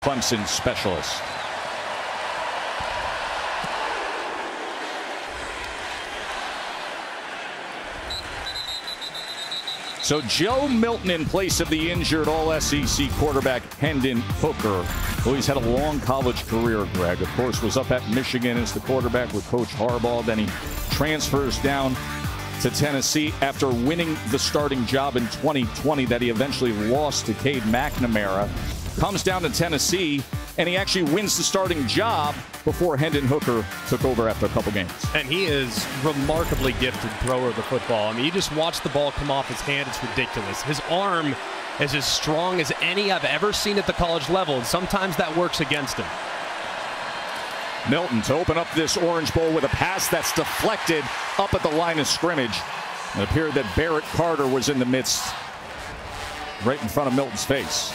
Clemson specialist. So Joe Milton in place of the injured All-SEC quarterback Hendon Hooker, who he's had a long college career, Greg. Of course, was up at Michigan as the quarterback with Coach Harbaugh. Then he transfers down to Tennessee after winning the starting job in 2020 that he eventually lost to Cade McNamara. Comes down to Tennessee, and he actually wins the starting job before Hendon Hooker took over after a couple games. And he is remarkably gifted thrower of the football. I mean, you just watch the ball come off his hand. It's ridiculous. His arm is as strong as any I've ever seen at the college level, and sometimes that works against him. Milton to open up this Orange Bowl with a pass that's deflected up at the line of scrimmage. It appeared that Barrett Carter was in the midst, right in front of Milton's face.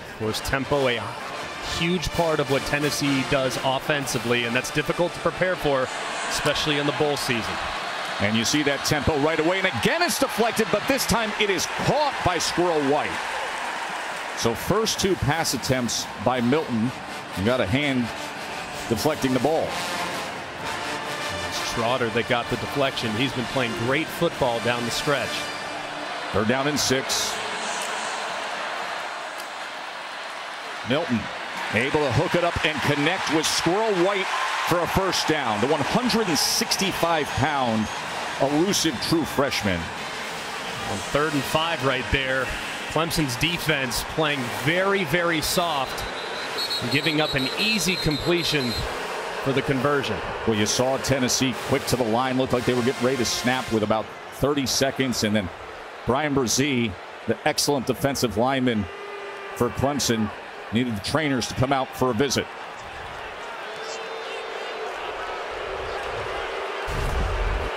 Of course, tempo, a huge part of what Tennessee does offensively, and that's difficult to prepare for, especially in the bowl season. And you see that tempo right away, and again it's deflected, but this time it is caught by Squirrel White. So first two pass attempts by Milton, you got a hand deflecting the ball. It's Trotter that got the deflection. He's been playing great football down the stretch. They're down in 6. Milton able to hook it up and connect with Squirrel White for a first down. The 165-pound elusive true freshman. On 3rd and 5 right there, Clemson's defense playing very, very soft and giving up an easy completion for the conversion. Well, you saw Tennessee quick to the line. Looked like they were getting ready to snap with about 30 seconds. And then Brian Brzee, the excellent defensive lineman for Clemson, needed the trainers to come out for a visit.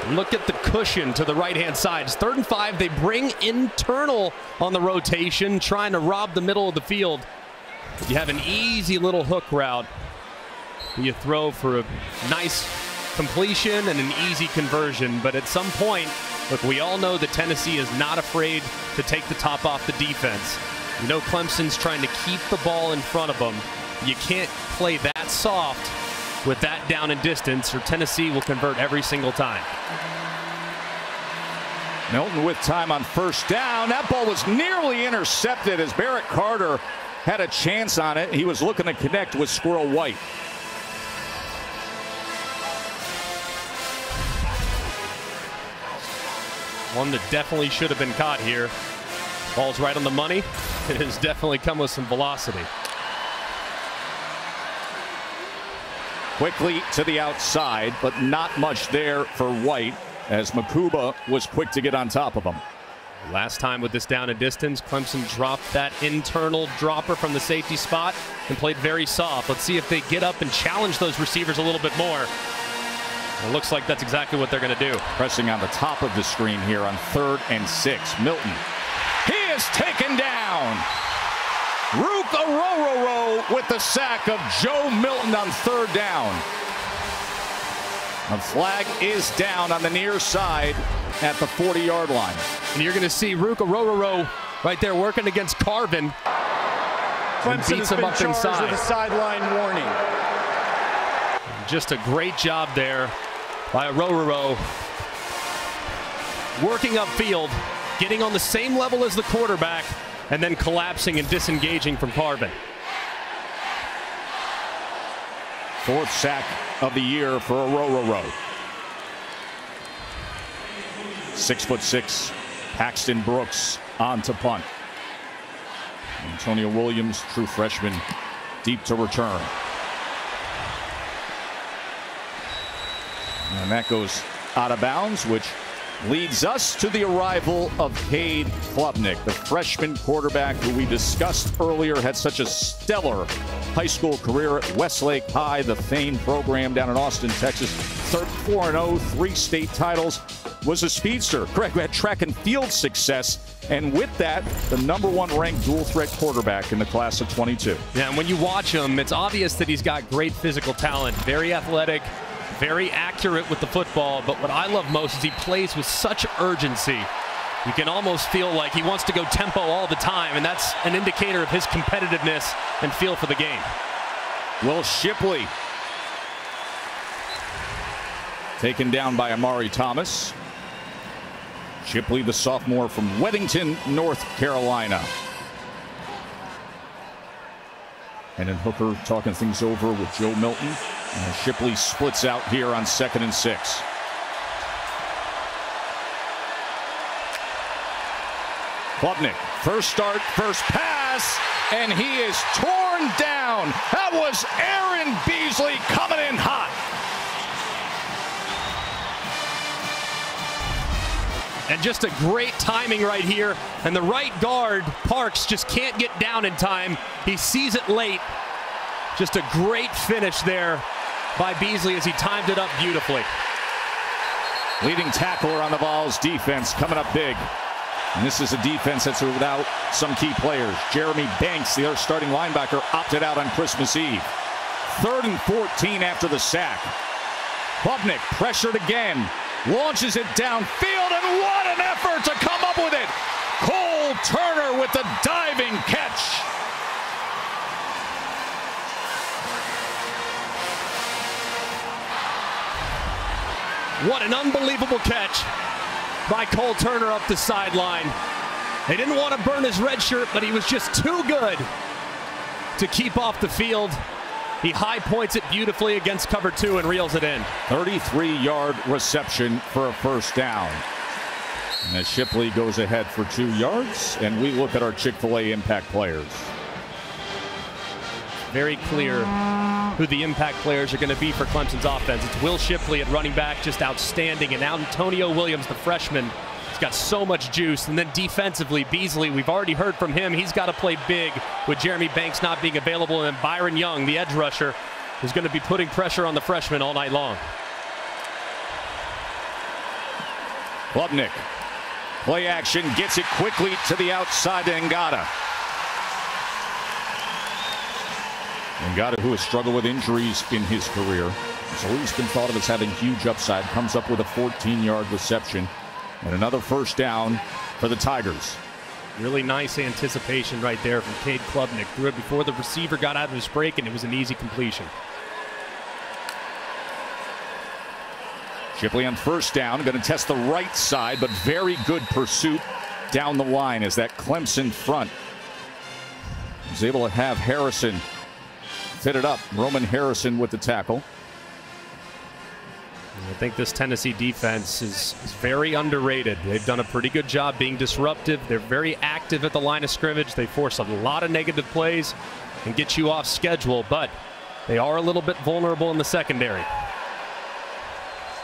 Look at the cushion to the right-hand side. It's 3rd and 5. They bring internal on the rotation, trying to rob the middle of the field. You have an easy little hook route. You throw for a nice completion and an easy conversion. But at some point, look, we all know that Tennessee is not afraid to take the top off the defense. You know Clemson's trying to keep the ball in front of them. You can't play that soft with that down and distance, or Tennessee will convert every single time. Milton with time on first down. That ball was nearly intercepted as Barrett Carter had a chance on it. He was looking to connect with Squirrel White. One that definitely should have been caught here. Ball's right on the money. It has definitely come with some velocity. Quickly to the outside, but not much there for White as Makuba was quick to get on top of him. Last time with this down and distance, Clemson dropped that internal dropper from the safety spot and played very soft. Let's see if they get up and challenge those receivers a little bit more. It looks like that's exactly what they're going to do. Pressing on the top of the screen here on 3rd and 6. Milton. He is taken down. Rook Orororo with the sack of Joe Milton on 3rd down. The flag is down on the near side at the 40-yard line. And you're going to see Rook Orororo right there working against Carvin. Clemson has been charged with a sideline warning. Just a great job there by Orororo. Working upfield, getting on the same level as the quarterback, and then collapsing and disengaging from Carvin. 4th sack of the year for Orororo. 6'6", Paxton Brooks on to punt. Antonio Williams, true freshman, deep to return. And that goes out of bounds, which leads us to the arrival of Cade Klubnik, the freshman quarterback who we discussed earlier had such a stellar high school career at Westlake High, the famed program down in Austin, Texas. 4-0, 3 state titles, was a speedster. Correct, who had track and field success, and with that, the #1 ranked dual threat quarterback in the class of 22. Yeah, and when you watch him, it's obvious that he's got great physical talent, very athletic, very accurate with the football, but what I love most is he plays with such urgency. You can almost feel like he wants to go tempo all the time, and that's an indicator of his competitiveness and feel for the game. Will Shipley taken down by Amari Thomas. Shipley, the sophomore from Weddington, North Carolina. And then Hooker talking things over with Joe Milton. And Shipley splits out here on 2nd and 6. Klubnik, first start, first pass, and he is torn down. That was Aaron Beasley coming in hot. And just a great timing right here. And the right guard, Parks, just can't get down in time. He sees it late. Just a great finish there by Beasley as he timed it up beautifully. Leading tackler on the Vols defense coming up big. And this is a defense that's without some key players. Jeremy Banks, the other starting linebacker, opted out on Christmas Eve. 3rd and 14 after the sack. Klubnik pressured again. Launches it downfield, and what an effort to come up with it! Cole Turner with the diving catch. What an unbelievable catch by Cole Turner up the sideline. They didn't want to burn his red shirt, but he was just too good to keep off the field. He high points it beautifully against cover 2 and reels it in. 33-yard reception for a first down. And as Shipley goes ahead for 2 yards, and we look at our Chick-fil-A impact players. Very clear who the impact players are going to be for Clemson's offense. It's Will Shipley at running back, just outstanding. And now Antonio Williams, the freshman, has got so much juice. And then defensively, Beasley, we've already heard from him. He's got to play big with Jeremy Banks not being available. And then Byron Young, the edge rusher, is going to be putting pressure on the freshman all night long. Klubnik, play action, gets it quickly to the outside to Ngata. Ngata, who has struggled with injuries in his career, has always been thought of as having huge upside, comes up with a 14-yard reception and another first down for the Tigers. Really nice anticipation right there from Cade Klubnik. Threw it before the receiver got out of his break, and it was an easy completion. Shipley on first down, going to test the right side, but very good pursuit down the line as that Clemson front is able to have Harrison fit it up. Roman Harrison with the tackle. I think this Tennessee defense is very underrated. They've done a pretty good job being disruptive. They're very active at the line of scrimmage. They force a lot of negative plays and get you off schedule, but they are a little bit vulnerable in the secondary.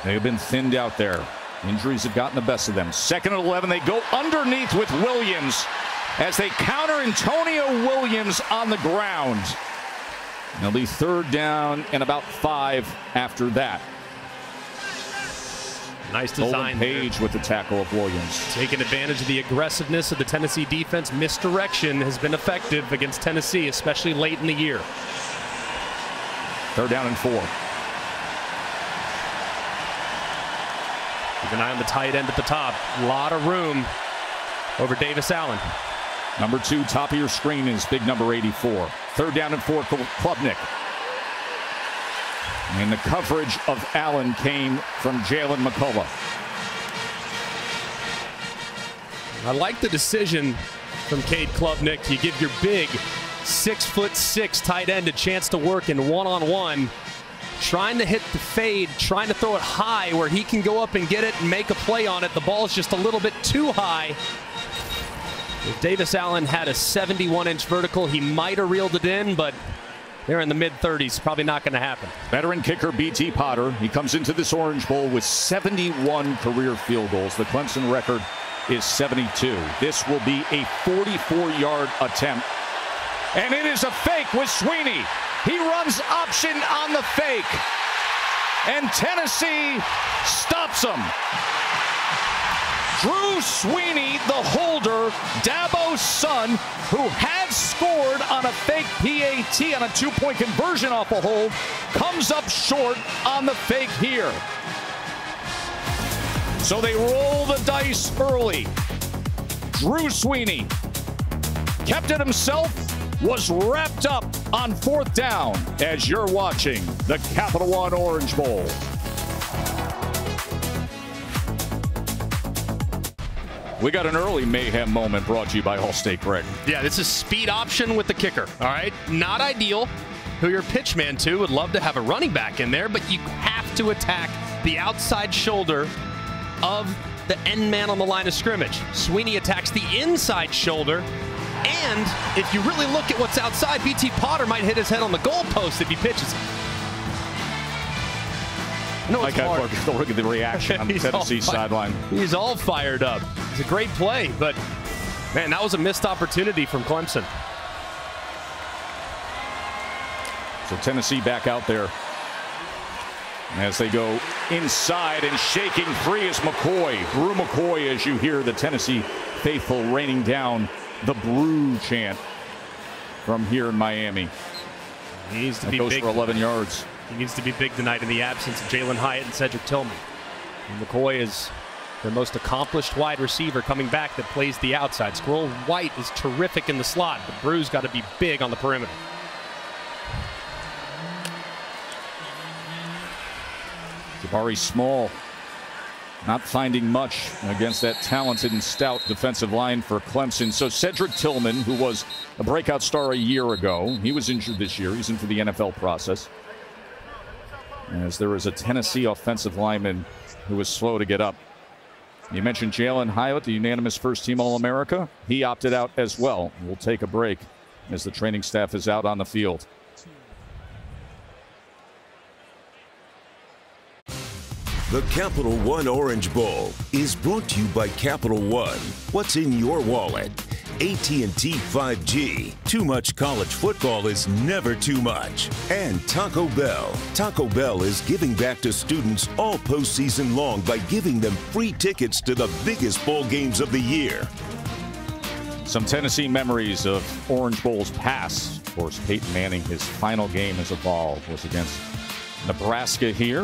They've been thinned out there. Injuries have gotten the best of them. 2nd and 11. They go underneath with Williams as they counter Antonio Williams on the ground. It'll be 3rd down and about 5 after that. Nice design. Page with the tackle of Williams. Taking advantage of the aggressiveness of the Tennessee defense. Misdirection has been effective against Tennessee, especially late in the year. 3rd down and 4. Keep an eye on the tight end at the top. A lot of room over Davis Allen. Number 2, top of your screen is big number 84. 3rd down and 4, Klubnik. And the coverage of Allen came from Jalen McCullough. I like the decision from Cade Klubnik. You give your big 6'6" tight end a chance to work in one-on-one. Trying to hit the fade, trying to throw it high where he can go up and get it and make a play on it. The ball is just a little bit too high. If Davis Allen had a 71-inch vertical, he might have reeled it in, but they're in the mid-30s. Probably not going to happen. Veteran kicker B.T. Potter. He comes into this Orange Bowl with 71 career field goals. The Clemson record is 72. This will be a 44-yard attempt. And it is a fake with Sweeney. He runs option on the fake. And Tennessee stops him. Drew Sweeney, the holder, Dabo's son, who had scored on a fake PAT on a 2-point conversion off a hold, comes up short on the fake here. So they roll the dice early. Drew Sweeney kept it himself, was wrapped up on 4th down as you're watching the Capital One Orange Bowl. We got an early mayhem moment brought to you by Allstate, Greg. Yeah, this is speed option with the kicker, all right? Not ideal. Who your pitch man to would love to have a running back in there, but you have to attack the outside shoulder of the end man on the line of scrimmage. Sweeney attacks the inside shoulder, and if you really look at what's outside, B.T. Potter might hit his head on the goalpost if he pitches it. No, it's hard. Look at the reaction on the Tennessee sideline. He's all fired up. It's a great play, but man, that was a missed opportunity from Clemson. So Tennessee back out there as they go inside, and shaking free is McCoy. Brew McCoy, as you hear the Tennessee faithful raining down the Brew chant from here in Miami. He needs to be big for 11 yards. He needs to be big tonight in the absence of Jalen Hyatt and Cedric Tillman. And McCoy is the most accomplished wide receiver coming back that plays the outside. Squirrel White is terrific in the slot, but Brew's got to be big on the perimeter. Jabari Small not finding much against that talented and stout defensive line for Clemson. So Cedric Tillman, who was a breakout star a year ago, he was injured this year. He's into the NFL process. As there is a Tennessee offensive lineman who was slow to get up. You mentioned Jalen Hyatt, the unanimous first-team All-America. He opted out as well. We'll take a break as the training staff is out on the field. The Capital One Orange Bowl is brought to you by Capital One. What's in your wallet? AT&T 5G. Too much college football is never too much. And Taco Bell. Taco Bell is giving back to students all postseason long by giving them free tickets to the biggest bowl games of the year. Some Tennessee memories of Orange Bowls past. Of course, Peyton Manning, his final game as a Vol was against Nebraska here.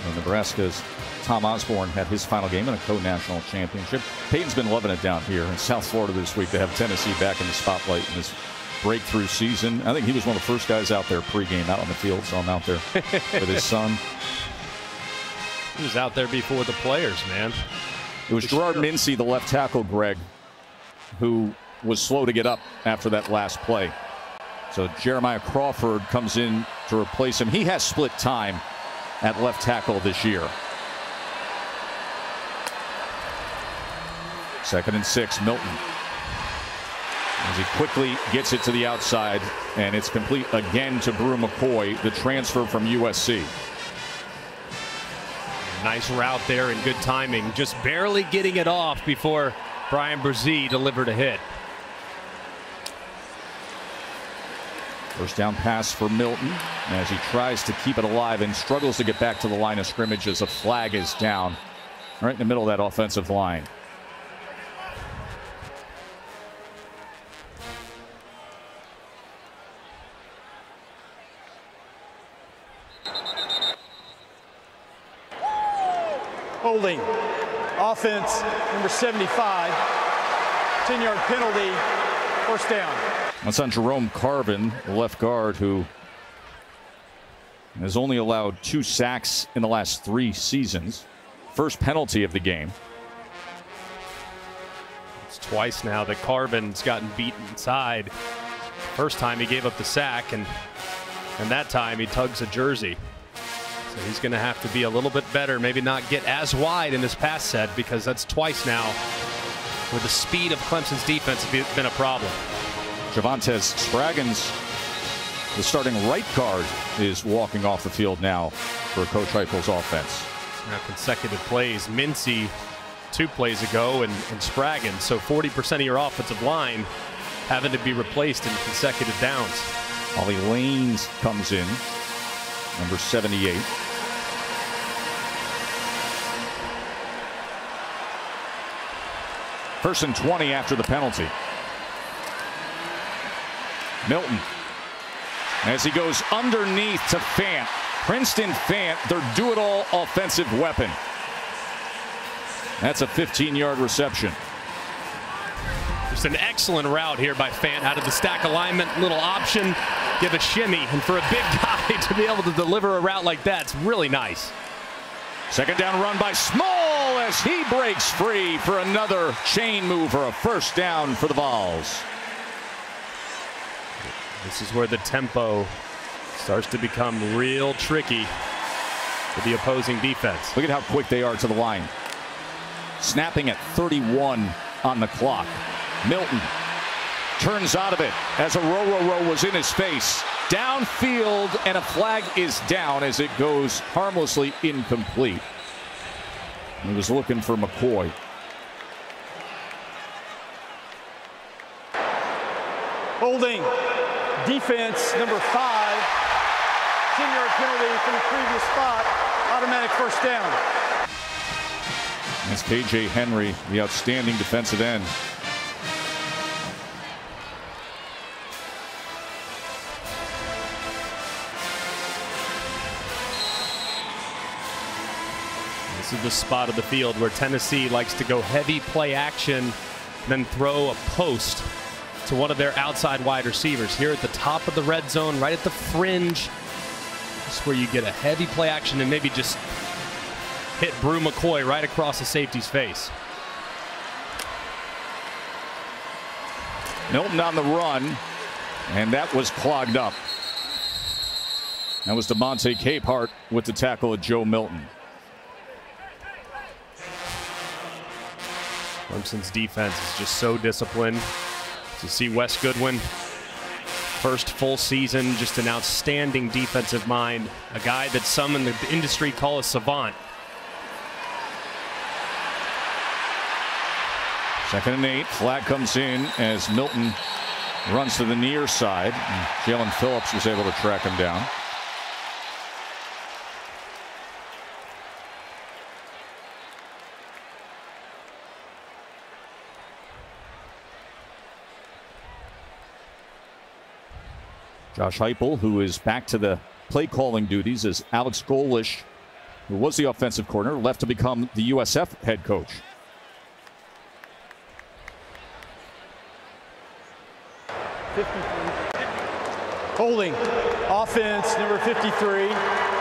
And Nebraska's Tom Osborne had his final game in a co-national championship. Peyton's been loving it down here in South Florida this week to have Tennessee back in the spotlight in this breakthrough season. I think he was one of the first guys out there pregame out on the field, so I'm out there with his son. He was out there before the players, man. It was Gerard Mincey, the left tackle, Greg, who was slow to get up after that last play. So Jeremiah Crawford comes in to replace him. He has split time at left tackle this year. 2nd and 6, Milton. As he quickly gets it to the outside, and it's complete again to Brew McCoy, the transfer from USC. Nice route there and good timing. Just barely getting it off before Brian Brzee delivered a hit. First down pass for Milton as he tries to keep it alive and struggles to get back to the line of scrimmage as a flag is down right in the middle of that offensive line. Holding. Offense, number 75. 10-yard penalty. First down. That's on Jerome Carvin, the left guard, who has only allowed 2 sacks in the last 3 seasons. First penalty of the game. It's twice now that Carvin's gotten beaten inside. First time he gave up the sack, and that time he tugs a jersey. So he's going to have to be a little bit better, maybe not get as wide in this pass set, because that's twice now where the speed of Clemson's defense has been a problem. Javontes Spraggins, the starting right guard, is walking off the field now for Coach Heupel's offense. Now consecutive plays. Mincey 2 plays ago and Spraggins. So 40% of your offensive line having to be replaced in consecutive downs. Ollie Lanes comes in, number 78. First and 20 after the penalty. Milton, as he goes underneath to Fant. Princeton Fant, their do-it-all offensive weapon. That's a 15-yard reception. Just an excellent route here by Fant out of the stack alignment, little option, give a shimmy, and for a big guy to be able to deliver a route like that, it's really nice. Second down run by Small as he breaks free for another chain mover, a first down for the Vols. This is where the tempo starts to become real tricky for the opposing defense. Look at how quick they are to the line. Snapping at 31 on the clock. Milton turns out of it as a row was in his face. Downfield, and a flag is down as it goes harmlessly incomplete. He was looking for McCoy. Holding. Defense, number 5. 10-yard penalty from the previous spot. Automatic first down. That's KJ Henry, the outstanding defensive end. This is the spot of the field where Tennessee likes to go heavy play action, then throw a post to one of their outside wide receivers. Here at the top of the red zone, right at the fringe, this is where you get a heavy play action and maybe just hit Brew McCoy right across the safety's face. Milton on the run, and that was clogged up. That was DeMonte Capehart with the tackle of Joe Milton. Clemson's defense is just so disciplined. To see Wes Goodwin, first full season, just an outstanding defensive mind, a guy that some in the industry call a savant. Second and 8. Flag comes in as Milton runs to the near side. Jalen Phillips was able to track him down. Josh Heupel, who is back to the play calling duties as Alex Golish, who was the offensive coordinator, left to become the USF head coach. Holding. Offense, number 53.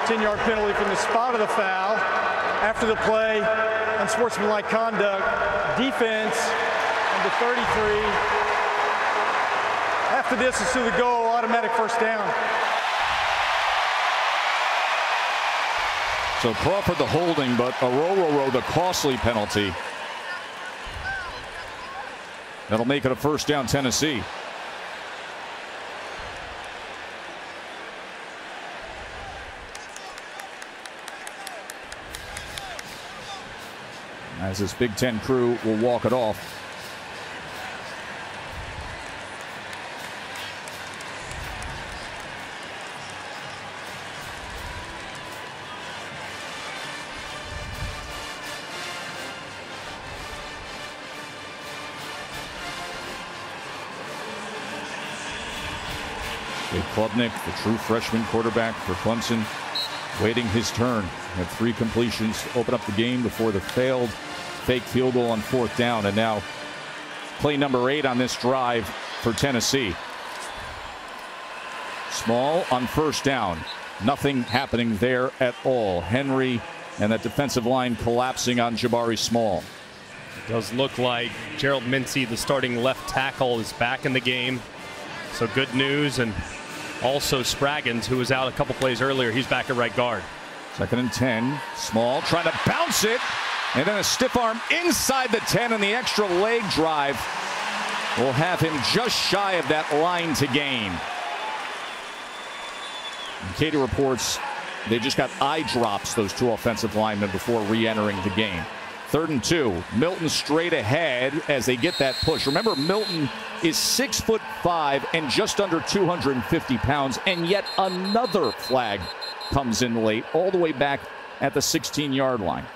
10-yard penalty from the spot of the foul. After the play, unsportsmanlike conduct. Defense, number 33. After this is to the goal, automatic first down. So Crawford the holding, but Aroro the costly penalty. That'll make it a first down, Tennessee. As this Big Ten crew will walk it off. Dave Klubnik, the true freshman quarterback for Clemson, waiting his turn. Had 3 completions to open up the game before the failed fake field goal on 4th down. And now play number 8 on this drive for Tennessee. Small on first down. Nothing happening there at all. Henry and that defensive line collapsing on Jabari Small. It does look like Gerald Mincey, the starting left tackle, is back in the game. So good news. And also Spraggins, who was out a couple plays earlier, he's back at right guard. Second and 10. Small trying to bounce it. And then a stiff arm inside the 10, and the extra leg drive will have him just shy of that line to gain. And Katie reports they just got eye drops, those 2 offensive linemen, before re-entering the game. 3rd and 2. Milton straight ahead as they get that push. Remember, Milton is 6'5" and just under 250 pounds, and yet another flag comes in late, all the way back at the 16-yard line.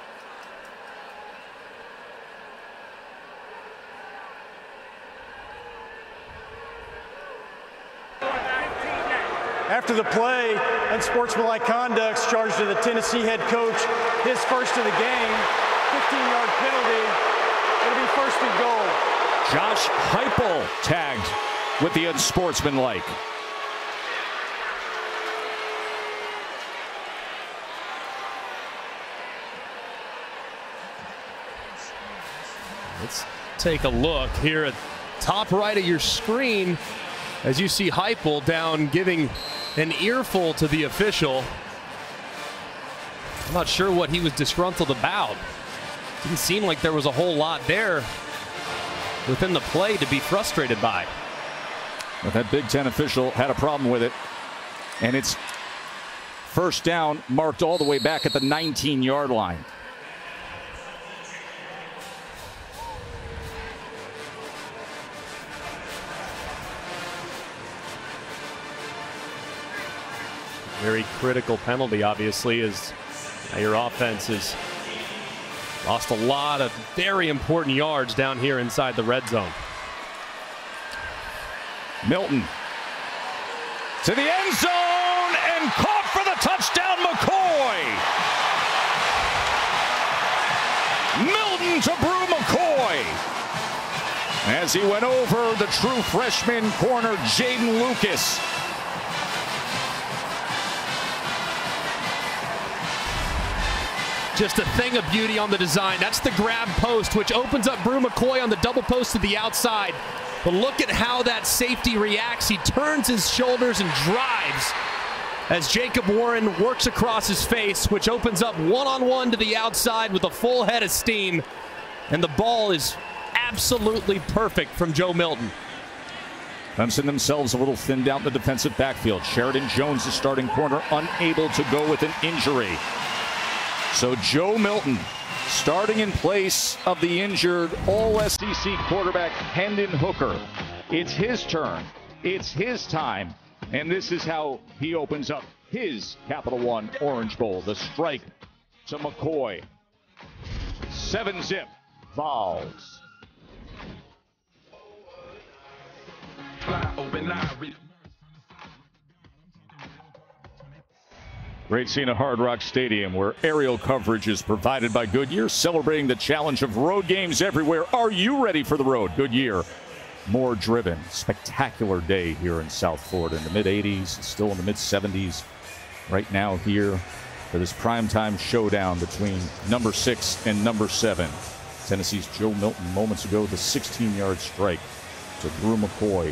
After the play, unsportsmanlike conduct charged to the Tennessee head coach. His first of the game, 15-yard penalty. It'll be first and goal. Josh Heupel tagged with the unsportsmanlike. Let's take a look here at top right of your screen as you see Heupel down giving an earful to the official. I'm not sure what he was disgruntled about. Didn't seem like there was a whole lot there within the play to be frustrated by. But that Big Ten official had a problem with it. And it's first down marked all the way back at the 19-yard line. Very critical penalty, obviously, as your offense has lost a lot of very important yards down here inside the red zone. Milton to the end zone and caught for the touchdown, McCoy. Milton to Brew McCoy as he went over the true freshman corner, Jaden Lucas. Just a thing of beauty on the design. That's the grab post, which opens up Brew McCoy on the double post to the outside. But look at how that safety reacts. He turns his shoulders and drives as Jacob Warren works across his face, which opens up one-on-one to the outside with a full head of steam. And the ball is absolutely perfect from Joe Milton. Clemson themselves a little thinned out in the defensive backfield. Sheridan Jones, the starting corner, unable to go with an injury. So Joe Milton starting in place of the injured All-SEC quarterback Hendon Hooker. It's his turn. It's his time. And this is how he opens up his Capital One Orange Bowl. The strike to McCoy. 7-zip. Vols. Great scene at Hard Rock Stadium where aerial coverage is provided by Goodyear, celebrating the challenge of road games everywhere. Are you ready for the road? Goodyear, more driven. Spectacular day here in South Florida in the mid-80s, still in the mid-70s right now here for this primetime showdown between number 6 and number 7. Tennessee's Joe Milton moments ago, the 16-yard strike to Brew McCoy.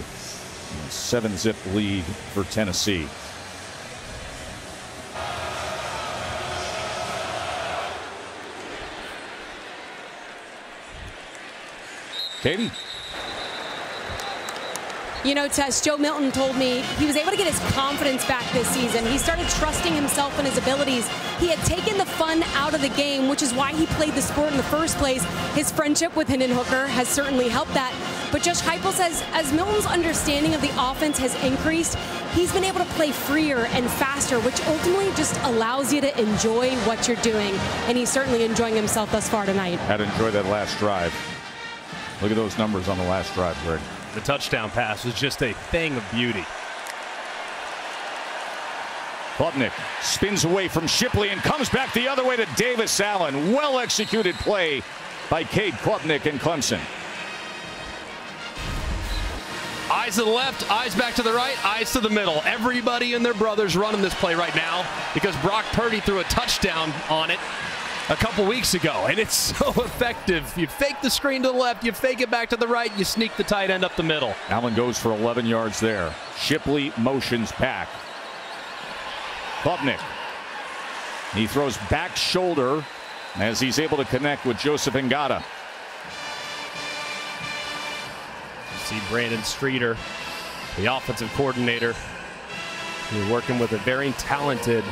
7-zip lead for Tennessee. Katie? You know, Tess, Joe Milton told me he was able to get his confidence back this season. He started trusting himself and his abilities. He had taken the fun out of the game, which is why he played the sport in the first place. His friendship with Hendon Hooker has certainly helped that. But Josh Heupel says as Milton's understanding of the offense has increased, he's been able to play freer and faster, which ultimately just allows you to enjoy what you're doing. And he's certainly enjoying himself thus far tonight. Had to enjoy that last drive. Look at those numbers on the last drive, Greg. The touchdown pass was just a thing of beauty. Klubnik spins away from Shipley and comes back the other way to Davis Allen. Well-executed play by Cade Klubnik and Clemson. Eyes to the left, eyes back to the right, eyes to the middle. Everybody and their brothers running this play right now because Brock Purdy threw a touchdown on it a couple weeks ago, and it's so effective. You fake the screen to the left, you fake it back to the right, you sneak the tight end up the middle. Allen goes for 11 yards there. Shipley motions back. Klubnik. He throws back shoulder as he's able to connect with Joseph Ngata. See Brandon Streeter, the offensive coordinator, working with a very talented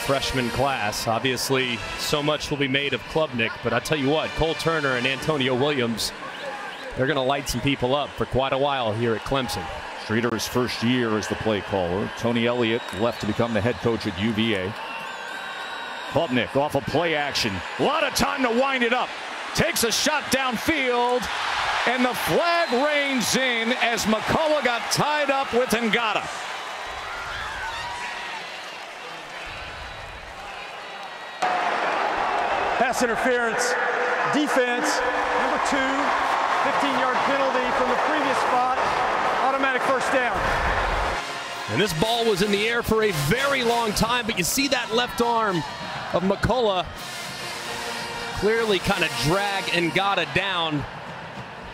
freshman class. Obviously, so much will be made of Klubnik, but I tell you what, Cole Turner and Antonio Williams, they're going to light some people up for quite a while here at Clemson. Streeter's first year as the play caller. Tony Elliott left to become the head coach at UVA. Klubnik off of play action. A lot of time to wind it up. Takes a shot downfield, and the flag reins in as McCullough got tied up with Ngata. Pass interference, defense, number 2, 15-yard penalty from the previous spot. Automatic first down. And this ball was in the air for a very long time, but you see that left arm of McCullough clearly kind of drag and got it down.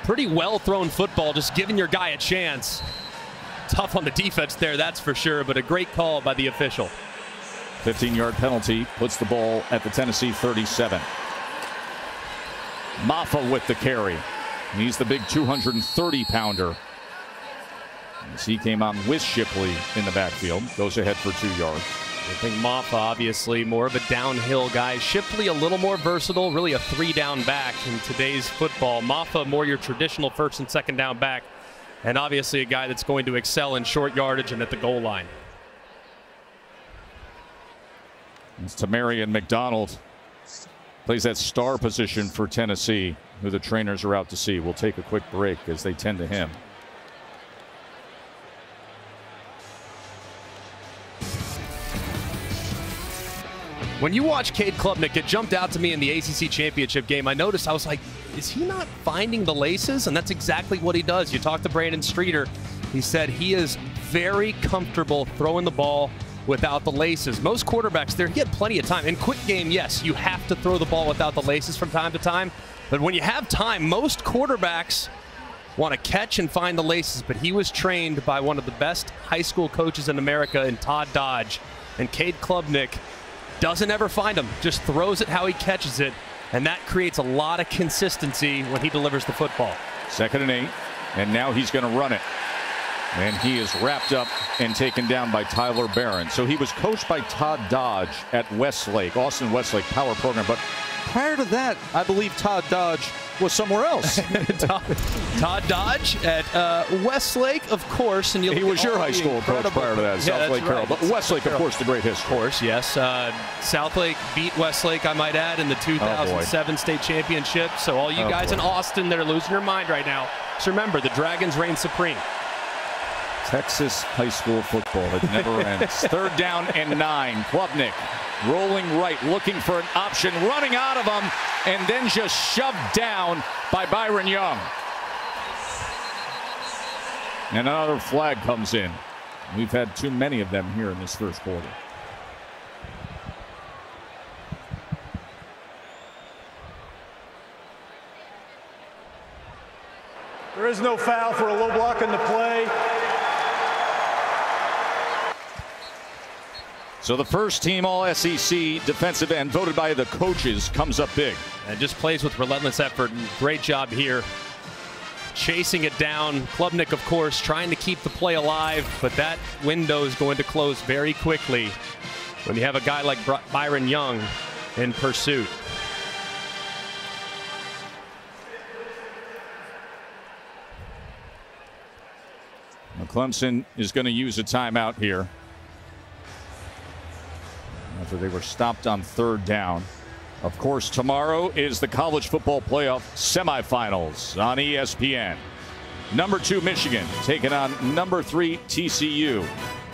Pretty well thrown football, just giving your guy a chance. Tough on the defense there, that's for sure, but a great call by the official. 15-yard penalty puts the ball at the Tennessee 37. Maffa with the carry. He's the big 230-pounder. As he came on with Shipley in the backfield, goes ahead for 2 yards. I think Maffa, obviously, more of a downhill guy. Shipley, a little more versatile, really a 3-down back in today's football. Maffa, more your traditional 1st and 2nd down back, and obviously a guy that's going to excel in short yardage and at the goal line. It's Tamarian McDonald. Plays that star position for Tennessee, who the trainers are out to see. We'll take a quick break as they tend to him. When you watch Cade Klubnik, it jumped out to me in the ACC championship game. I noticed, I was like, is he not finding the laces? And that's exactly what he does. You talk to Brandon Streeter. He said he is very comfortable throwing the ball without the laces. Most quarterbacks there, he had plenty of time. In quick game, yes, you have to throw the ball without the laces from time to time. But when you have time, most quarterbacks want to catch and find the laces. But he was trained by one of the best high school coaches in America in Todd Dodge. And Cade Klubnik doesn't ever find them, just throws it how he catches it. And that creates a lot of consistency when he delivers the football. 2nd and 8, and now he's going to run it. And he is wrapped up and taken down by Tyler Barron. So he was coached by Todd Dodge at Westlake, Austin Westlake Power Program. But prior to that, I believe Todd Dodge was somewhere else. Todd Dodge at Westlake, of course. And he was your high school coach prior to that, Southlake Carroll. But Westlake, of course, the great history. Of course, yes. Southlake beat Westlake, I might add, in the 2007 state championship. So all you guys in Austin that are losing your mind right now, just remember, the Dragons reign supreme. Texas high school football, it never ends. 3rd down and 9. Klubnik rolling right, looking for an option, running out of him, and then just shoved down by Byron Young. And another flag comes in. We've had too many of them here in this 1st quarter. There is no foul for a low block in the play. So the first team All-SEC defensive end voted by the coaches comes up big. And just plays with relentless effort. Great job here. Chasing it down. Klubnik, of course, trying to keep the play alive, but that window is going to close very quickly when you have a guy like Byron Young in pursuit. Now Clemson is going to use a timeout here after they were stopped on 3rd down. Of course, tomorrow is the college football playoff semifinals on ESPN. Number 2 Michigan taking on number 3 TCU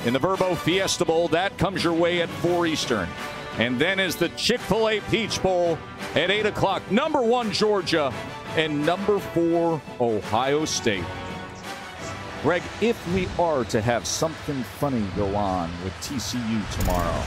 in the Verbo Fiesta Bowl. That comes your way at 4 Eastern. And then is the Chick-fil-A Peach Bowl at 8 o'clock. Number 1 Georgia and number 4 Ohio State. Greg, if we are to have something funny go on with TCU tomorrow,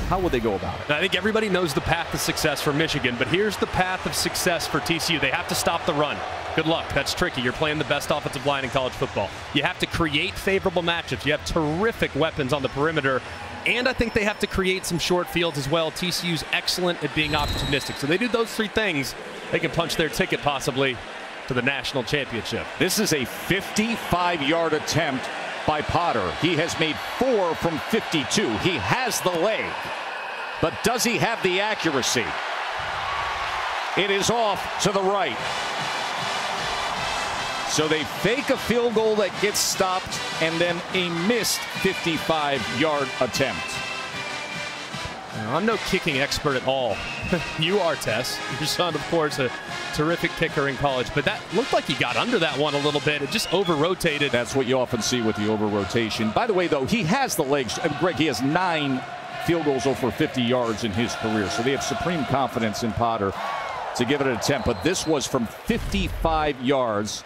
how would they go about it? I think everybody knows the path to success for Michigan, but here's the path of success for TCU. They have to stop the run. Good luck. That's tricky. You're playing the best offensive line in college football. You have to create favorable matchups. You have terrific weapons on the perimeter, and I think they have to create some short fields as well. TCU's excellent at being opportunistic. So they do those 3 things, they can punch their ticket possibly to the national championship. This is a 55-yard attempt by Potter. He has made 4 from 52. He has the leg, but does he have the accuracy? It is off to the right. So they fake a field goal that gets stopped and then a missed 55-yard attempt. I'm no kicking expert at all. You are, Tess. Your son, of course, a terrific kicker in college. But that looked like he got under that one a little bit. It just over-rotated. That's what you often see with the over-rotation. By the way, though, he has the legs. Greg, he has 9 field goals over 50 yards in his career. So they have supreme confidence in Potter. to give it an attempt, but this was from 55 yards.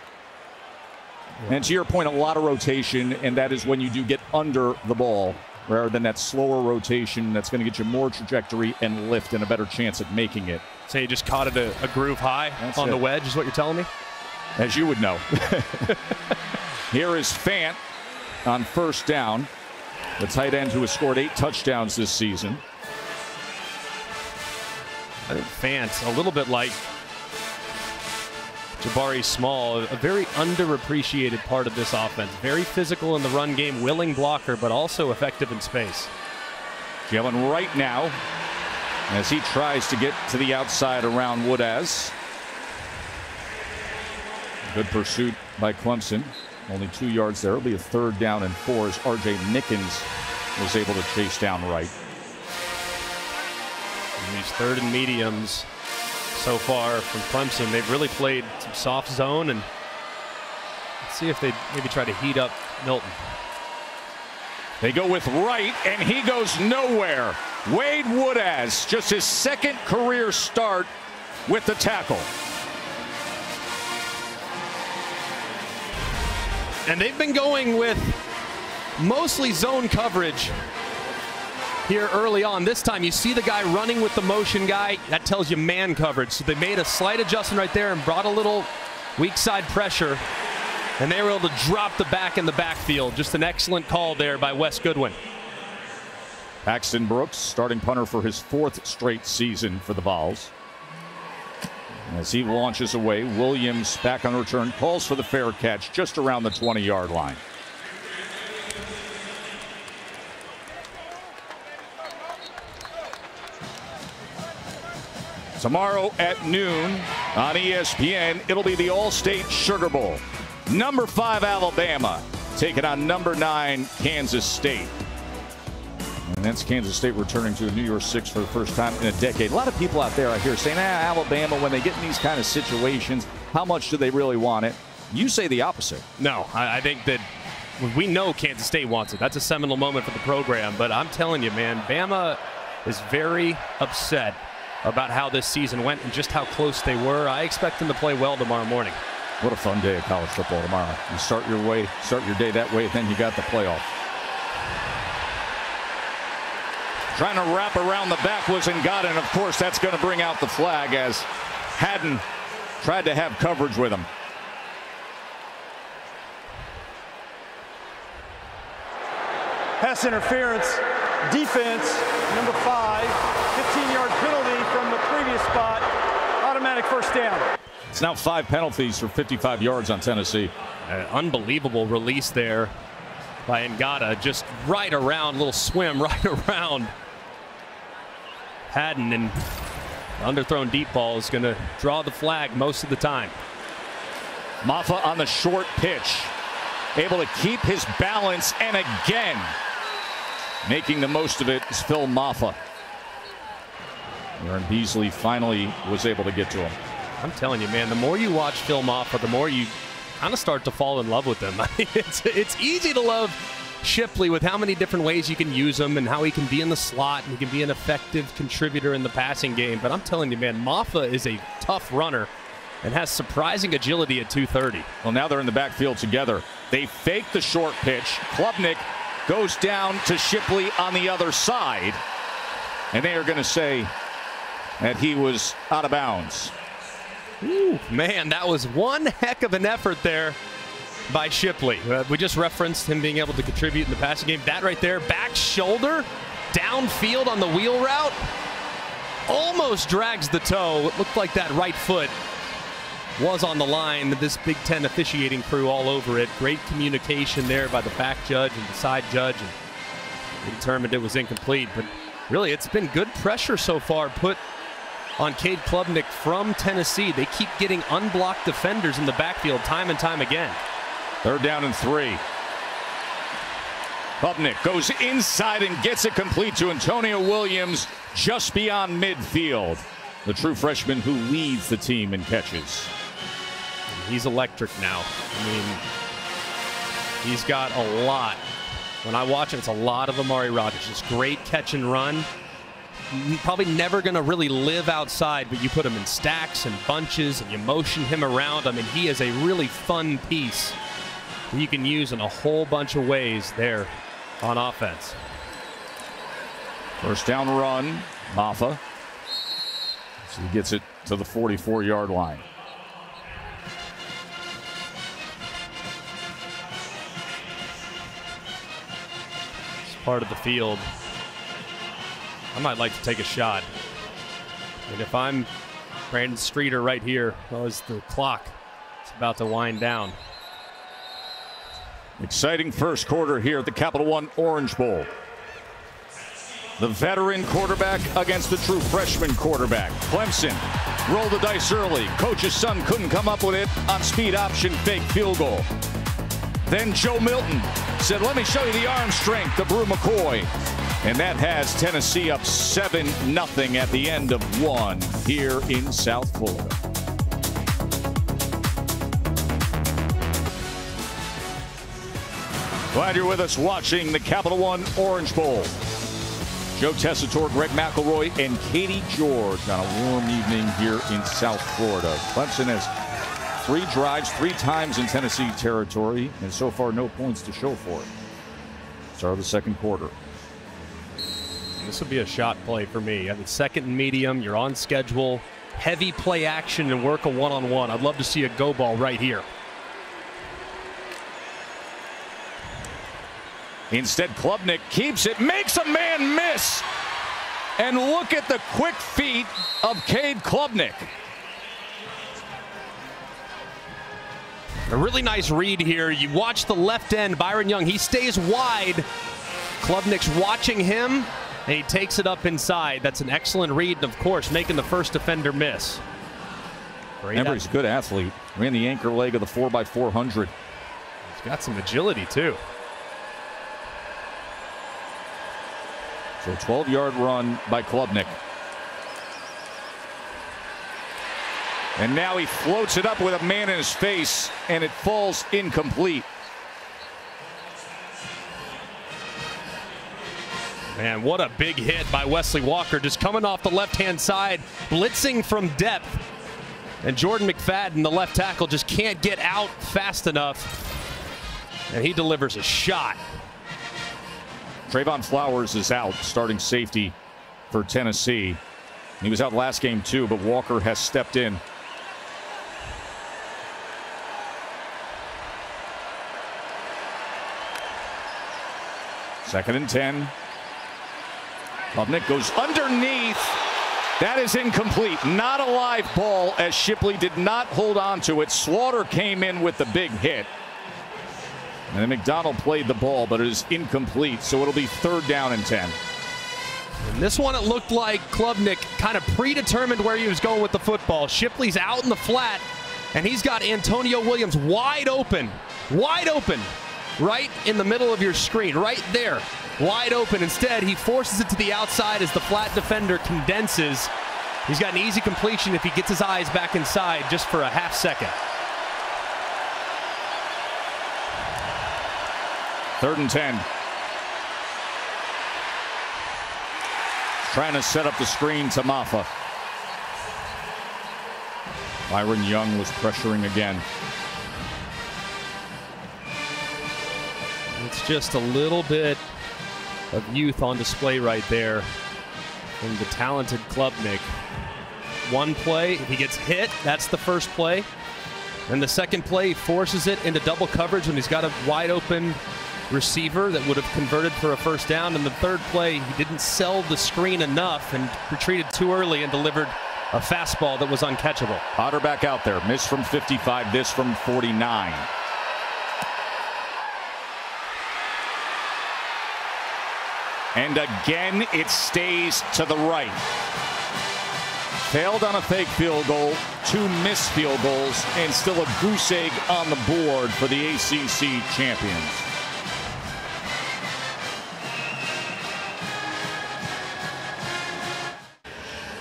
And to your point, a lot of rotation, and that is when you do get under the ball rather than that slower rotation that's going to get you more trajectory and lift and a better chance at making it. So you just caught it a groove high on the wedge is what you're telling me? As you would know. Here is Fant on first down, the tight end who has scored 8 touchdowns this season. I think Fant, a little bit like Jabari Small, a very underappreciated part of this offense. Very physical in the run game, willing blocker, but also effective in space. Jalen right now as he tries to get to the outside around Woodaz. Good pursuit by Clemson. Only 2 yards there. It'll be a 3rd down and 4 as R.J. Nickens was able to chase down right. And these 3rd and mediums so far from Clemson, they've really played some soft zone, and let's see if they maybe try to heat up Milton. They go with Wright, and he goes nowhere. Wade Woodaz, just his 2nd career start with the tackle. And they've been going with mostly zone coverage here early on. This time you see the guy running with the motion guy. That tells you man coverage. So they made a slight adjustment right there and brought a little weak side pressure. And they were able to drop the back in the backfield. Just an excellent call there by Wes Goodwin. Paxton Brooks, starting punter for his 4th straight season for the Vols. As he launches away, Williams back on return, calls for the fair catch just around the 20-yard line. Tomorrow at noon on ESPN, it'll be the All-State Sugar Bowl. Number 5 Alabama taking on number 9 Kansas State. And that's Kansas State returning to a New Year's Six for the first time in a decade. A lot of people out there I hear saying, Alabama, when they get in these kind of situations, how much do they really want it? You say the opposite. No, I think that we know Kansas State wants it. That's a seminal moment for the program. But I'm telling you, man, Bama is very upset about how this season went and just how close they were. I expect them to play well tomorrow morning. What a fun day of college football tomorrow. You start your day that way, then you got the playoff. Trying to wrap around the back was Ngata, and of course that's going to bring out the flag as Haddon tried to have coverage with him. Pass interference, defense, number 5, 15-yard penalty from the previous spot, automatic first down. It's now 5 penalties for 55 yards on Tennessee. An unbelievable release there by Ngata, just right around, little swim right around Haddon, and underthrown deep ball is going to draw the flag most of the time. Maffa on the short pitch, able to keep his balance, and again making the most of it is Phil Maffa. Aaron Beasley finally was able to get to him. I'm telling you, man, the more you watch Phil Maffa, the more you kind of start to fall in love with him. I mean, it's easy to love Shipley with how many different ways you can use him and how he can be in the slot and he can be an effective contributor in the passing game. But I'm telling you, man, Maffa is a tough runner and has surprising agility at 230. Well, now they're in the backfield together. They fake the short pitch. Klubnik goes down to Shipley on the other side, and they are going to say that he was out of bounds. Ooh, man, that was one heck of an effort there by Shipley. We just referenced him being able to contribute in the passing game. That right there, back shoulder, downfield on the wheel route, almost drags the toe. It looked like that right foot was on the line. This Big Ten officiating crew all over it. Great communication there by the back judge and the side judge, and they determined it was incomplete. But really, it's been good pressure so far put on Cade Klubnik from Tennessee. They keep getting unblocked defenders in the backfield time and time again. 3rd down and 3. Klubnik goes inside and gets it complete to Antonio Williams just beyond midfield. The true freshman who leads the team in catches. He's electric now. I mean, he's got a lot. When I watch it, it's a lot of Amari Rodgers. Just great catch and run. probably never going to really live outside, but you put him in stacks and bunches and you motion him around. I mean, he is a really fun piece that you can use in a whole bunch of ways there on offense. First down run, Maffa. So he gets it to the 44-yard line. It's part of the field. I might like to take a shot. And if I'm Brandon Streeter right here, well, as the clock is about to wind down. Exciting first quarter here at the Capital One Orange Bowl. The veteran quarterback against the true freshman quarterback. Clemson rolled the dice early. Coach's son couldn't come up with it on speed option fake field goal. Then Joe Milton said, let me show you the arm strength to Brew McCoy. And that has Tennessee up 7-0 at the end of one here in South Florida. Glad you're with us watching the Capital One Orange Bowl. Joe Tessitore, Greg McElroy, and Katie George on a warm evening here in South Florida. Clemson has 3 drives, 3 times in Tennessee territory, and so far no points to show for it. Start of the second quarter. This would be a shot play for me. You have the second and medium. You're on schedule. Heavy play action and work a one-on-one. I'd love to see a go ball right here. Instead, Klubnik keeps it, makes a man miss. And look at the quick feet of Cade Klubnik. A really nice read here. You watch the left end, Byron Young. He stays wide. Klubnik's watching him, and he takes it up inside. That's an excellent read, and of course, making the first defender miss. Remember, he's a good athlete. Ran the anchor leg of the 4x400. He's got some agility, too. So 12-yard run by Klubnik. And now he floats it up with a man in his face, and it falls incomplete. Man, what a big hit by Wesley Walker, just coming off the left-hand side, blitzing from depth. And Jordan McFadden, the left tackle, just can't get out fast enough. And he delivers a shot. Trayvon Flowers is out, starting safety for Tennessee. He was out last game too, but Walker has stepped in. Second and 10. Klubnik goes underneath. That is incomplete. Not a live ball, as Shipley did not hold on to it. Slaughter came in with the big hit. And then McDonald played the ball, but it is incomplete, so it'll be 3rd down and 10. In this one, it looked like Klubnik kind of predetermined where he was going with the football. Shipley's out in the flat, and he's got Antonio Williams wide open, right in the middle of your screen, right there, wide open. Instead, he forces it to the outside as the flat defender condenses. He's got an easy completion if he gets his eyes back inside just for a half second. 3rd and 10. Trying to set up the screen to Maffa. Byron Young was pressuring again. It's just a little bit of youth on display right there from the talented Klubnik. One play, if he gets hit, that's the first play. And the second play, he forces it into double coverage when he's got a wide open receiver that would have converted for a first down. And the third play, he didn't sell the screen enough and retreated too early and delivered a fastball that was uncatchable. Potter back out there. Miss from 55, this from 49. And again, it stays to the right. Failed on a fake field goal, 2 missed field goals, and still a goose egg on the board for the ACC champions.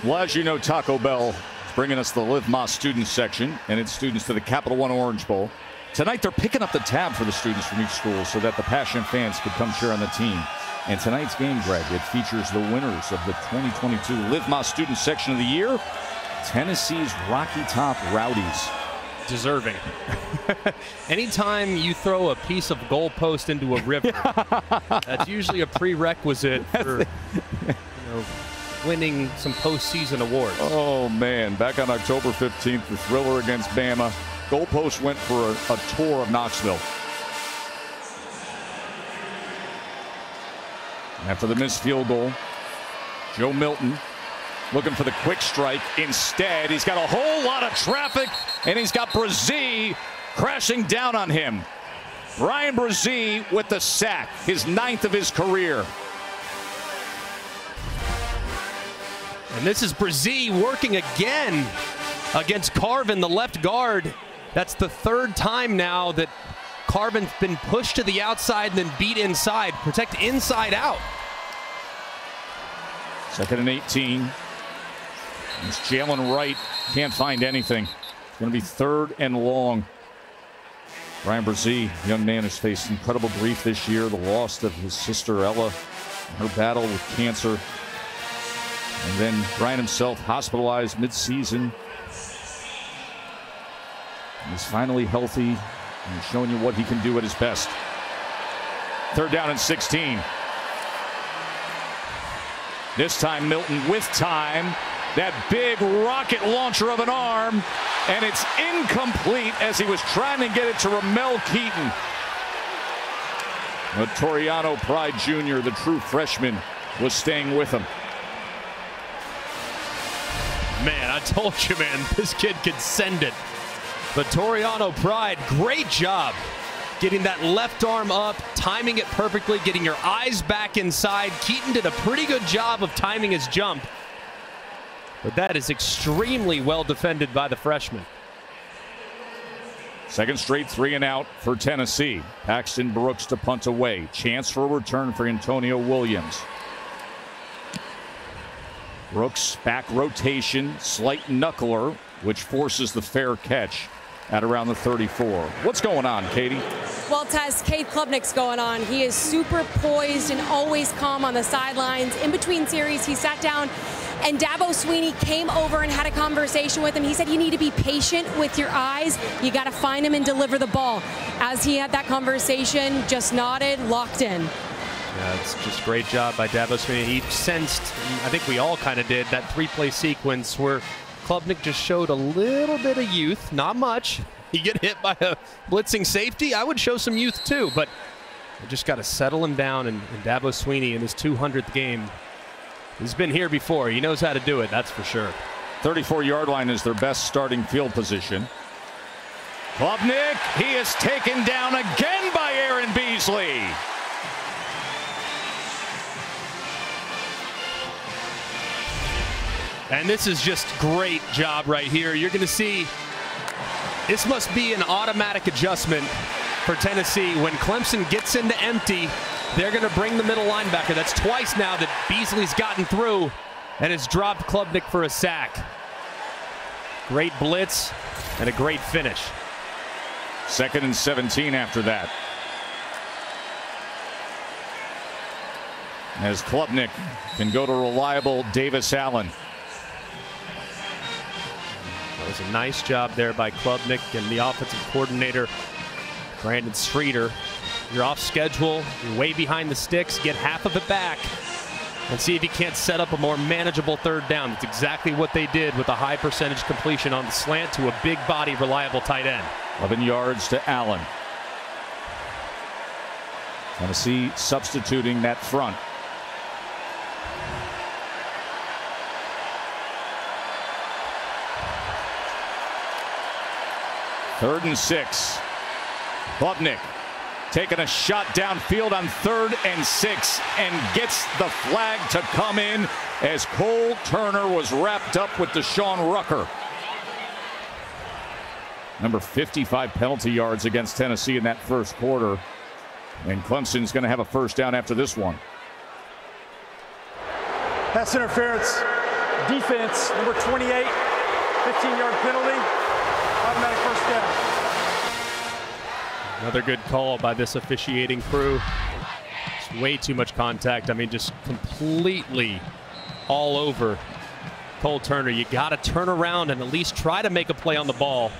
Well, as you know, Taco Bell is bringing us the Live Más students section and its students to the Capital One Orange Bowl. Tonight, they're picking up the tab for the students from each school so that the passionate fans could come cheer on the team. And tonight's game, Greg, it features the winners of the 2022 Live Más Student Section of the Year, Tennessee's Rocky Top Rowdies. Deserving. Anytime you throw a piece of goalpost into a river, that's usually a prerequisite for winning some postseason awards. Oh, man. Back on October 15th, the thriller against Bama. Goalpost went for a tour of Knoxville. After the missed field goal, Joe Milton looking for the quick strike. Instead, he's got a whole lot of traffic, and he's got Brazee crashing down on him. Brian Brazee with the sack, his 9th of his career. And this is Brazee working again against Carvin, the left guard. That's the 3rd time now that Carvin's been pushed to the outside and then beat inside. Protect inside out. 2nd and 18. As Jalen Wright can't find anything. It's going to be 3rd and long. Brian Brazee, young man, has faced incredible grief this year. The loss of his sister Ella, her battle with cancer. And then Brian himself hospitalized mid-season. He's finally healthy and showing you what he can do at his best. 3rd down and 16. This time Milton with time. That big rocket launcher of an arm, and it's incomplete as he was trying to get it to Ramel Keaton. But Toriano Pride Jr., the true freshman, was staying with him. Man, I told you, man, this kid could send it. But Toriano Pride, great job getting that left arm up, timing it perfectly, getting your eyes back inside. Keaton did a pretty good job of timing his jump. But that is extremely well defended by the freshman. 2nd straight 3 and out for Tennessee. Paxton Brooks to punt away. Chance for a return for Antonio Williams. Brooks back rotation, slight knuckler, which forces the fair catch at around the 34. What's going on, Katie? Well, Tess, Cade Klubnik's going on. He is super poised and always calm on the sidelines. In between series, he sat down, and Dabo Sweeney came over and had a conversation with him. He said, you need to be patient with your eyes. You got to find him and deliver the ball. As he had that conversation, just nodded, locked in. Yeah, it's just a great job by Dabo Sweeney. He sensed, I think we all kind of did, that 3-play sequence where Klubnik just showed a little bit of youth, not much. You get hit by a blitzing safety, I would show some youth too, but you just got to settle him down. And Dabo Sweeney in his 200th game, he's been here before. He knows how to do it, that's for sure. 34-yard line is their best starting field position. Klubnik, he is taken down again by Aaron Beasley. And this is just great job right here. You're going to see this must be an automatic adjustment for Tennessee. When Clemson gets into empty, they're going to bring the middle linebacker. That's twice now that Beasley's gotten through and has dropped Klubnik for a sack. Great blitz and a great finish. 2nd and 17 after that. As Klubnik can go to reliable Davis Allen. That was a nice job there by Klubnik and the offensive coordinator, Brandon Streeter. You're off schedule, you're way behind the sticks, get half of it back and see if you can't set up a more manageable 3rd down. That's exactly what they did with a high percentage completion on the slant to a big body, reliable tight end. 11 yards to Allen. Tennessee substituting that front. Third and 6. Klubnik taking a shot downfield on 3rd and 6 and gets the flag to come in as Cole Turner was wrapped up with Deshaun Rucker. Number 55 penalty yards against Tennessee in that first quarter. And Clemson's going to have a 1st down after this one. Pass interference, defense, number 28, 15-yard penalty, automatic 1st down. Another good call by this officiating crew. way too much contact. I mean, just completely all over Cole Turner. You got to turn around and at least try to make a play on the ball.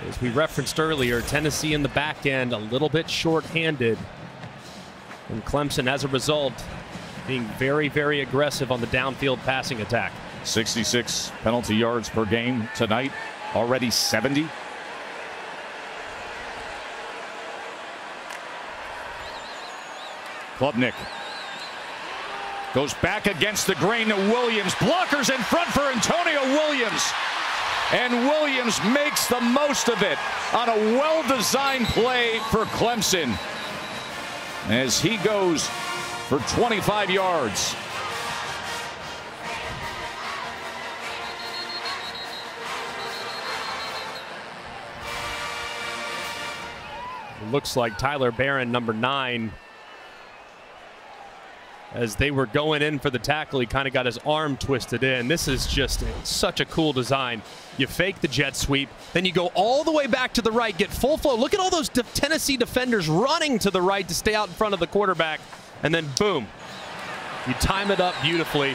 As we referenced earlier, Tennessee in the back end a little bit short-handed. And Clemson, as a result, being very, very aggressive on the downfield passing attack. 66 penalty yards per game tonight, already 70. Klubnik goes back against the grain to Williams. Blockers in front for Antonio Williams. And Williams makes the most of it on a well-designed play for Clemson as he goes for 25 yards. It looks like Tyler Barron, number 9, as they were going in for the tackle, he kind of got his arm twisted in. This is just such a cool design. You fake the jet sweep, then you go all the way back to the right, get full flow. Look at all those Tennessee defenders running to the right to stay out in front of the quarterback, and then boom, you time it up beautifully.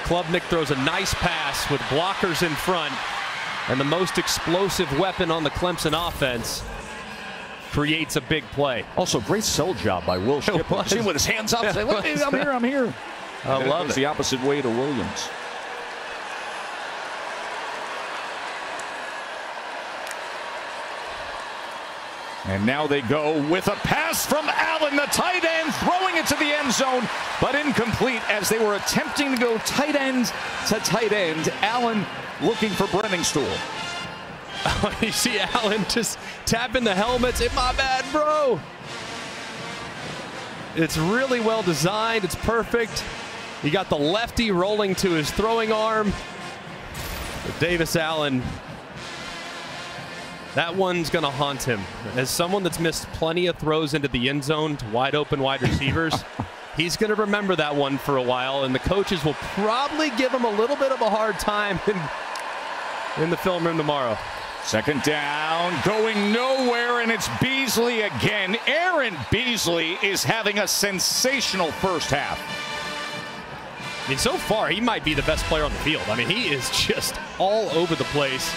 Klubnik throws a nice pass with blockers in front, and the most explosive weapon on the Clemson offense creates a big play. Also, great sell job by Will Shipley. See him with his hands up, say, "Look, I'm here, I'm here." I love it. The opposite way to Williams. And now they go with a pass from Allen, the tight end, throwing it to the end zone, but incomplete as they were attempting to go tight end to tight end. Allen looking for Brenningstool. You see Allen just tapping the helmets. Hey, my bad, bro. It's really well designed. It's perfect. You got the lefty rolling to his throwing arm. But Davis Allen, that one's going to haunt him. As someone that's missed plenty of throws into the end zone to wide open wide receivers, he's going to remember that one for a while, and the coaches will probably give him a little bit of a hard time in the film room tomorrow. Second down, going nowhere, and it's Beasley again. Aaron Beasley is having a sensational first half. I mean, so far, he might be the best player on the field. I mean, he is just all over the place.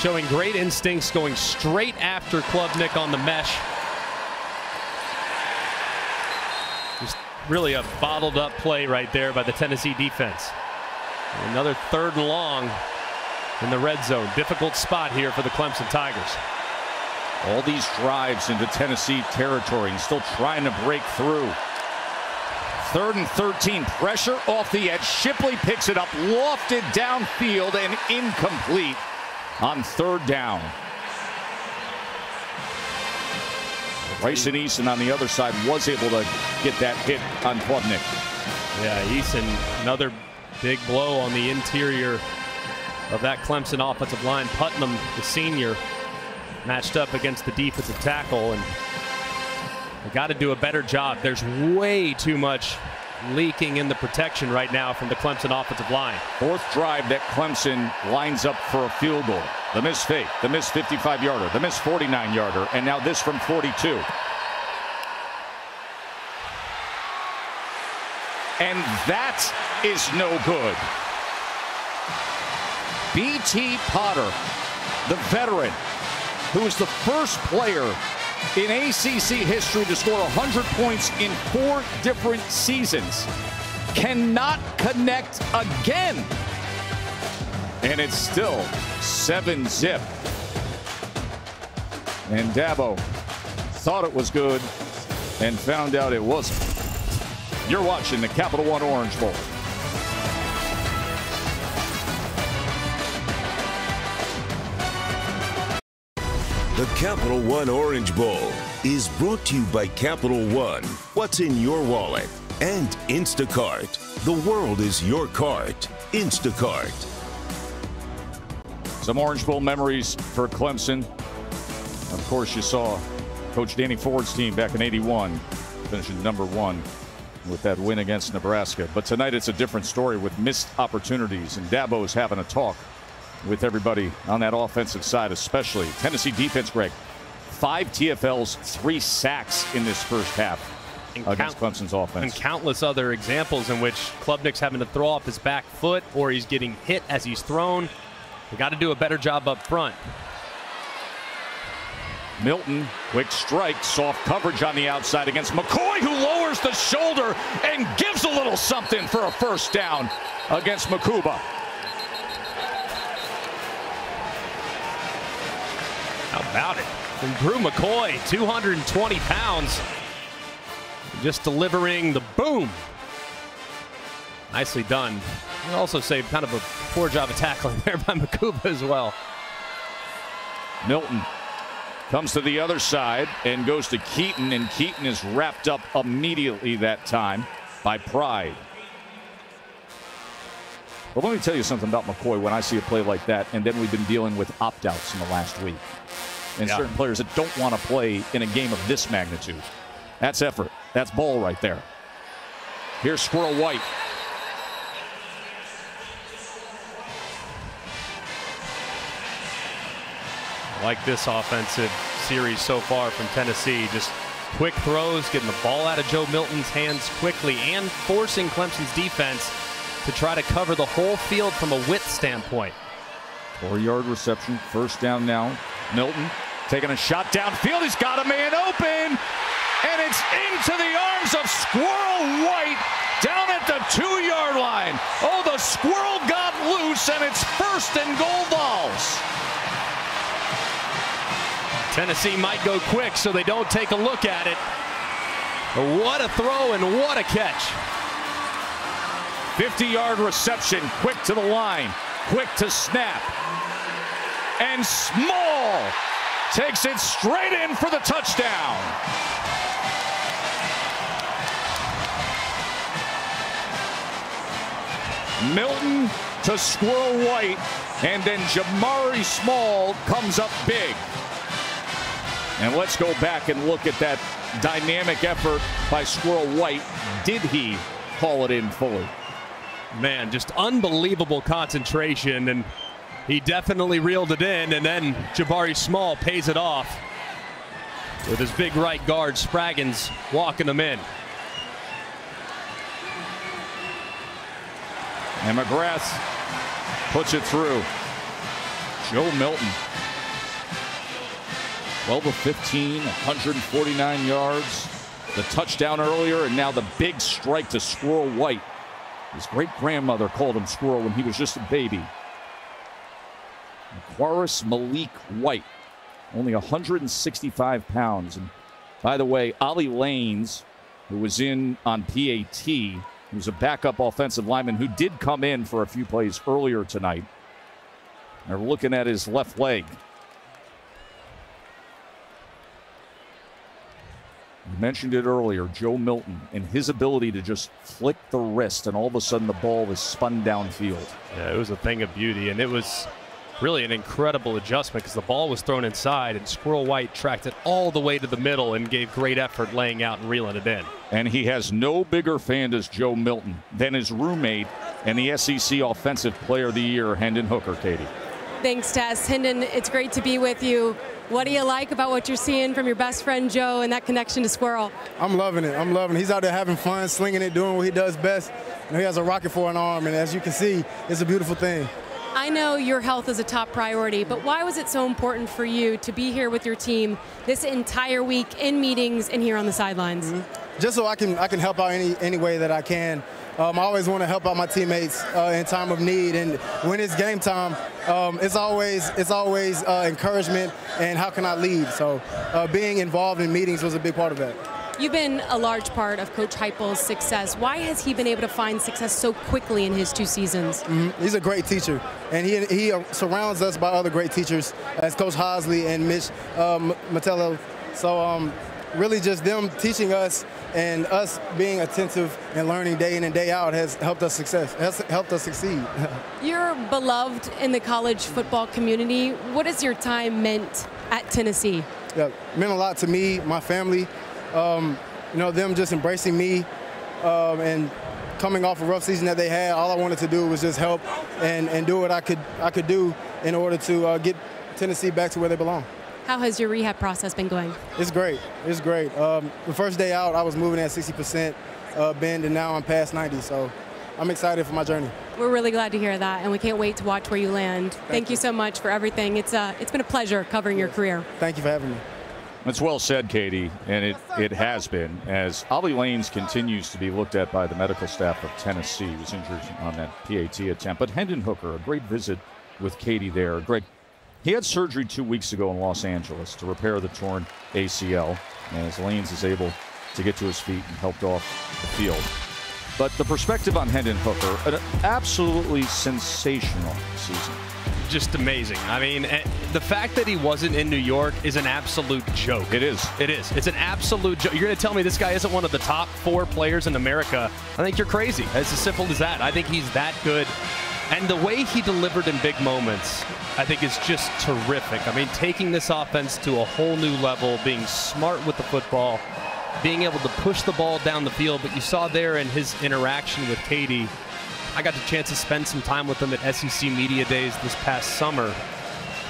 Showing great instincts, going straight after Klubnik on the mesh. Just really a bottled up play right there by the Tennessee defense. And another 3rd and long in the red zone. Difficult spot here for the Clemson Tigers. All these drives into Tennessee territory and still trying to break through. 3rd and 13, pressure off the edge. Shipley picks it up, lofted downfield, and incomplete on 3rd down. Bryson Eason on the other side was able to get that hit on Klubnik. Yeah, Eason, another big blow on the interior of that Clemson offensive line. Putnam, the senior, matched up against the defensive tackle, and they got to do a better job. There's way too much leaking in the protection right now from the Clemson offensive line. 4th drive that Clemson lines up for a field goal. The missed fake, the missed 55-yarder, the missed 49-yarder, and now this from 42. And that is no good. B.T. Potter, the veteran, who is the first player in ACC history to score 100 points in 4 different seasons, cannot connect again. And it's still 7-zip. And Dabo thought it was good and found out it wasn't. You're watching the Capital One Orange Bowl. The Capital One Orange Bowl is brought to you by Capital One. What's in your wallet? And Instacart. The world is your cart. Instacart. Some Orange Bowl memories for Clemson. Of course, you saw Coach Danny Ford's team back in '81 finishing #1 with that win against Nebraska. But tonight it's a different story with missed opportunities, and Dabo's having a talk with everybody on that offensive side, especially Tennessee defense. Greg, 5 TFLs, 3 sacks in this first half against Clemson's offense. And countless other examples in which Klubnik's having to throw off his back foot, or he's getting hit as he's thrown. They got to do a better job up front. Milton, quick strike, soft coverage on the outside against McCoy, who lowers the shoulder and gives a little something for a first down against Makuba. How about it? And Drew McCoy, 220 pounds, just delivering the boom. Nicely done. And also say kind of a poor job of tackling there by Makuba as well. Milton comes to the other side and goes to Keaton, and Keaton is wrapped up immediately that time by Pride. But let me tell you something about McCoy when I see a play like that, and then we've been dealing with opt-outs in the last week. And certain players that don't want to play in a game of this magnitude. That's effort. That's ball right there. Here's Squirrel White. I like this offensive series so far from Tennessee. Just quick throws, getting the ball out of Joe Milton's hands quickly, and forcing Clemson's defense to try to cover the whole field from a width standpoint. 4-yard reception, first down now. Milton taking a shot downfield. He's got a man open, and it's into the arms of Squirrel White down at the 2-yard line. Oh, the squirrel got loose, and it's 1st and goal balls. Tennessee might go quick so they don't take a look at it. But what a throw and what a catch. 50-yard reception, quick to the line, quick to snap. And Small takes it straight in for the touchdown. Milton to Squirrel White, and then Jamari Small comes up big. And let's go back and look at that dynamic effort by Squirrel White. Did he call it in fully? Man, just unbelievable concentration, and he definitely reeled it in, and then Jabari Small pays it off with his big right guard, Spraggins, walking him in. And McGrath puts it through. Joe Milton, 12 of 15, 149 yards. The touchdown earlier, and now the big strike to Squirrel White. His great-grandmother called him Squirrel when he was just a baby. Aquaris Malik White, only 165 pounds. And by the way, Ollie Lanes, who was in on PAT, who's a backup offensive lineman who did come in for a few plays earlier tonight. They're looking at his left leg. You mentioned it earlier, Joe Milton, and his ability to just flick the wrist, and all of a sudden the ball was spun downfield. Yeah, it was a thing of beauty, and it was really an incredible adjustment because the ball was thrown inside, and Squirrel White tracked it all the way to the middle and gave great effort laying out and reeling it in. And he has no bigger fan as Joe Milton than his roommate and the SEC Offensive Player of the Year, Hendon Hooker. Katie. Thanks, Tess. Hendon, it's great to be with you. What do you like about what you're seeing from your best friend Joe and that connection to Squirrel? I'm loving it. I'm loving it. He's out there having fun, slinging it, doing what he does best. And he has a rocket for an arm, and as you can see, it's a beautiful thing. I know your health is a top priority, but why was it so important for you to be here with your team this entire week in meetings and here on the sidelines? Just so I can help out any way that I can. I always want to help out my teammates in time of need, and when it's game time, it's always encouragement and how can I lead. So being involved in meetings was a big part of that. You've been a large part of Coach Heupel's success. Why has he been able to find success so quickly in his 2 seasons? He's a great teacher, and he surrounds us by other great teachers, as Coach Hosley and Mitch Matello. So really just them teaching us and us being attentive and learning day in and day out has helped us succeed. You're beloved in the college football community. What has your time meant at Tennessee? Yeah, it meant a lot to me, my family. Them just embracing me and coming off a rough season that they had. All I wanted to do was just help and do what I could do in order to get Tennessee back to where they belong. How has your rehab process been going? It's great. It's great. The first day out, I was moving at 60% bend, and now I'm past 90. So I'm excited for my journey. We're really glad to hear that, and we can't wait to watch where you land. Thank you so much for everything. It's been a pleasure covering your career. Thank you for having me. That's well said, Katie, and it has been, as Ollie Lanes continues to be looked at by the medical staff of Tennessee. He was injured on that PAT attempt. But Hendon Hooker, a great visit with Katie there. Greg, he had surgery 2 weeks ago in Los Angeles to repair the torn ACL, as Lanes is able to get to his feet and helped off the field. But the perspective on Hendon Hooker, an absolutely sensational season. Just amazing. I mean, the fact that he wasn't in New York is an absolute joke. It is. It is. It's an absolute joke. You're going to tell me this guy isn't one of the top 4 players in America? I think you're crazy. It's as simple as that. I think he's that good. And the way he delivered in big moments, I think, is just terrific. I mean, taking this offense to a whole new level, being smart with the football, being able to push the ball down the field. But you saw there in his interaction with Katie, I got the chance to spend some time with him at SEC Media Days this past summer.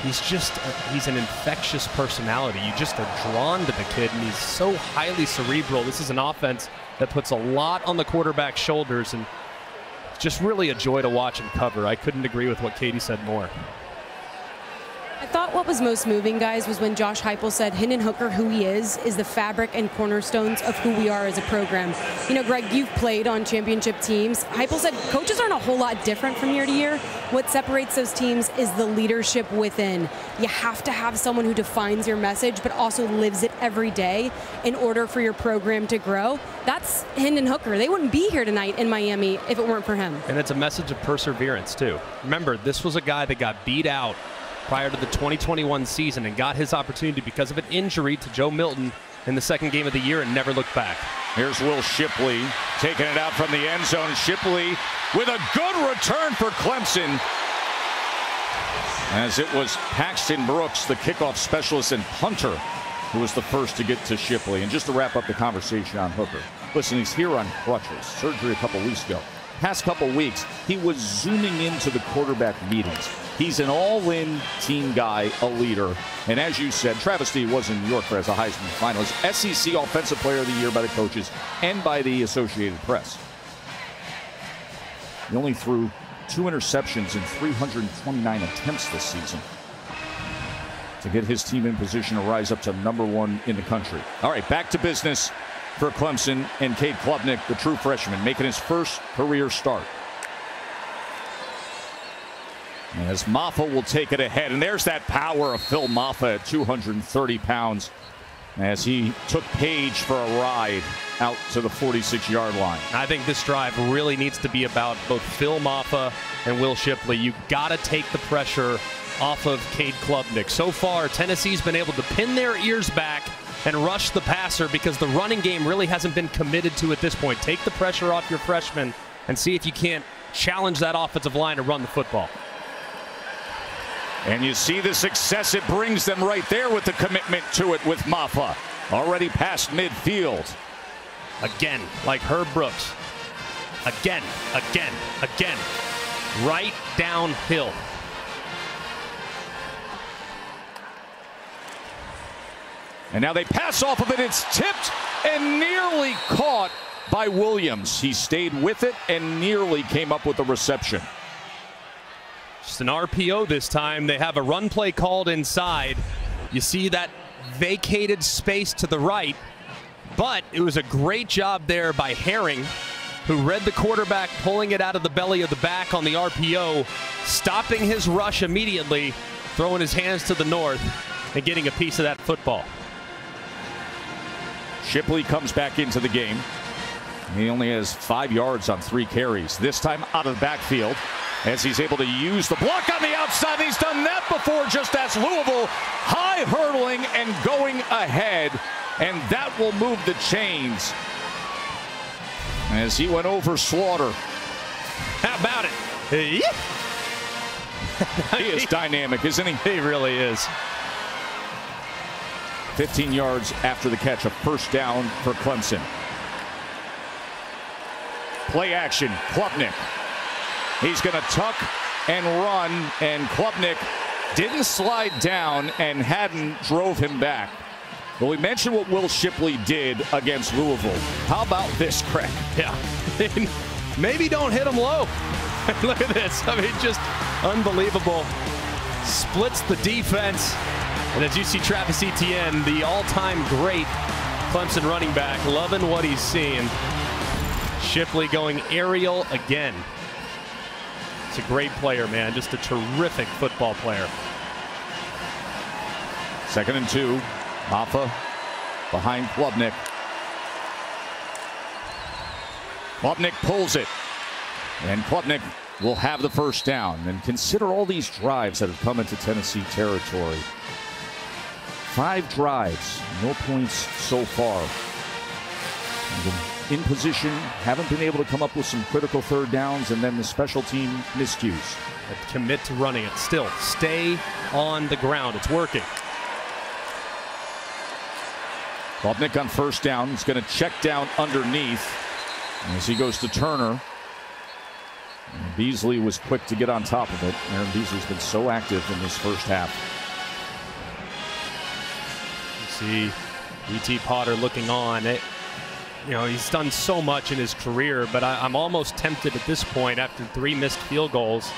He's an infectious personality. You just are drawn to the kid, and he's so highly cerebral. This is an offense that puts a lot on the quarterback's shoulders, and it's just really a joy to watch him cover. I couldn't agree with what Katie said more. I thought what was most moving, guys, was when Josh Heupel said Hendon Hooker, who he is the fabric and cornerstones of who we are as a program. You know, Greg, you've played on championship teams. Heupel said coaches aren't a whole lot different from year to year. What separates those teams is the leadership within. You have to have someone who defines your message but also lives it every day in order for your program to grow. That's Hendon Hooker. They wouldn't be here tonight in Miami if it weren't for him. And it's a message of perseverance, too. Remember, this was a guy that got beat out prior to the 2021 season and got his opportunity because of an injury to Joe Milton in the second game of the year and never looked back. Here's Will Shipley taking it out from the end zone. Shipley with a good return for Clemson, as it was Paxton Brooks, the kickoff specialist and punter, who was the first to get to Shipley. And just to wrap up the conversation on Hooker, listen, he's here on crutches, surgery a couple weeks ago. Past couple weeks, he was zooming into the quarterback meetings. He's an all-in team guy, a leader. And as you said, Travis Dee was in New York as a Heisman finalist, SEC Offensive Player of the Year by the coaches and by the Associated Press. He only threw 2 interceptions in 329 attempts this season to get his team in position to rise up to #1 in the country. All right, back to business for Clemson and Cade Klubnik, the true freshman, making his first career start. As Maffa will take it ahead, and there's that power of Phil Maffa at 230 pounds as he took Page for a ride out to the 46-yard line. I think this drive really needs to be about both Phil Maffa and Will Shipley. You got to take the pressure off of Cade Klubnik. So far, Tennessee's been able to pin their ears back and rush the passer because the running game really hasn't been committed to at this point. Take the pressure off your freshman and see if you can't challenge that offensive line to run the football. And you see the success it brings them right there with the commitment to it with Maffa. Already past midfield. Again, like Herb Brooks. Again. Right downhill. And now they pass off of it. It's tipped and nearly caught by Williams. He stayed with it and nearly came up with the reception. Just an RPO this time. They have a run play called inside. You see that vacated space to the right, but it was a great job there by Herring, who read the quarterback pulling it out of the belly of the back on the RPO, stopping his rush immediately, throwing his hands to the north and getting a piece of that football. Shipley comes back into the game. He only has 5 yards on 3 carries, this time out of the backfield, as he's able to use the block on the outside. He's done that before, just as Louisville high hurdling and going ahead, and that will move the chains as he went over Slaughter. How about it? He is dynamic, isn't he? He really is. 15 yards after the catch, a first down for Clemson. Play action, Klubnik. He's going to tuck and run, and Klubnik didn't slide down and Haddon drove him back. But we mentioned what Will Shipley did against Louisville. How about this, Craig? Yeah. Maybe don't hit him low. Look at this. I mean, just unbelievable. Splits the defense. And as you see Travis Etienne, the all-time great Clemson running back, loving what he's seeing. Shipley going aerial again. It's a great player, man. Just a terrific football player. 2nd and 2. Hoffa behind Klubnik. Klubnik pulls it. And Klubnik will have the first down. And consider all these drives that have come into Tennessee territory. 5 drives, no points so far. In position, haven't been able to come up with some critical 3rd downs, and then the special team miscues. Commit to running it. Still, stay on the ground. It's working. Klubnik on 1st down. He's going to check down underneath as he goes to Turner. And Beasley was quick to get on top of it. Aaron Beasley's been so active in this first half. You see E.T. Potter looking on. You know, he's done so much in his career, but I'm almost tempted at this point after 3 missed field goals,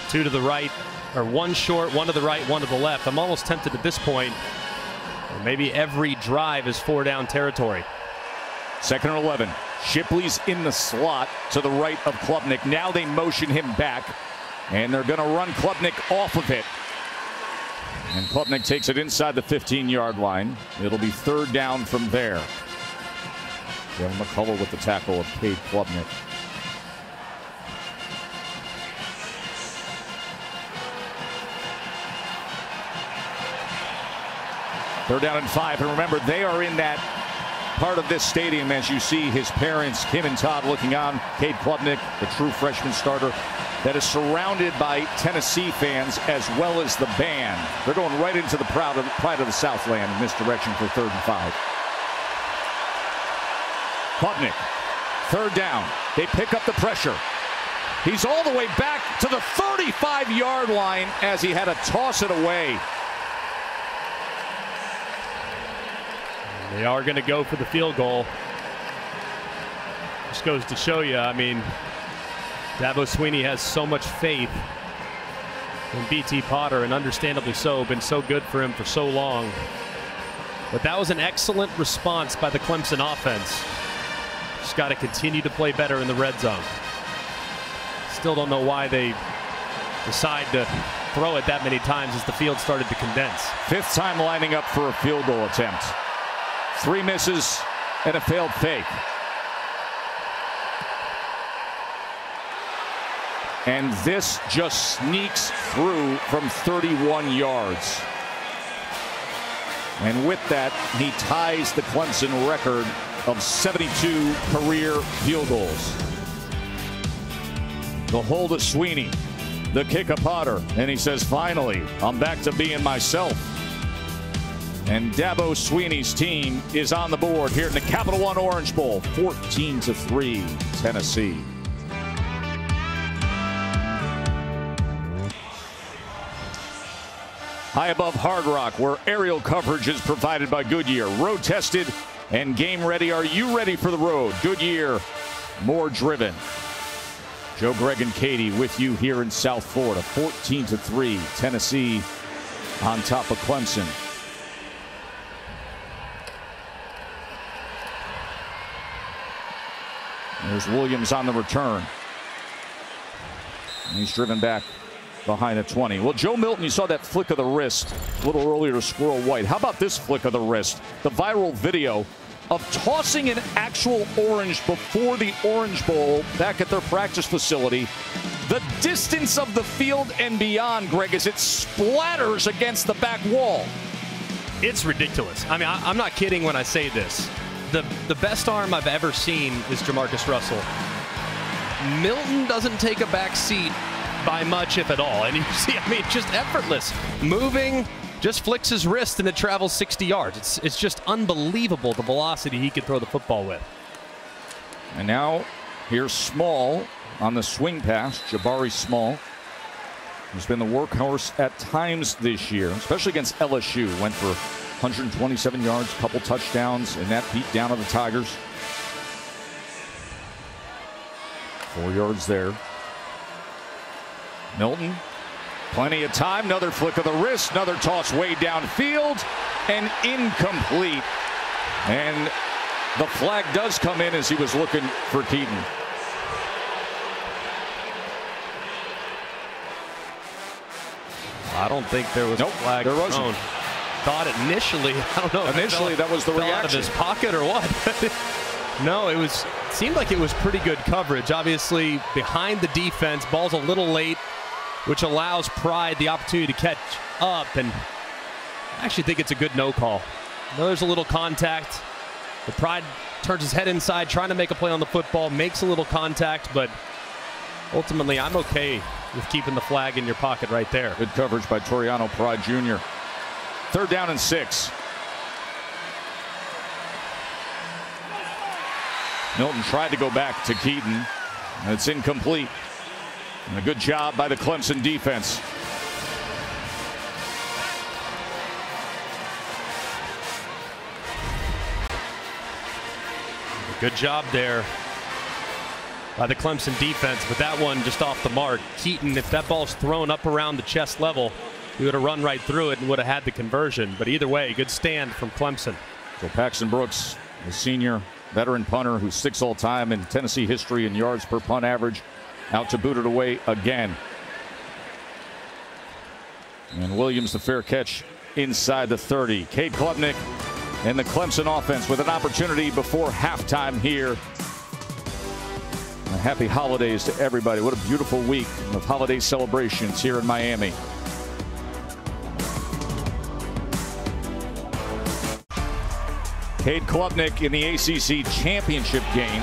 2 to the right, or 1 short, 1 to the right, 1 to the left. I'm almost tempted at this point. Maybe every drive is 4-down territory. 2nd and 11. Shipley's in the slot to the right of Klubnik. Now they motion him back, and they're going to run Klubnik off of it. And Klubnik takes it inside the 15-yard line. It'll be 3rd down from there. Jalen McCullough with the tackle of Cade Klubnik. They're down and 5. And remember, they are in that part of this stadium as you see his parents, Kim and Todd, looking on. Cade Klubnik, the true freshman starter, that is surrounded by Tennessee fans as well as the band. They're going right into the pride of the Southland in this direction for 3rd and 5. Klubnik, 3rd down. They pick up the pressure. He's all the way back to the 35-yard line as he had to toss it away. They are going to go for the field goal. Just goes to show you, I mean, Dabo Swinney has so much faith in B.T. Potter, and understandably so, been so good for him for so long. But that was an excellent response by the Clemson offense. Just got to continue to play better in the red zone. Still don't know why they decide to throw it that many times as the field started to condense. 5th time lining up for a field goal attempt. 3 misses and a failed fake. And this just sneaks through from 31 yards. And with that, he ties the Clemson record of 72 career field goals. The hold of Swinney, the kick of Potter, and he says, finally, I'm back to being myself. And Dabo Swinney's team is on the board here in the Capital One Orange Bowl, 14-3 Tennessee. High above Hard Rock, where aerial coverage is provided by Goodyear. Road tested and game ready. Are you ready for the road? Goodyear, more driven. Joe, Greg, and Katie with you here in South Florida. 14-3 Tennessee on top of Clemson. There's Williams on the return. And he's driven back behind the 20. Well, Joe Milton, you saw that flick of the wrist a little earlier to Squirrel White. How about this flick of the wrist? The viral video of tossing an actual orange before the Orange Bowl back at their practice facility. The distance of the field and beyond, Greg, as it splatters against the back wall. It's ridiculous. I mean, I'm not kidding when I say this. The best arm I've ever seen is Jamarcus Russell. Milton doesn't take a back seat by much, if at all. And you see, I mean, just effortless. Moving, just flicks his wrist and it travels 60 yards. It's just unbelievable the velocity he could throw the football with. And now here's Small on the swing pass, Jabari Small. He's been the workhorse at times this year, especially against LSU. Went for 127 yards, a couple touchdowns in that beat down of the Tigers. 4 yards there. Milton, plenty of time. Another flick of the wrist, another toss way downfield, and incomplete. And the flag does come in as he was looking for Keaton. I don't think there was a flag there wasn't. thrown. Thought initially, I don't know. Initially, that was the reaction. Out of his pocket or what? No, seemed like it was pretty good coverage. Obviously, behind the defense, ball's a little late, which allows Pride the opportunity to catch up. And I actually think it's a good no call. I know there's a little contact. The Pride turns his head inside, trying to make a play on the football, makes a little contact, but ultimately, I'm okay with keeping the flag in your pocket right there. Good coverage by Toriano Pride Jr. 3rd down and 6. Milton tried to go back to Keaton, and it's incomplete. And a good job by the Clemson defense. Good job there by the Clemson defense, but that one just off the mark. Keaton, if that ball's thrown up around the chest level, he would have run right through it and would have had the conversion. But either way, good stand from Clemson. So Paxton Brooks, the senior veteran punter who 6th all time in Tennessee history in yards per punt average, out to boot it away again. And Williams the fair catch inside the 30. Cade Klubnik and the Clemson offense with an opportunity before halftime here. And happy holidays to everybody. What a beautiful week of holiday celebrations here in Miami. Cade Klubnik in the ACC championship game.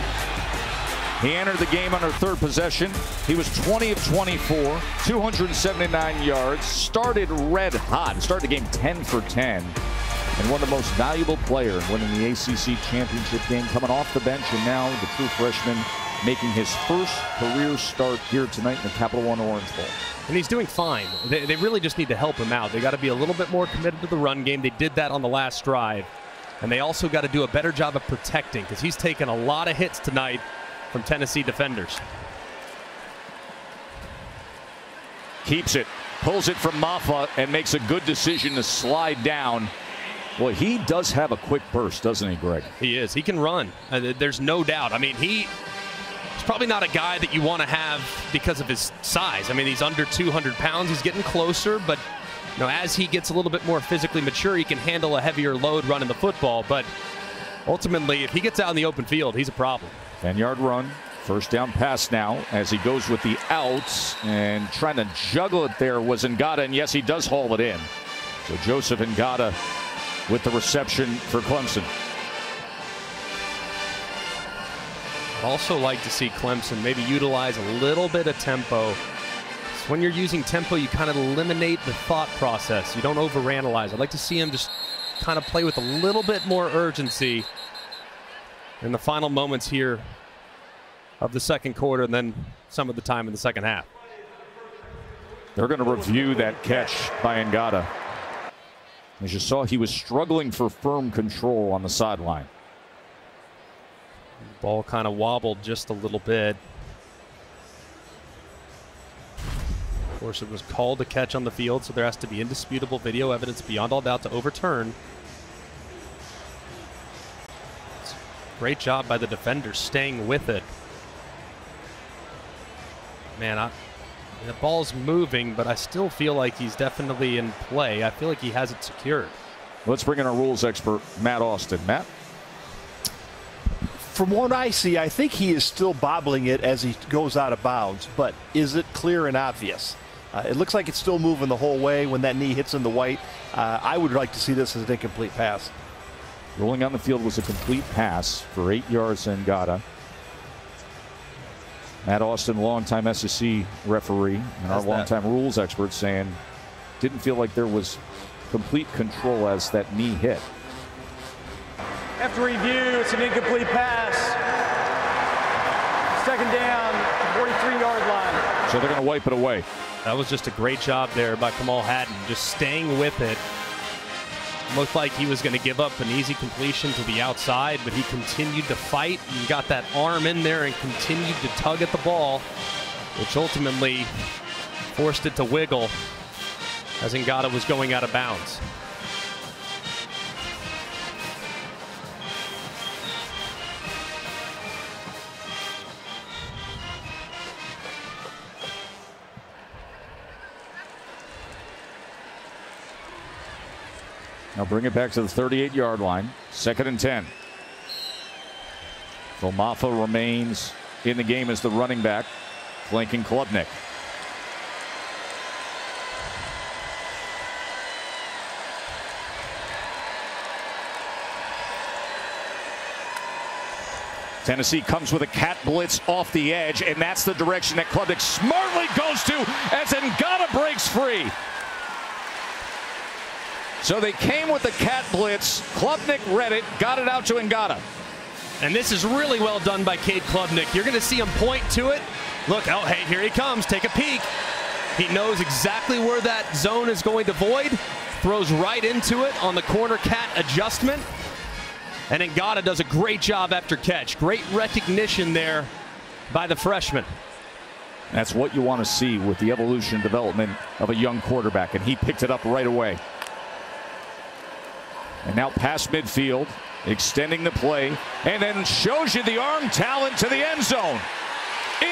He entered the game on her 3rd possession. He was 20 of 24, 279 yards, started red hot, started the game 10 for 10. And one of the most valuable players winning the ACC championship game, coming off the bench, and now the true freshman making his first career start here tonight in the Capital One Orange Bowl. And he's doing fine. They really just need to help him out. They got to be a little bit more committed to the run game. They did that on the last drive. And they also got to do a better job of protecting, because he's taken a lot of hits tonight from Tennessee defenders. Keeps it, pulls it from Maffa, and makes a good decision to slide down. Well, he does have a quick burst, doesn't he, Greg? He is. He can run. There's no doubt. I mean, he's probably not a guy that you want to have because of his size. I mean, he's under 200 pounds. He's getting closer, but you know, as he gets a little bit more physically mature, he can handle a heavier load running the football. But ultimately, if he gets out in the open field, he's a problem. 10-yard run. 1st down pass now as he goes with the outs, and trying to juggle it there was Ngata, and yes, he does haul it in. So Joseph Ngata with the reception for Clemson. I'd also like to see Clemson maybe utilize a little bit of tempo. So when you're using tempo, you kind of eliminate the thought process. You don't overanalyze. I'd like to see him just kind of play with a little bit more urgency in the final moments here of the 2nd quarter, and then some of the time in the 2nd half. They're going to review that catch by Ngata. As you saw, he was struggling for firm control on the sideline. Ball kind of wobbled just a little bit. Of course, it was called a catch on the field, so there has to be indisputable video evidence beyond all doubt to overturn. Great job by the defenders staying with it. Man, the ball's moving, but I still feel like he's definitely in play. I feel like he has it secured. Let's bring in our rules expert, Matt Austin. Matt? From what I see, I think he is still bobbling it as he goes out of bounds, but is it clear and obvious? It looks like it's still moving the whole way when that knee hits in the white. I would like to see this as an incomplete pass. Rolling on the field was a complete pass for 8 yards to Ngata. Matt Austin, longtime SEC referee, and our longtime rules expert, saying didn't feel like there was complete control as that knee hit. After review, it's an incomplete pass. 2nd down, 43-yard line. So they're going to wipe it away. That was just a great job there by Kamal Hadden, just staying with it. Looked like he was going to give up an easy completion to the outside, but he continued to fight and got that arm in there and continued to tug at the ball, which ultimately forced it to wiggle as Ngata was going out of bounds. Now bring it back to the 38-yard line. 2nd and 10. Vilmafa remains in the game as the running back, flanking Klubnik. Tennessee comes with a cat blitz off the edge, and that's the direction that Klubnik smartly goes to as Ngata breaks free. So they came with the cat blitz. Klubnik read it, got it out to Ngata. And this is really well done by Cade Klubnik. You're going to see him point to it. Look, oh, hey, here he comes. Take a peek. He knows exactly where that zone is going to void. Throws right into it on the corner cat adjustment. And Ngata does a great job after catch. Great recognition there by the freshman. That's what you want to see with the evolution and development of a young quarterback, and he picked it up right away. And now past midfield, extending the play, and then shows you the arm talent to the end zone.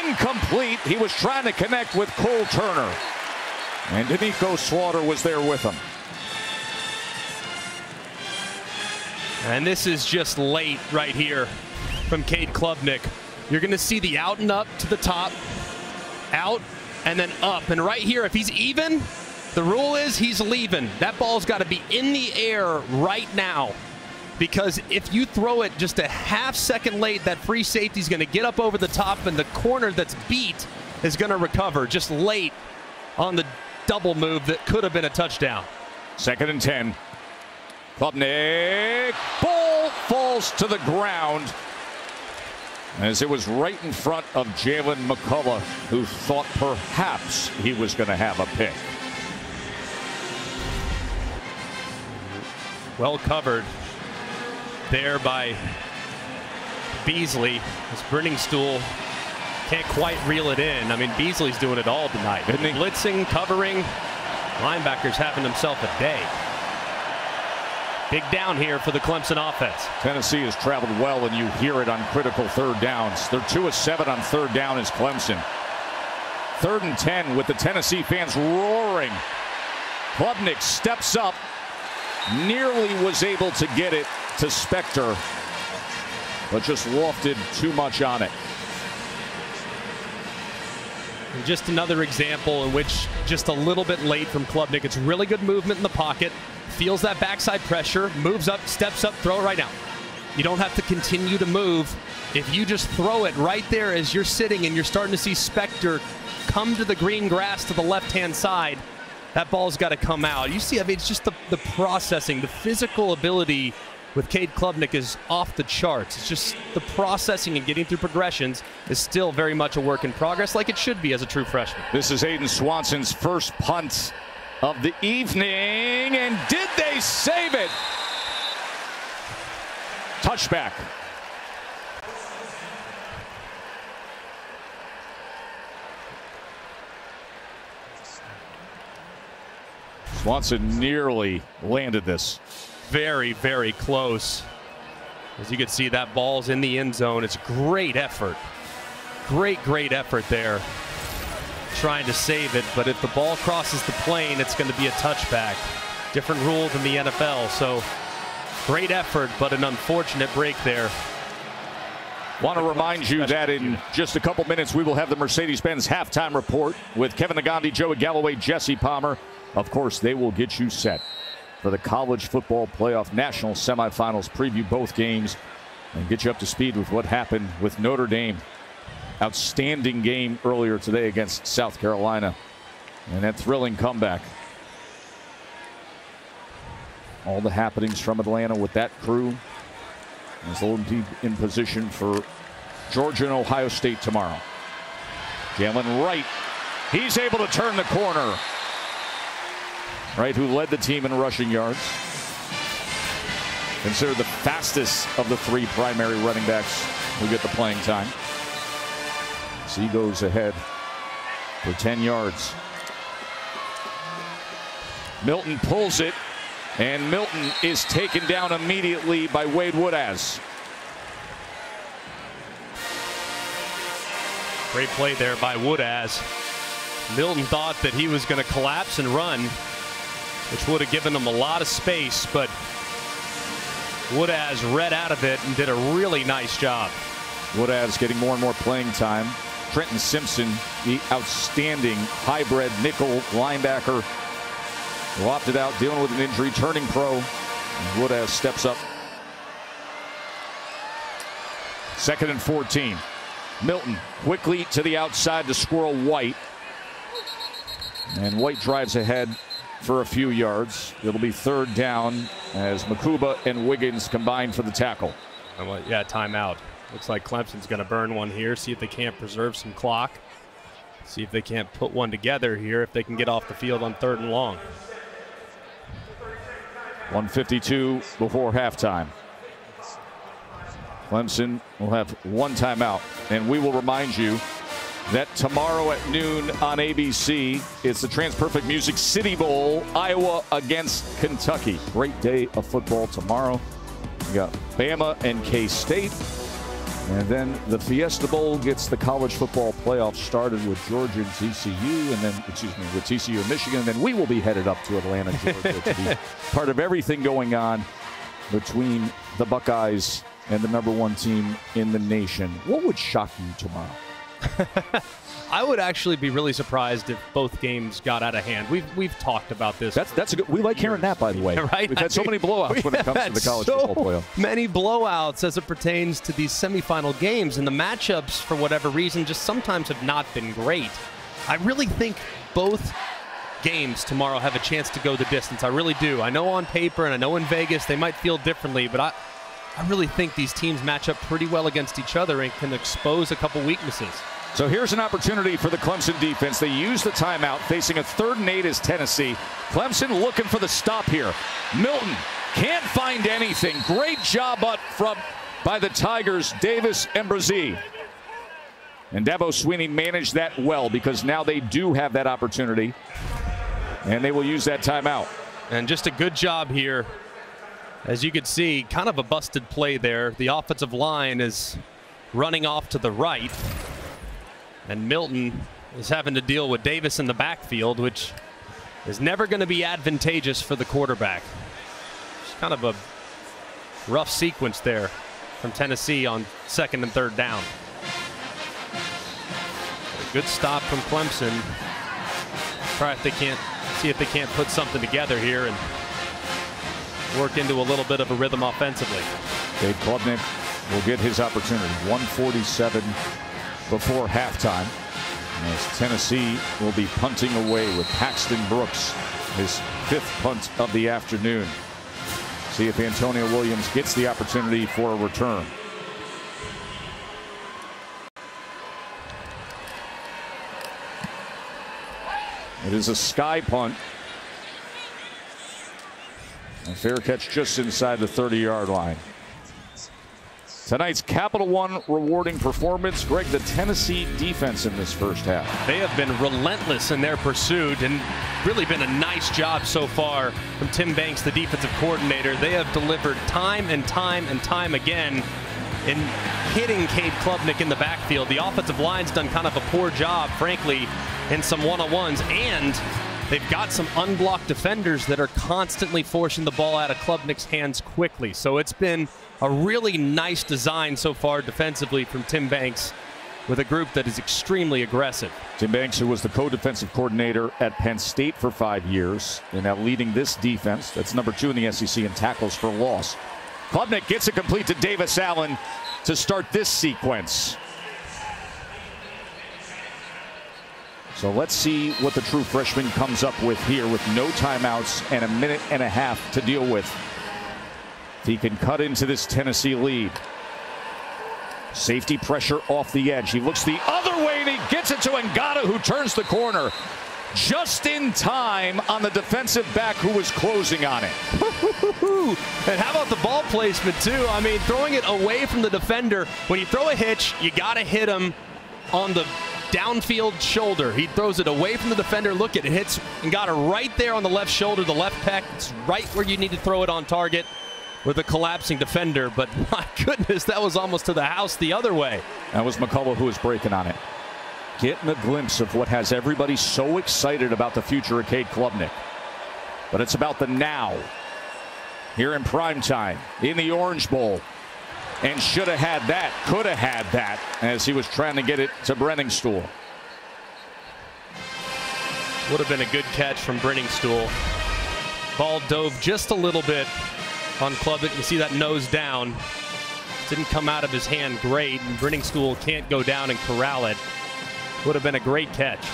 Incomplete. He was trying to connect with Cole Turner. And D'Amico Slaughter was there with him. And this is just late right here from Cade Klubnik. You're going to see the out and up to the top, out, and then up. And right here, if he's even, the rule is he's leaving. That ball's got to be in the air right now, because if you throw it just a half second late, that free safety is going to get up over the top, and the corner that's beat is going to recover just late on the double move that could have been a touchdown. 2nd and 10. Klubnik. Ball falls to the ground as it was right in front of Jalen McCullough, who thought perhaps he was going to have a pick. Well covered there by Beasley. His Brenningstool can't quite reel it in. I mean, Beasley's doing it all tonight. Blitzing, covering. Linebacker's having himself a day. Big down here for the Clemson offense. Tennessee has traveled well, and you hear it on critical 3rd downs. They're 2 of 7 on 3rd down as Clemson. 3rd and 10 with the Tennessee fans roaring. Klubnik steps up. Nearly was able to get it to Spector, but just lofted too much on it. And just another example in which just a little bit late from Klubnik. It's really good movement in the pocket, feels that backside pressure, moves up, steps up, throw it right now. You don't have to continue to move. If you just throw it right there as you're sitting and you're starting to see Spector come to the green grass to the left-hand side, that ball's got to come out. You see, I mean, it's just the processing, the physical ability with Cade Klubnik is off the charts. It's just the processing and getting through progressions is still very much a work in progress, like it should be as a true freshman. This is Aiden Swanson's first punt of the evening, and did they save it? Touchback. Swanson nearly landed this. Very, very close. As you can see, that ball's in the end zone. It's great effort. Great effort there. Trying to save it, but if the ball crosses the plane, it's going to be a touchback. Different rule than the NFL, so great effort, but an unfortunate break there. Want to remind you that in just a couple minutes, we will have the Mercedes-Benz halftime report with Kevin Nagandi, Joey Galloway, Jesse Palmer. Of course, they will get you set for the college football playoff national semifinals, preview both games, and get you up to speed with what happened with Notre Dame. Outstanding game earlier today against South Carolina, and that thrilling comeback. All the happenings from Atlanta with that crew. As they'll be in position for Georgia and Ohio State tomorrow. Jalen Wright He's able to turn the corner. Right, who led the team in rushing yards. Considered the fastest of the 3 primary running backs who get the playing time. So he goes ahead for 10 yards. Milton pulls it, and Milton is taken down immediately by Wade Woodaz. Great play there by Woodaz. Milton thought that he was going to collapse and run, which would have given him a lot of space, but Woodaz read out of it and did a really nice job. Woodaz getting more and more playing time. Trenton Simpson, the outstanding hybrid nickel linebacker, who opted out, dealing with an injury, turning pro. And Woodaz steps up. 2nd and 14. Milton quickly to the outside to squirrel White. And White drives ahead for a few yards. It'll be 3rd down as Makuba and Wiggins combine for the tackle. Yeah, timeout. Looks like Clemson's going to burn one here, see if they can't preserve some clock. See if they can't put one together here, if they can get off the field on 3rd and long. 1:52 before halftime. Clemson will have 1 timeout, and we will remind you that tomorrow at noon on ABC, it's the TransPerfect Music City Bowl, Iowa against Kentucky. Great day of football tomorrow. We got Bama and K-State. And then the Fiesta Bowl gets the college football playoff started with Georgia and TCU, and then, with TCU and Michigan. And then we will be headed up to Atlanta, Georgia, to be part of everything going on between the Buckeyes and the #1 team in the nation. What would shock you tomorrow? I would actually be really surprised if both games got out of hand. We've talked about this. That's a good. We like hearing that, by the way. Right? We've had so many blowouts when it comes to the college football playoff. Many blowouts as it pertains to these semifinal games, and the matchups, for whatever reason, just sometimes have not been great. I really think both games tomorrow have a chance to go the distance. I really do. I know on paper and I know in Vegas they might feel differently, but I really think these teams match up pretty well against each other and can expose a couple weaknesses. So here's an opportunity for the Clemson defense. They use the timeout, facing a 3rd and 8 as Tennessee. Clemson looking for the stop here. Milton can't find anything. Great job up front by the Tigers, Davis and Brazee. And Dabo Swinney managed that well, because now they do have that opportunity. And they will use that timeout. And just a good job here. As you can see, kind of a busted play there. The offensive line is running off to the right. And Milton is having to deal with Davis in the backfield, which is never going to be advantageous for the quarterback. It's kind of a rough sequence there from Tennessee on 2nd and 3rd down. A good stop from Clemson. Try if they can't, see if they can't put something together here and work into a little bit of a rhythm offensively. Dave Klubnik will get his opportunity. 1:47 before halftime, as Tennessee will be punting away with Paxton Brooks, his 5th punt of the afternoon. See if Antonio Williams gets the opportunity for a return. It is a sky punt. A fair catch just inside the 30-yard line. Tonight's Capital One rewarding performance, Greg, the Tennessee defense in this first half. They have been relentless in their pursuit and really been a nice job so far from Tim Banks, the defensive coordinator. They have delivered time and time and time again in hitting Cade Klubnik in the backfield. The offensive line's done kind of a poor job, frankly, in some one-on-ones, and they've got some unblocked defenders that are constantly forcing the ball out of Klubnik's hands quickly. So it's been a really nice design so far defensively from Tim Banks, with a group that is extremely aggressive. Tim Banks, who was the co-defensive coordinator at Penn State for 5 years, and now leading this defense. That's #2 in the SEC in tackles for loss. Klubnik gets it complete to Davis Allen to start this sequence. So let's see what the true freshman comes up with here with no timeouts and a minute and a half to deal with. If he can cut into this Tennessee lead. Safety pressure off the edge. He looks the other way Delaney gets it to Ngata, who turns the corner just in time on the defensive back who was closing on it. And how about the ball placement, too? I mean, throwing it away from the defender. When you throw a hitch, you got to hit him on the downfield shoulder. He throws it away from the defender. Look at it. Hits Ngata right there on the left shoulder, the left pec. It's right where you need to throw it on target with a collapsing defender. But my goodness, that was almost to the house the other way. That was McCullough who was breaking on it. Getting a glimpse of what has everybody so excited about the future of Cade Klubnik. But it's about the now. Here in prime time, in the Orange Bowl. And should have had that, could have had that, as he was trying to get it to Brenningstool. Would have been a good catch from Brenningstool. Ball dove just a little bit on Klubnik. You see that nose down. Didn't come out of his hand great, and Brenningstool can't go down and corral it. Would have been a great catch.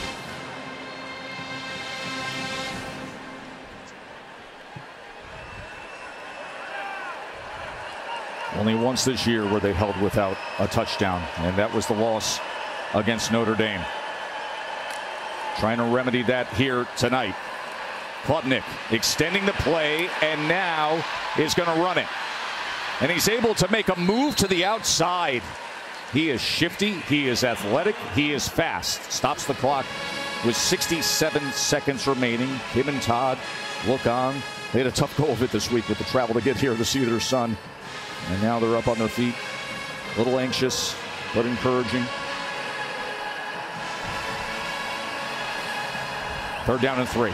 Only once this year were they held without a touchdown, and that was the loss against Notre Dame. Trying to remedy that here tonight. Klubnik extending the play, and now is going to run it. And he's able to make a move to the outside. He is shifty, he is athletic, he is fast. Stops the clock with 67 seconds remaining. Him and Todd look on. They had a tough go of it this week with the travel to get here to see their son. And now they're up on their feet. A little anxious, but encouraging. 3rd down and 3.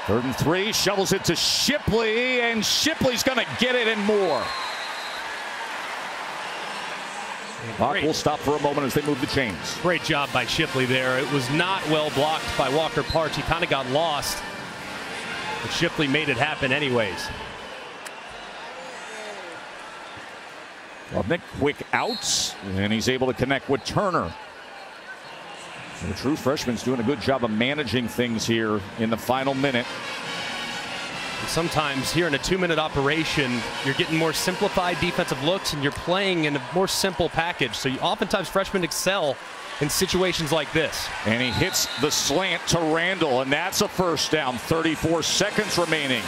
Third and 3, shovels it to Shipley, and Shipley's going to get it and more. Clock will stop for a moment as they move the chains. Great job by Shipley there. It was not well blocked by Walker Parch. He kind of got lost, but Shipley made it happen anyways. Klubnik quick outs, and he's able to connect with Turner. The true freshman's doing a good job of managing things here in the final minute. Sometimes here in a 2-minute operation, you're getting more simplified defensive looks and you're playing in a more simple package. So oftentimes freshmen excel in situations like this. And he hits the slant to Randall, and that's a 1st down. 34 seconds remaining.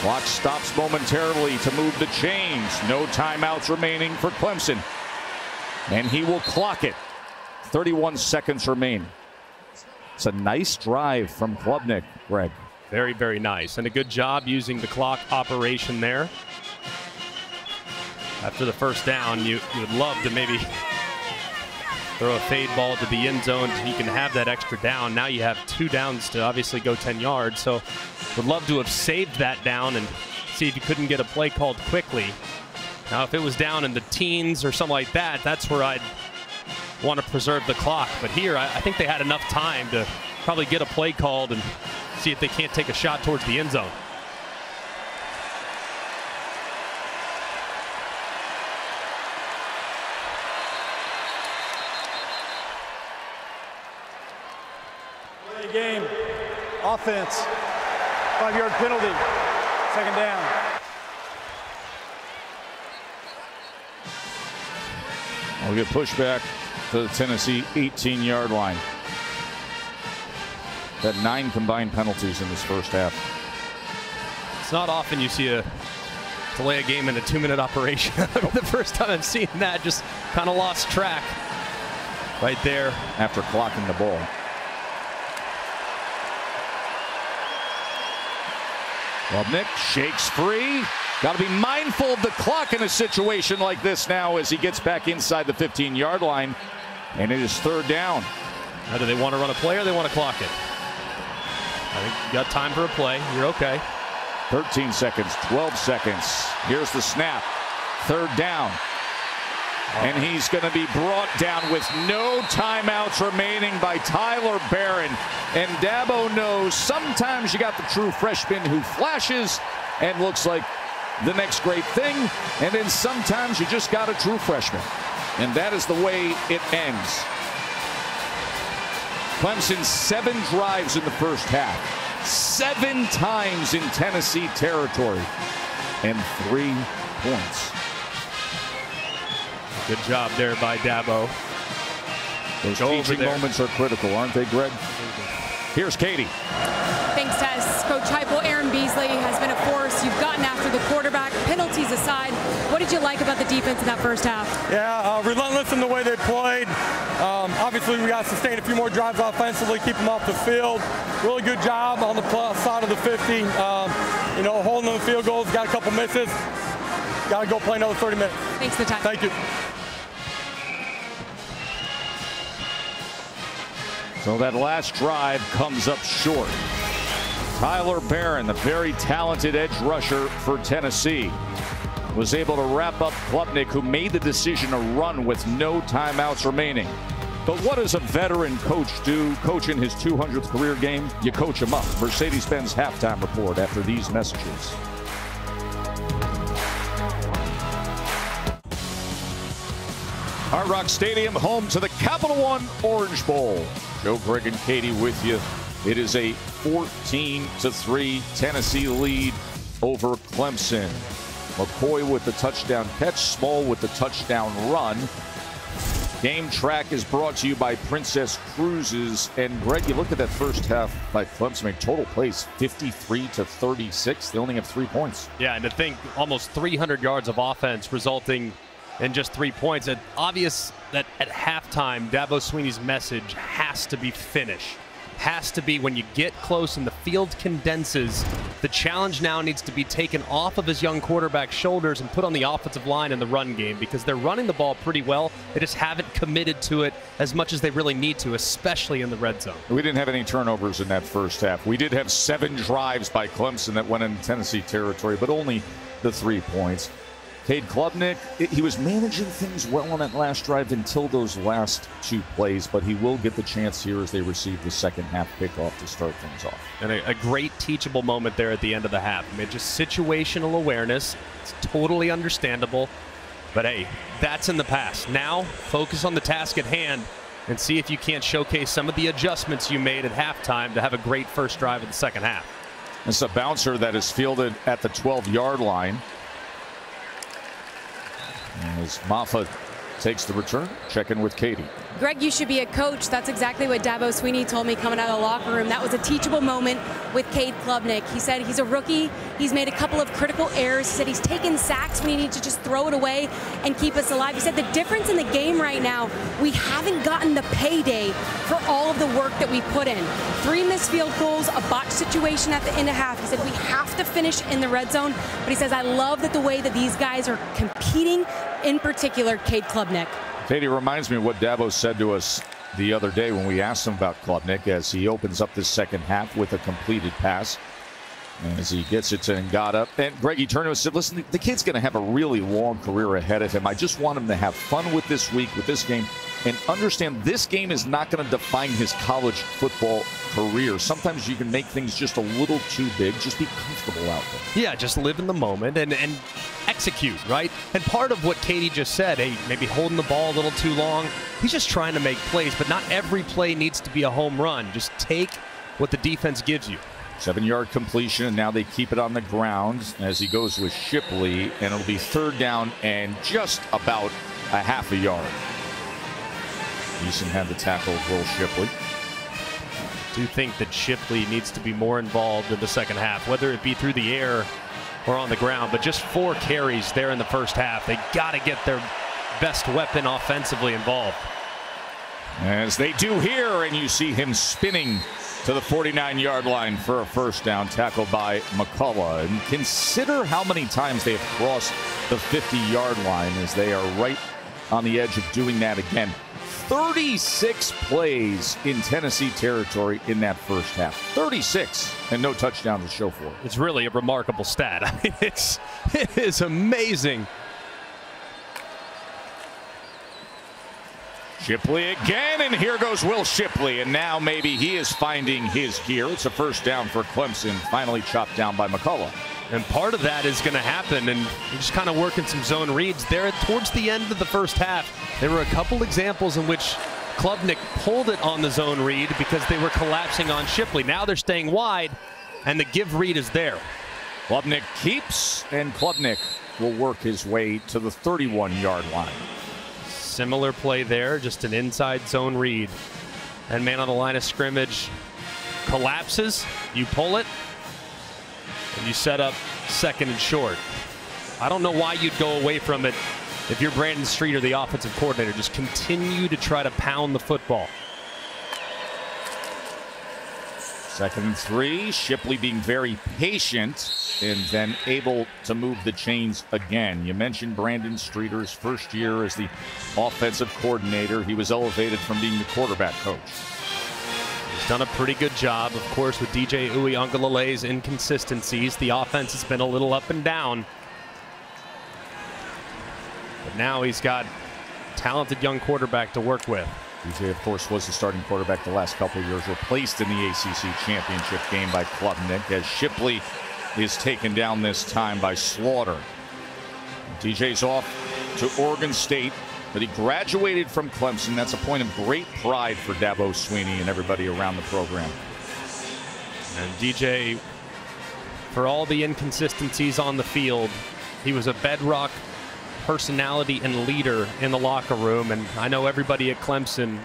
Clock stops momentarily to move the chains. No timeouts remaining for Clemson. And he will clock it. 31 seconds remain. It's a nice drive from Klubnik, Greg. Very, very nice. And a good job using the clock operation there. After the 1st down, you would love to maybe throw a fade ball to the end zone so you can have that extra down. Now you have 2 downs to obviously go 10 yards. So would love to have saved that down and see if you couldn't get a play called quickly. Now, if it was down in the teens or something like that, that's where I'd want to preserve the clock. But here, I think they had enough time to probably get a play called and see if they can't take a shot towards the end zone. Play game. Offense. 5-yard penalty. 2nd down. We'll get pushback to the Tennessee 18-yard line. Had 9 combined penalties in this 1st half. It's not often you see a delay a game in a 2-minute operation. The first time I've seen that, just kind of lost track right there after clocking the ball. Klubnik shakes free. Got to be mindful of the clock in a situation like this now as he gets back inside the 15-yard line. And it is 3rd down. Now, do they want to run a play or they want to clock it? I think you got time for a play. You're okay. 13 seconds, 12 seconds. Here's the snap. 3rd down. And he's going to be brought down with no timeouts remaining by Tyler Barron. And Dabo knows sometimes you got the true freshman who flashes and looks like the next great thing. And then sometimes you just got a true freshman. And that is the way it ends. Clemson 7 drives in the first half. 7 times in Tennessee territory. And 3 points. Good job there by Dabo. Those teaching moments are critical, aren't they, Greg? Here's Katie. Thanks, Tess. Coach Heupel, Aaron Beasley has been a force. You've gotten after the quarterback. Penalties aside, what did you like about the defense in that first half? Yeah, relentless in the way they played. Obviously, we got to sustain a few more drives offensively, keep them off the field. Really good job on the plus side of the 50. Holding the field goals, got a couple misses. Got to go play another 30 minutes. Thanks for the time. Thank you. So that last drive comes up short. Tyler Barron, the very talented edge rusher for Tennessee, was able to wrap up Klubnik, who made the decision to run with no timeouts remaining. But what does a veteran coach do? Coach in his 200th career game? You coach him up. Mercedes-Benz halftime report after these messages. Hard Rock Stadium, home to the Capital One Orange Bowl. Joe, Greg, and Katie with you. It is a 14-3 Tennessee lead over Clemson. McCoy with the touchdown catch, Small with the touchdown run. Game Track is brought to you by Princess Cruises. And Greg, you look at that first half by Clemson, I mean, total plays 53-36. They only have 3 points. Yeah, and to think almost 300 yards of offense resulting in just 3 points. It's obvious that at halftime, Dabo Swinney's message has to be finish. Has to be when you get close and the field condenses, the challenge now needs to be taken off of his young quarterback's shoulders and put on the offensive line in the run game, because they're running the ball pretty well. They just haven't committed to it as much as they really need to, especially in the red zone. We didn't have any turnovers in that first half. We did have 7 drives by Clemson that went in Tennessee territory, but only the 3 points. Cade Klubnik, he was managing things well on that last drive until those last 2 plays, but he will get the chance here as they receive the second half kickoff to start things off. And a great teachable moment there at the end of the half. I mean, just situational awareness. It's totally understandable. But hey, that's in the past. Now, focus on the task at hand and see if you can't showcase some of the adjustments you made at halftime to have a great first drive of the second half. It's a bouncer that is fielded at the 12-yard line. As Maffa takes the return, check in with Katie. Greg, you should be a coach. That's exactly what Dabo Swinney told me coming out of the locker room. That was a teachable moment with Cade Klubnik. He said he's a rookie. He's made a couple of critical errors. He said he's taken sacks when he needs to just throw it away and keep us alive. He said the difference in the game right now, we haven't gotten the payday for all of the work that we put in. 3 missed field goals, a botched situation at the end of half. He said we have to finish in the red zone. But he says, I love that the way that these guys are competing, in particular, Cade Klubnik. Katie, reminds me of what Dabo said to us the other day when we asked him about Klubnik as he opens up this second half with a completed pass. As he gets it to Ngata. And Greg, he turned to us and said, listen, the kid's going to have a really long career ahead of him. I just want him to have fun with this week, with this game, and understand this game is not going to define his college football career. Sometimes you can make things just a little too big. Just be comfortable out there. Yeah, just live in the moment and execute, right? And part of what Katie just said, hey, maybe holding the ball a little too long. He's just trying to make plays, but not every play needs to be a home run. Just take what the defense gives you. 7-yard completion, and now they keep it on the ground as he goes with Shipley, and it'll be 3rd down and just about a half a yard. Eason had the tackle of Will Shipley. I do think that Shipley needs to be more involved in the second half, whether it be through the air or on the ground, but just 4 carries there in the first half. They got to get their best weapon offensively involved. As they do here, and you see him spinning to the 49-yard line for a first down, tackled by McCullough. And consider how many times they have crossed the 50-yard line as they are right on the edge of doing that again. 36 plays in Tennessee territory in that first half. 36, and no touchdowns to show for it. It's really a remarkable stat. I mean, it is amazing. Shipley again, and here goes Will Shipley, and now maybe he is finding his gear. It's a first down for Clemson, finally chopped down by McCullough. And part of that is going to happen, and you're just kind of working some zone reads there towards the end of the first half. There were a couple examples in which Klubnik pulled it on the zone read because they were collapsing on Shipley. Now they're staying wide, and the give read is there. Klubnik keeps, and Klubnik will work his way to the 31-yard line. Similar play there, just an inside zone read. And man on the line of scrimmage collapses, you pull it, and you set up second and short. I don't know why you'd go away from it if you're Brandon Streeter, the offensive coordinator. Just continue to try to pound the football. 2nd and 3. Shipley being very patient and then able to move the chains again. You mentioned Brandon Streeter's first year as the offensive coordinator. He was elevated from being the quarterback coach. He's done a pretty good job, of course, with DJ Uiagalelei's inconsistencies. The offense has been a little up and down. But now he's got a talented young quarterback to work with. DJ, of course, was the starting quarterback the last couple of years, replaced in the ACC championship game by Klubnik, as Shipley is taken down this time by Slaughter. DJ's off to Oregon State, but he graduated from Clemson. That's a point of great pride for Dabo Swinney and everybody around the program. And DJ, for all the inconsistencies on the field, he was a bedrock personality and leader in the locker room, and I know everybody at Clemson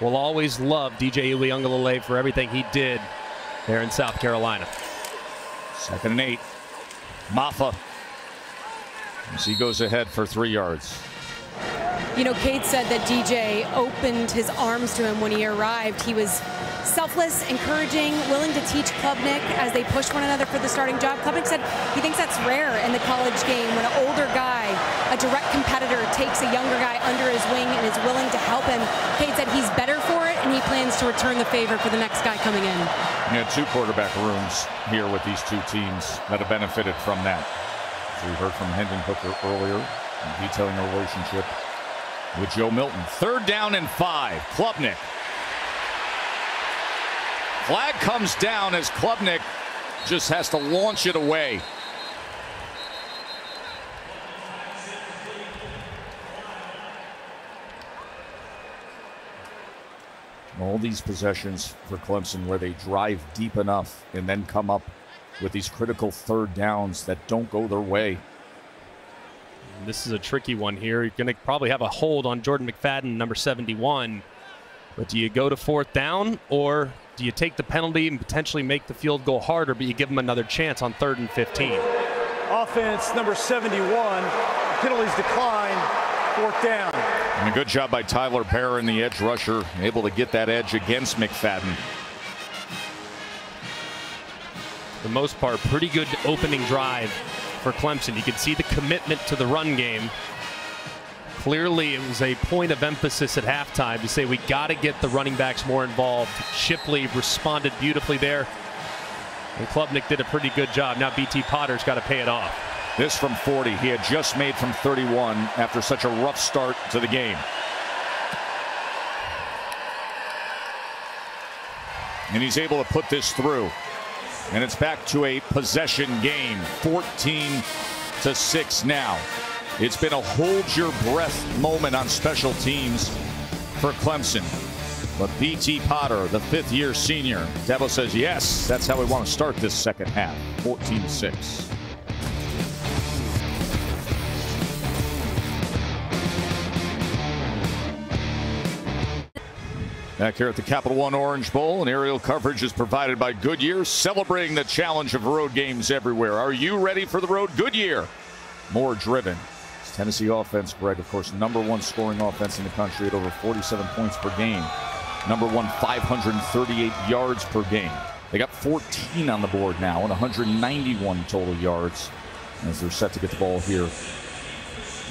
will always love DJ Uiagalelei for everything he did there in South Carolina. 2nd and 8. Maffa, as he goes ahead for 3 yards. You know, Kate said that DJ opened his arms to him when he arrived. He was selfless, encouraging, willing to teach Klubnik as they pushed one another for the starting job. Klubnik said he thinks that's rare in the college game when an older guy, a direct competitor, takes a younger guy under his wing and is willing to help him. Kate said he's better for it, and he plans to return the favor for the next guy coming in. You had 2 quarterback rooms here with these 2 teams that have benefited from that. So we heard from Hendon Hooker earlier, detailing a relationship with Joe Milton. 3rd down and 5. Klubnik. Flag comes down as Klubnik just has to launch it away. All these possessions for Clemson where they drive deep enough and then come up with these critical 3rd downs that don't go their way. This is a tricky one here. You're going to probably have a hold on Jordan McFadden, number 71. But do you go to 4th down, or do you take the penalty and potentially make the field goal harder, but you give them another chance on 3rd and 15? Offense number 71. Penalties decline. 4th down. And a good job by Tyler Barron, the edge rusher, able to get that edge against McFadden. For the most part, pretty good opening drive for Clemson. You could see the commitment to the run game. Clearly, it was a point of emphasis at halftime to say we got to get the running backs more involved. Shipley responded beautifully there, and Klubnik did a pretty good job. Now BT Potter's got to pay it off. This from 40. He had just made from 31 after such a rough start to the game. And he's able to put this through. And it's back to a possession game. 14-6 now. It's been a hold your breath moment on special teams for Clemson. But BT Potter, the 5th-year senior, Dabo says, yes, that's how we want to start this second half. 14-6. Back here at the Capital One Orange Bowl, and aerial coverage is provided by Goodyear, celebrating the challenge of road games everywhere. Are you ready for the road? Goodyear, more driven. It's Tennessee offense, Greg, of course, #1 scoring offense in the country at over 47 points per game. #1, 538 yards per game. They got 14 on the board now and 191 total yards as they're set to get the ball here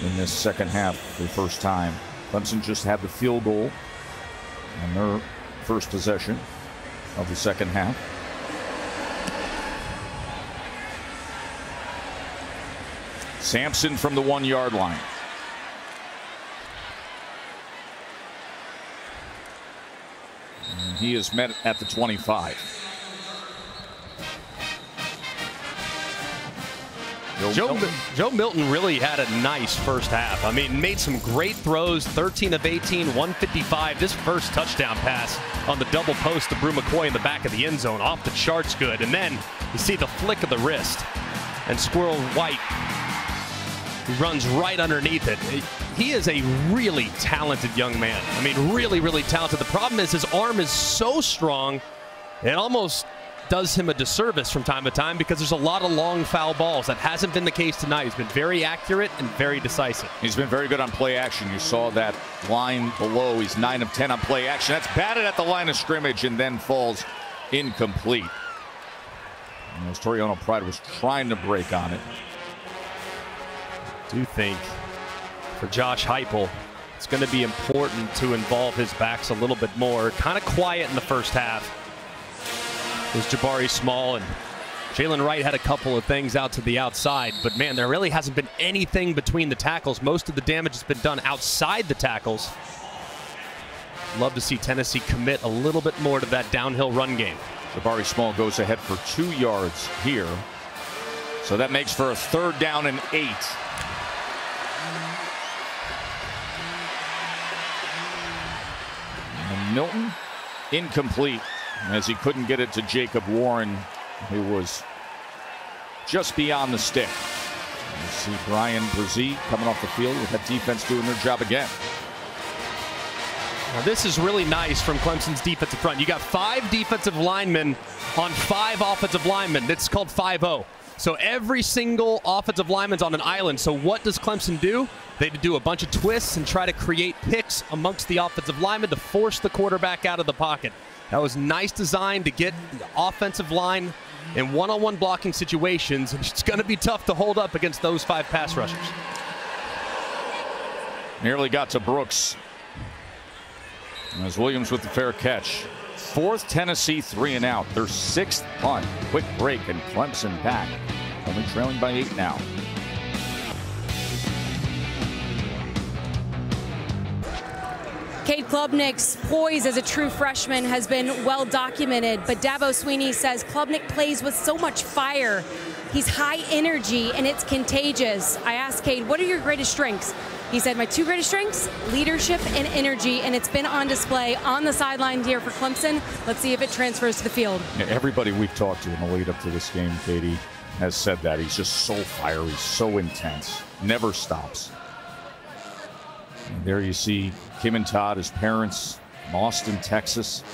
in this second half for the first time. Clemson just had the field goal on their first possession of the second half. Sampson from the 1-yard line. And he is met at the 25. Joe Milton really had a nice first half. I mean, made some great throws, 13 of 18, 155. This first touchdown pass on the double post to Brew McCoy in the back of the end zone, off the charts good. And then you see the flick of the wrist, and Squirrel White runs right underneath it. He is a really talented young man. I mean, really, really talented. The problem is his arm is so strong, it almost does him a disservice from time to time because there's a lot of long foul balls. That hasn't been the case tonight. He's been very accurate and very decisive. He's been very good on play action. You saw that line below. He's 9 of 10 on play action. That's batted at the line of scrimmage and then falls incomplete. And as Toriano Pride was trying to break on it. I do think for Josh Heupel, it's going to be important to involve his backs a little bit more. Kind of quiet in the first half. Was Jabari Small, and Jalen Wright had a couple of things out to the outside, but man, there really hasn't been anything between the tackles. Most of the damage has been done outside the tackles. Love to see Tennessee commit a little bit more to that downhill run game. Jabari Small goes ahead for 2 yards here, so that makes for a 3rd down and 8. And Milton incomplete, as he couldn't get it to Jacob Warren, who was just beyond the stick. You see Brian Brzee coming off the field with that defense doing their job again. Now this is really nice from Clemson's defensive front. You got 5 defensive linemen on 5 offensive linemen. It's called 5-0. So every single offensive lineman's on an island. So what does Clemson do? They do a bunch of twists and try to create picks amongst the offensive linemen to force the quarterback out of the pocket. That was nice design to get the offensive line in one-on-one blocking situations. It's going to be tough to hold up against those 5 pass rushers. Nearly got to Brooks. As Williams with the fair catch. 4th Tennessee 3 and out. Their 6th punt. Quick break and Clemson back. Only trailing by 8 now. Cade Klubnik's poise as a true freshman has been well documented, but Dabo Swinney says Klubnik plays with so much fire. He's high energy and it's contagious. I asked Cade, what are your greatest strengths? He said, my 2 greatest strengths, leadership and energy, and it's been on display on the sideline here for Clemson. Let's see if it transfers to the field. Yeah, everybody we've talked to in the lead up to this game, Katie, has said that. He's just so fiery, so intense, never stops. And there you see Kim and Todd, his parents, from Austin, Texas.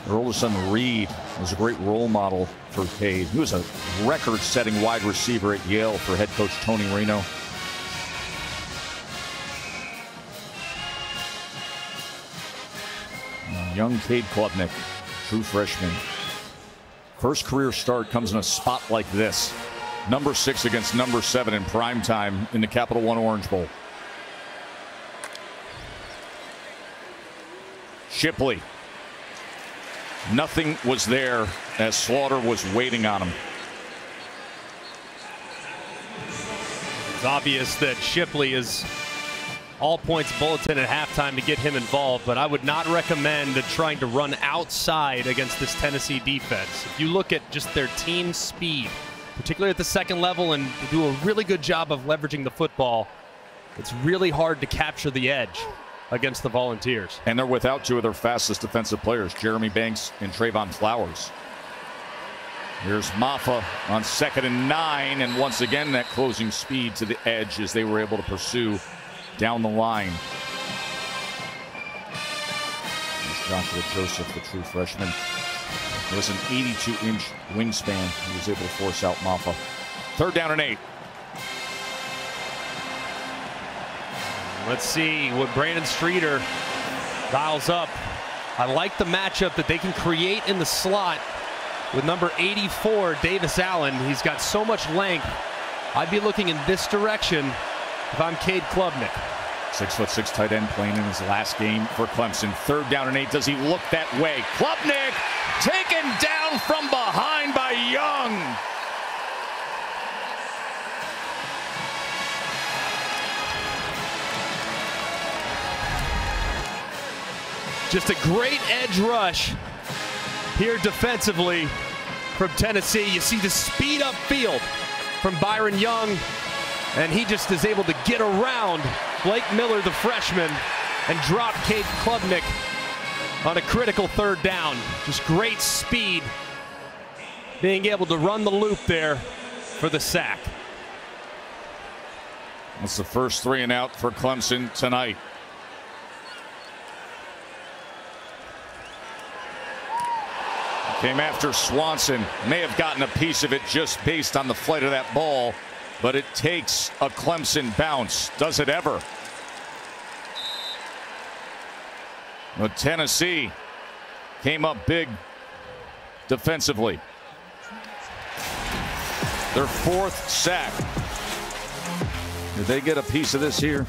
Their older son, Reed, was a great role model for Cade. He was a record-setting wide receiver at Yale for head coach Tony Reno. Young Cade Klubnik, true freshman. First career start comes in a spot like this. Number 6 against number 7 in prime time in the Capital One Orange Bowl. Shipley. Nothing was there as Slaughter was waiting on him. It's obvious that Shipley is all points bulletin at halftime to get him involved, but I would not recommend trying to run outside against this Tennessee defense. If you look at just their team speed, particularly at the second level, and do a really good job of leveraging the football, it's really hard to capture the edge against the Volunteers. And they're without 2 of their fastest defensive players, Jeremy Banks and Trayvon Flowers. Here's Maffa on 2nd and 9, and once again that closing speed to the edge as they were able to pursue down the line. There's Joshua Joseph, the true freshman. He was an 82-inch wingspan. He was able to force out Maffa. 3rd down and 8. Let's see what Brandon Streeter dials up. I like the matchup that they can create in the slot with number 84, Davis Allen. He's got so much length. I'd be looking in this direction if I'm Cade Klubnik. 6'6" tight end playing in his last game for Clemson. 3rd down and 8. Does he look that way? Klubnik taken down from behind by Young. Just a great edge rush here defensively from Tennessee. You see the speed upfield from Byron Young, and he just is able to get around Blake Miller, the freshman, and drop Cade Klubnik on a critical third down. Just great speed, being able to run the loop there for the sack. That's the first 3 and out for Clemson tonight. Came after Swanson. May have gotten a piece of it just based on the flight of that ball, but it takes a Clemson bounce. Does it ever? But Tennessee came up big defensively. Their 4th sack. Did they get a piece of this here?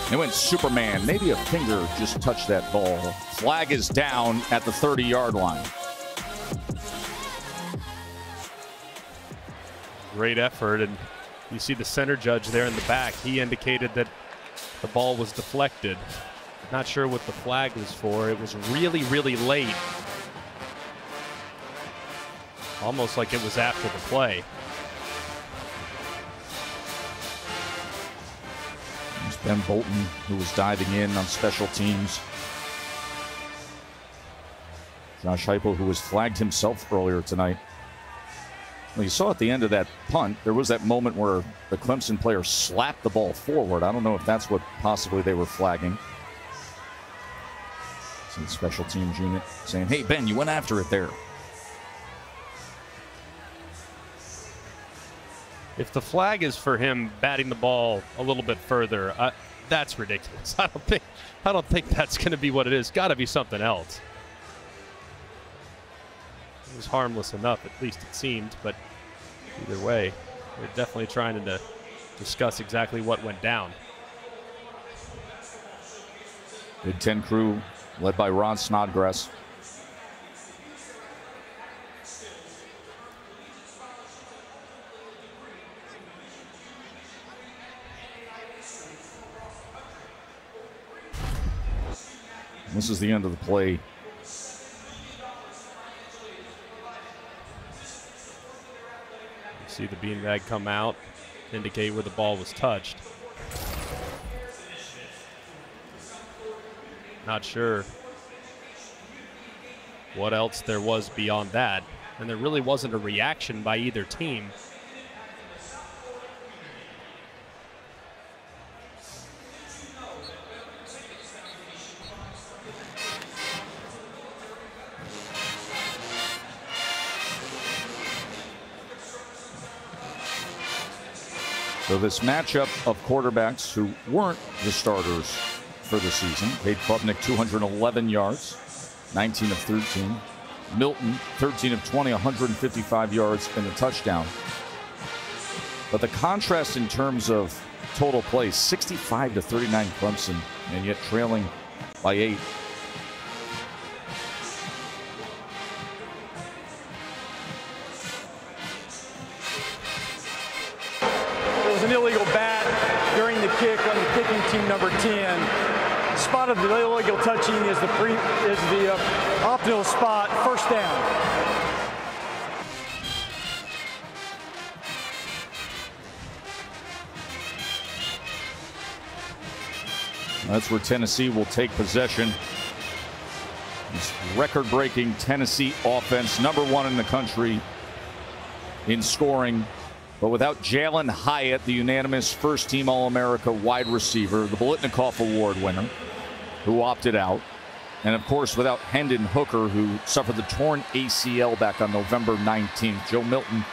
They went Superman. Maybe a finger just touched that ball. Flag is down at the 30-yard line. Great effort, and you see the center judge there in the back. He indicated that the ball was deflected. Not sure what the flag was for. It was really, really late. Almost like it was after the play. There's Ben Bolton, who was diving in on special teams. Josh Heupel, who was flagged himself earlier tonight. Well, you saw at the end of that punt, there was that moment where the Clemson player slapped the ball forward. I don't know if that's what possibly they were flagging. Some special teams unit saying, hey, Ben, you went after it there. If the flag is for him batting the ball a little bit further, that's ridiculous. I don't think that's going to be what it is. Got to be something else. It was harmless enough, at least it seemed, but either way, they're definitely trying to discuss exactly what went down. Big Ten crew led by Ron Snodgrass. This is the end of the play. See the beanbag come out, indicate where the ball was touched. Not sure what else there was beyond that, and there really wasn't a reaction by either team. So this matchup of quarterbacks who weren't the starters for the season. Cade Klubnik, 211 yards, 19 of 13. Milton, 13 of 20, 155 yards and a touchdown. But the contrast in terms of total plays, 65 to 39 Clemson, and yet trailing by 8. An illegal bat during the kick on the kicking team number 10. Spot of the illegal touching is the optimal spot, first down. That's where Tennessee will take possession. This record-breaking Tennessee offense, #1 in the country in scoring. But without Jalen Hyatt, the unanimous first-team All-America wide receiver, the Biletnikoff Award winner, who opted out. And, of course, without Hendon Hooker, who suffered the torn ACL back on November 19th. Joe Milton,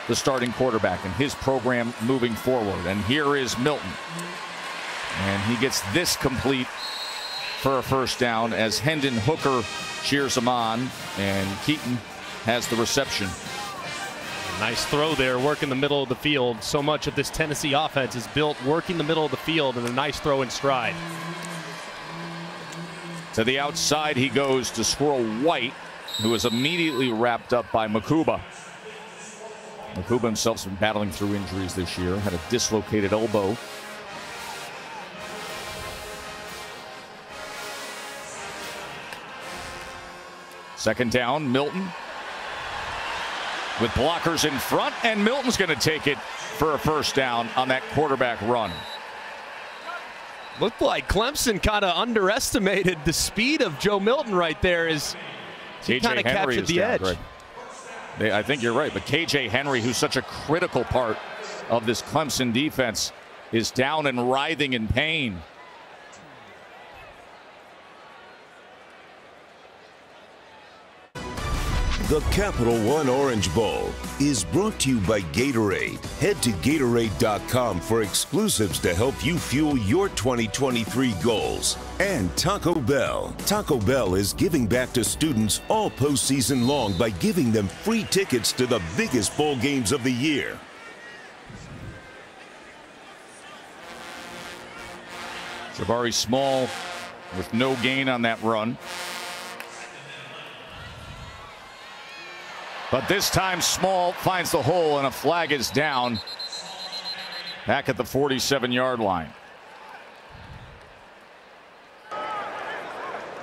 the starting quarterback, and his program moving forward. And here is Milton. And he gets this complete for a first down as Hendon Hooker cheers him on, and Keaton has the reception. Nice throw there, working the middle of the field. So much of this Tennessee offense is built working the middle of the field, and a nice throw in stride. To the outside he goes to Squirrel White, who is immediately wrapped up by Makuba. Makuba himself's been battling through injuries this year, had a dislocated elbow. Second down, Milton with blockers in front, and Milton's going to take it for a first down on that quarterback run. Looked like Clemson kind of underestimated the speed of Joe Milton right there as he kind of captured the edge. Right. I think you're right, but KJ Henry, who's such a critical part of this Clemson defense, is down and writhing in pain. The Capital One Orange Bowl is brought to you by Gatorade. Head to Gatorade.com for exclusives to help you fuel your 2023 goals. And Taco Bell. Taco Bell is giving back to students all postseason long by giving them free tickets to the biggest bowl games of the year. Jabari Small with no gain on that run. But this time Small finds the hole and a flag is down back at the 47-yard line.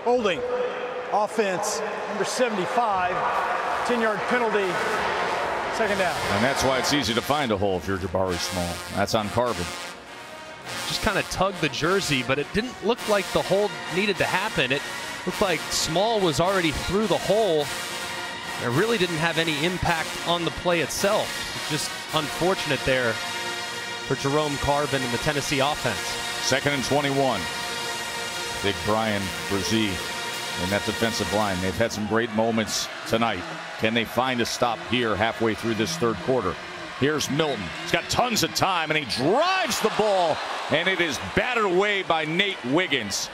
Holding. Offense, number 75. 10-yard penalty. Second down. And that's why it's easy to find a hole if you're Jabari Small. That's on Carbon. Just kind of tugged the jersey, but it didn't look like the hold needed to happen. It looked like Small was already through the hole. It really didn't have any impact on the play itself. Just unfortunate there for Jerome Carbon and the Tennessee offense. 2nd and 21. Big Brian Brzee and that defensive line. They've had some great moments tonight. Can they find a stop here halfway through this third quarter? Here's Milton. He's got tons of time, and he drives the ball, and it is battered away by Nate Wiggins.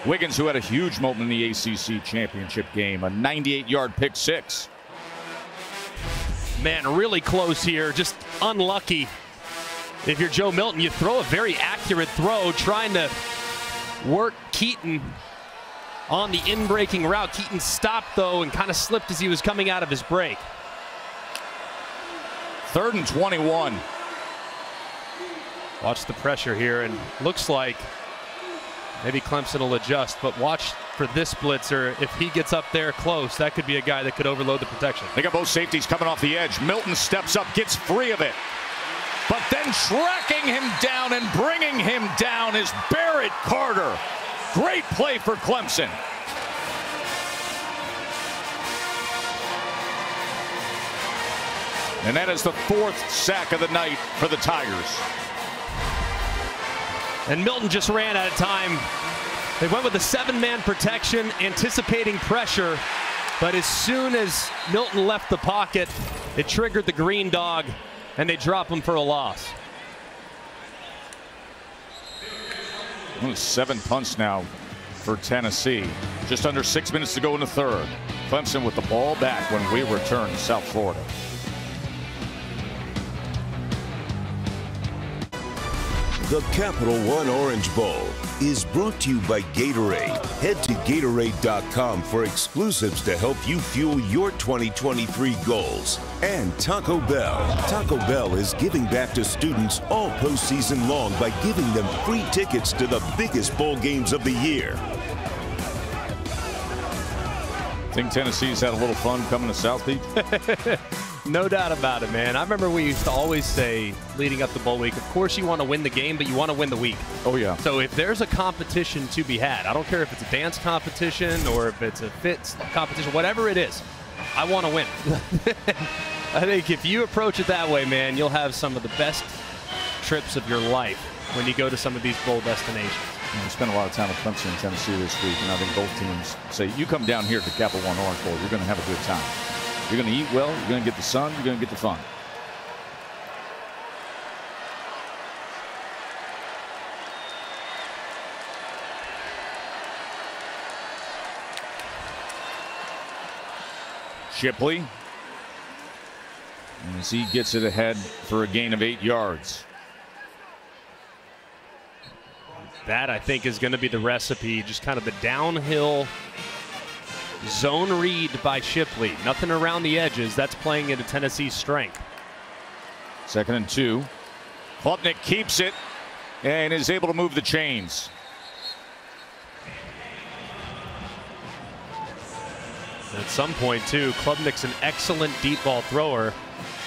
Wiggins, who had a huge moment in the ACC championship game, a 98-yard pick six. Man, really close here, just unlucky. If you're Joe Milton, you throw a very accurate throw, trying to work Keaton on the in-breaking route. Keaton stopped, though, and kind of slipped as he was coming out of his break. 3rd and 21. Watch the pressure here, and looks like maybe Clemson will adjust, but watch for this blitzer. If he gets up there close, that could be a guy that could overload the protection. They got both safeties coming off the edge. Milton steps up, gets free of it. But then tracking him down and bringing him down is Barrett Carter. Great play for Clemson. And that is the 4th sack of the night for the Tigers. And Milton just ran out of time. They went with a 7-man protection, anticipating pressure. But as soon as Milton left the pocket, it triggered the green dog, and they drop him for a loss. 7 punts now for Tennessee. Just under 6 minutes to go in the third. Clemson with the ball back when we return to South Florida. The Capital One Orange Bowl is brought to you by Gatorade. Head to Gatorade.com for exclusives to help you fuel your 2023 goals. And Taco Bell. Taco Bell is giving back to students all postseason long by giving them free tickets to the biggest bowl games of the year. Think Tennessee's had a little fun coming to South Beach? No doubt about it, man. I remember we used to always say, leading up to bowl week, of course you want to win the game, but you want to win the week. Oh, yeah. So if there's a competition to be had, I don't care if it's a dance competition or if it's a fit competition, whatever it is, I want to win. I think if you approach it that way, man, you'll have some of the best trips of your life when you go to some of these bowl destinations. We spent a lot of time with Clemson and Tennessee this week, and I think both teams say, you come down here to Capital One Orange Bowl, you're going to have a good time. You're going to eat well, you're going to get the sun, you're going to get the fun. Shipley, as he gets it ahead for a gain of 8 yards. That, I think, is going to be the recipe, just kind of the downhill zone read by Shipley. Nothing around the edges. That's playing into Tennessee's strength. 2nd and 2. Klubnik keeps it and is able to move the chains. At some point, too, Klubnik's an excellent deep ball thrower.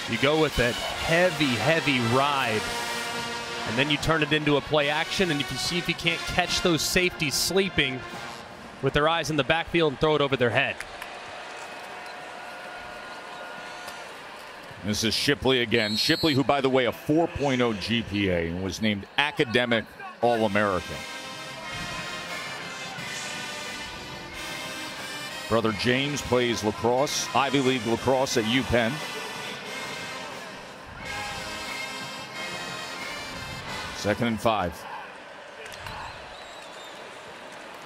You go with that heavy ride, and then you turn it into a play action, and if you see if you can't catch those safeties sleeping with their eyes in the backfield and throw it over their head. This is Shipley again. Shipley, who, by the way, a 4.0 GPA and was named Academic All-American. Brother James plays lacrosse, Ivy League lacrosse at UPenn. Second and 5.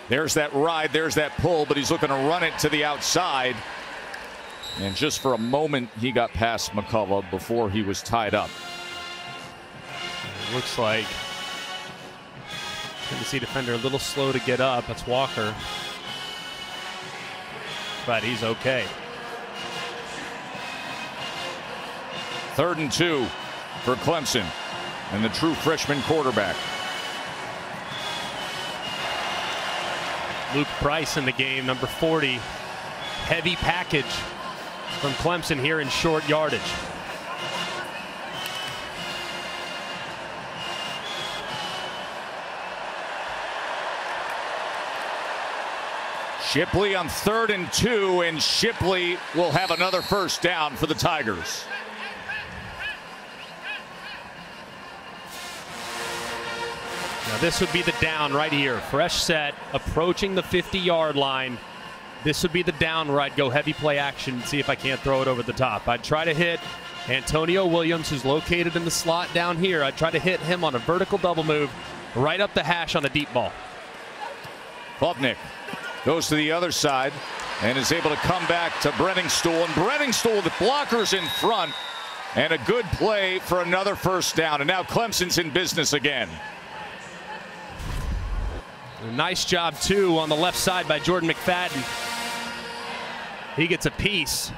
There's that ride, there's that pull, but he's looking to run it to the outside. And just for a moment, he got past McCullough before he was tied up. It looks like Tennessee defender a little slow to get up. That's Walker. But he's okay. 3rd and 2 for Clemson and the true freshman quarterback. Luke Price in the game, number 40. Heavy package from Clemson here in short yardage. Shipley on 3rd and 2, and Shipley will have another first down for the Tigers. Now this would be the down right here. Fresh set, approaching the 50-yard line. This would be the down where I'd go heavy play action and see if I can't throw it over the top. I'd try to hit Antonio Williams, who's located in the slot down here. I'd try to hit him on a vertical double move right up the hash on a deep ball. Klubnik goes to the other side and is able to come back to Brenningstool. And Brenningstool with blockers in front, and a good play for another first down. And now Clemson's in business again. A nice job, too, on the left side by Jordan McFadden. He gets a piece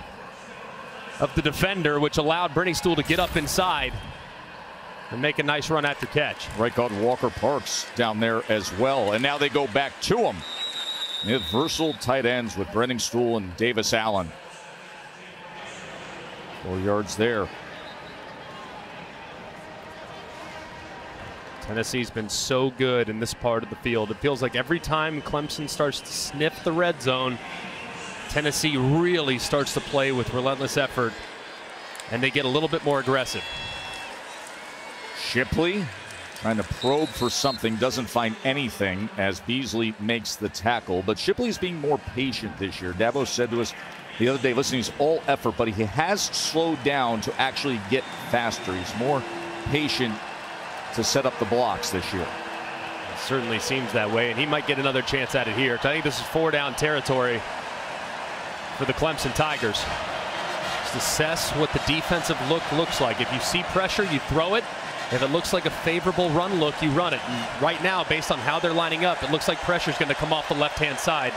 of the defender, which allowed Brenningstool to get up inside and make a nice run after catch. Right guard Walker Parks down there as well. And now they go back to him. They have versatile tight ends with Brenningstool and Davis Allen. 4 yards there. Tennessee's been so good in this part of the field. It feels like every time Clemson starts to sniff the red zone, Tennessee really starts to play with relentless effort, and they get a little bit more aggressive. Shipley trying to probe for something, doesn't find anything as Beasley makes the tackle. But Shipley's being more patient this year. Dabo said to us the other day, listen, he's all effort, but he has slowed down to actually get faster. He's more patient to set up the blocks this year. It certainly seems that way, and he might get another chance at it here. I think this is 4-down territory for the Clemson Tigers. Just assess what the defensive look looks like. If you see pressure, you throw it. If it looks like a favorable run look, you run it. And right now, based on how they're lining up, it looks like pressure is going to come off the left-hand side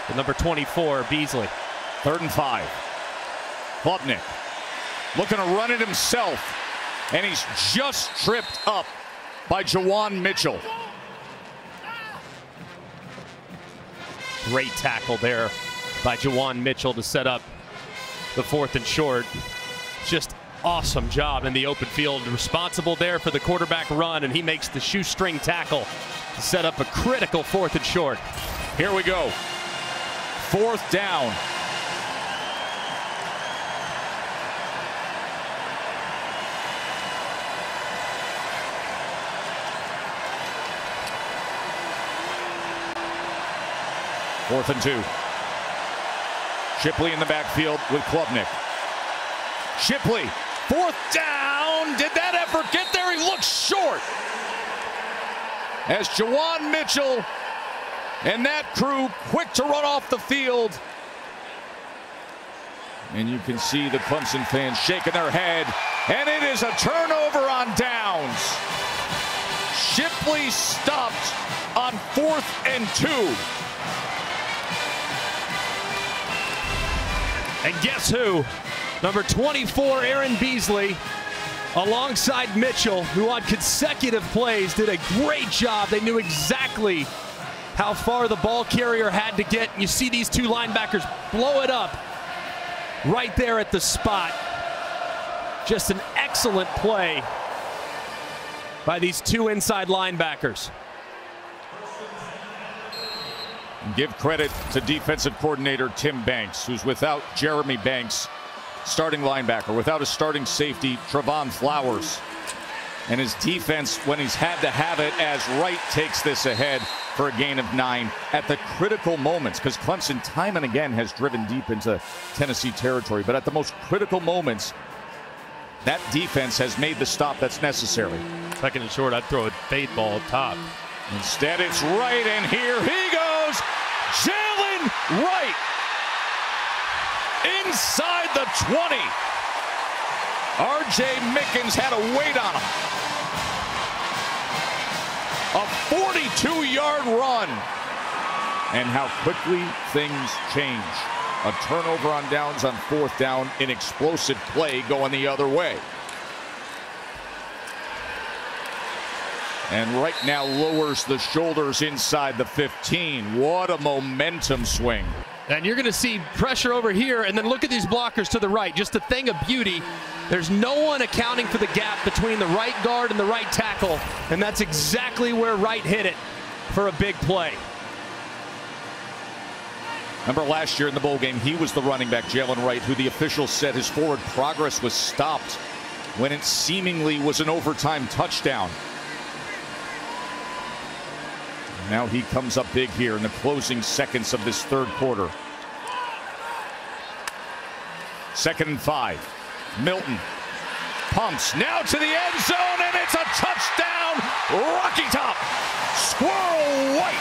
with number 24, Beasley. 3rd and 5. Klubnik looking to run it himself, and he's just tripped up by Jawan Mitchell. Great tackle there by Jawan Mitchell to set up the 4th and short. Just awesome job in the open field. Responsible there for the quarterback run, and he makes the shoestring tackle to set up a critical 4th and short. Here we go. 4th down. Fourth and 2. Shipley in the backfield with Klubnik. Shipley, 4th down. Did that effort get there? He looks short. As Jawan Mitchell and that crew quick to run off the field. And you can see the Clemson fans shaking their head. And it is a turnover on downs. Shipley stopped on 4th and 2. And guess who? Number 24, Aaron Beasley, alongside Mitchell, who on consecutive plays did a great job. They knew exactly how far the ball carrier had to get. You see these two linebackers blow it up right there at the spot. Just an excellent play by these two inside linebackers. Give credit to defensive coordinator Tim Banks, who's without Jeremy Banks, starting linebacker, without a starting safety, Trevon Flowers. And his defense, when he's had to have it, as Wright takes this ahead for a gain of 9 at the critical moments, because Clemson time and again has driven deep into Tennessee territory. But at the most critical moments, that defense has made the stop that's necessary. Second and short, I'd throw a fade ball up top. Instead, it's Wright, and here he goes. Jalen Wright inside the 20. R.J. Mickens had to wait on him. A 42-yard run. And how quickly things change. A turnover on downs on 4th down, an explosive play going the other way. And right now lowers the shoulders inside the 15. What a momentum swing. And you're going to see pressure over here, and then look at these blockers to the right. Just a thing of beauty. There's no one accounting for the gap between the right guard and the right tackle, and that's exactly where Wright hit it for a big play. Remember last year in the bowl game, he was the running back, Jalen Wright, who the officials said his forward progress was stopped when it seemingly was an overtime touchdown. Now he comes up big here in the closing seconds of this 3rd quarter. 2nd and 5. Milton pumps now to the end zone, and it's a touchdown. Rocky Top. Squirrel White.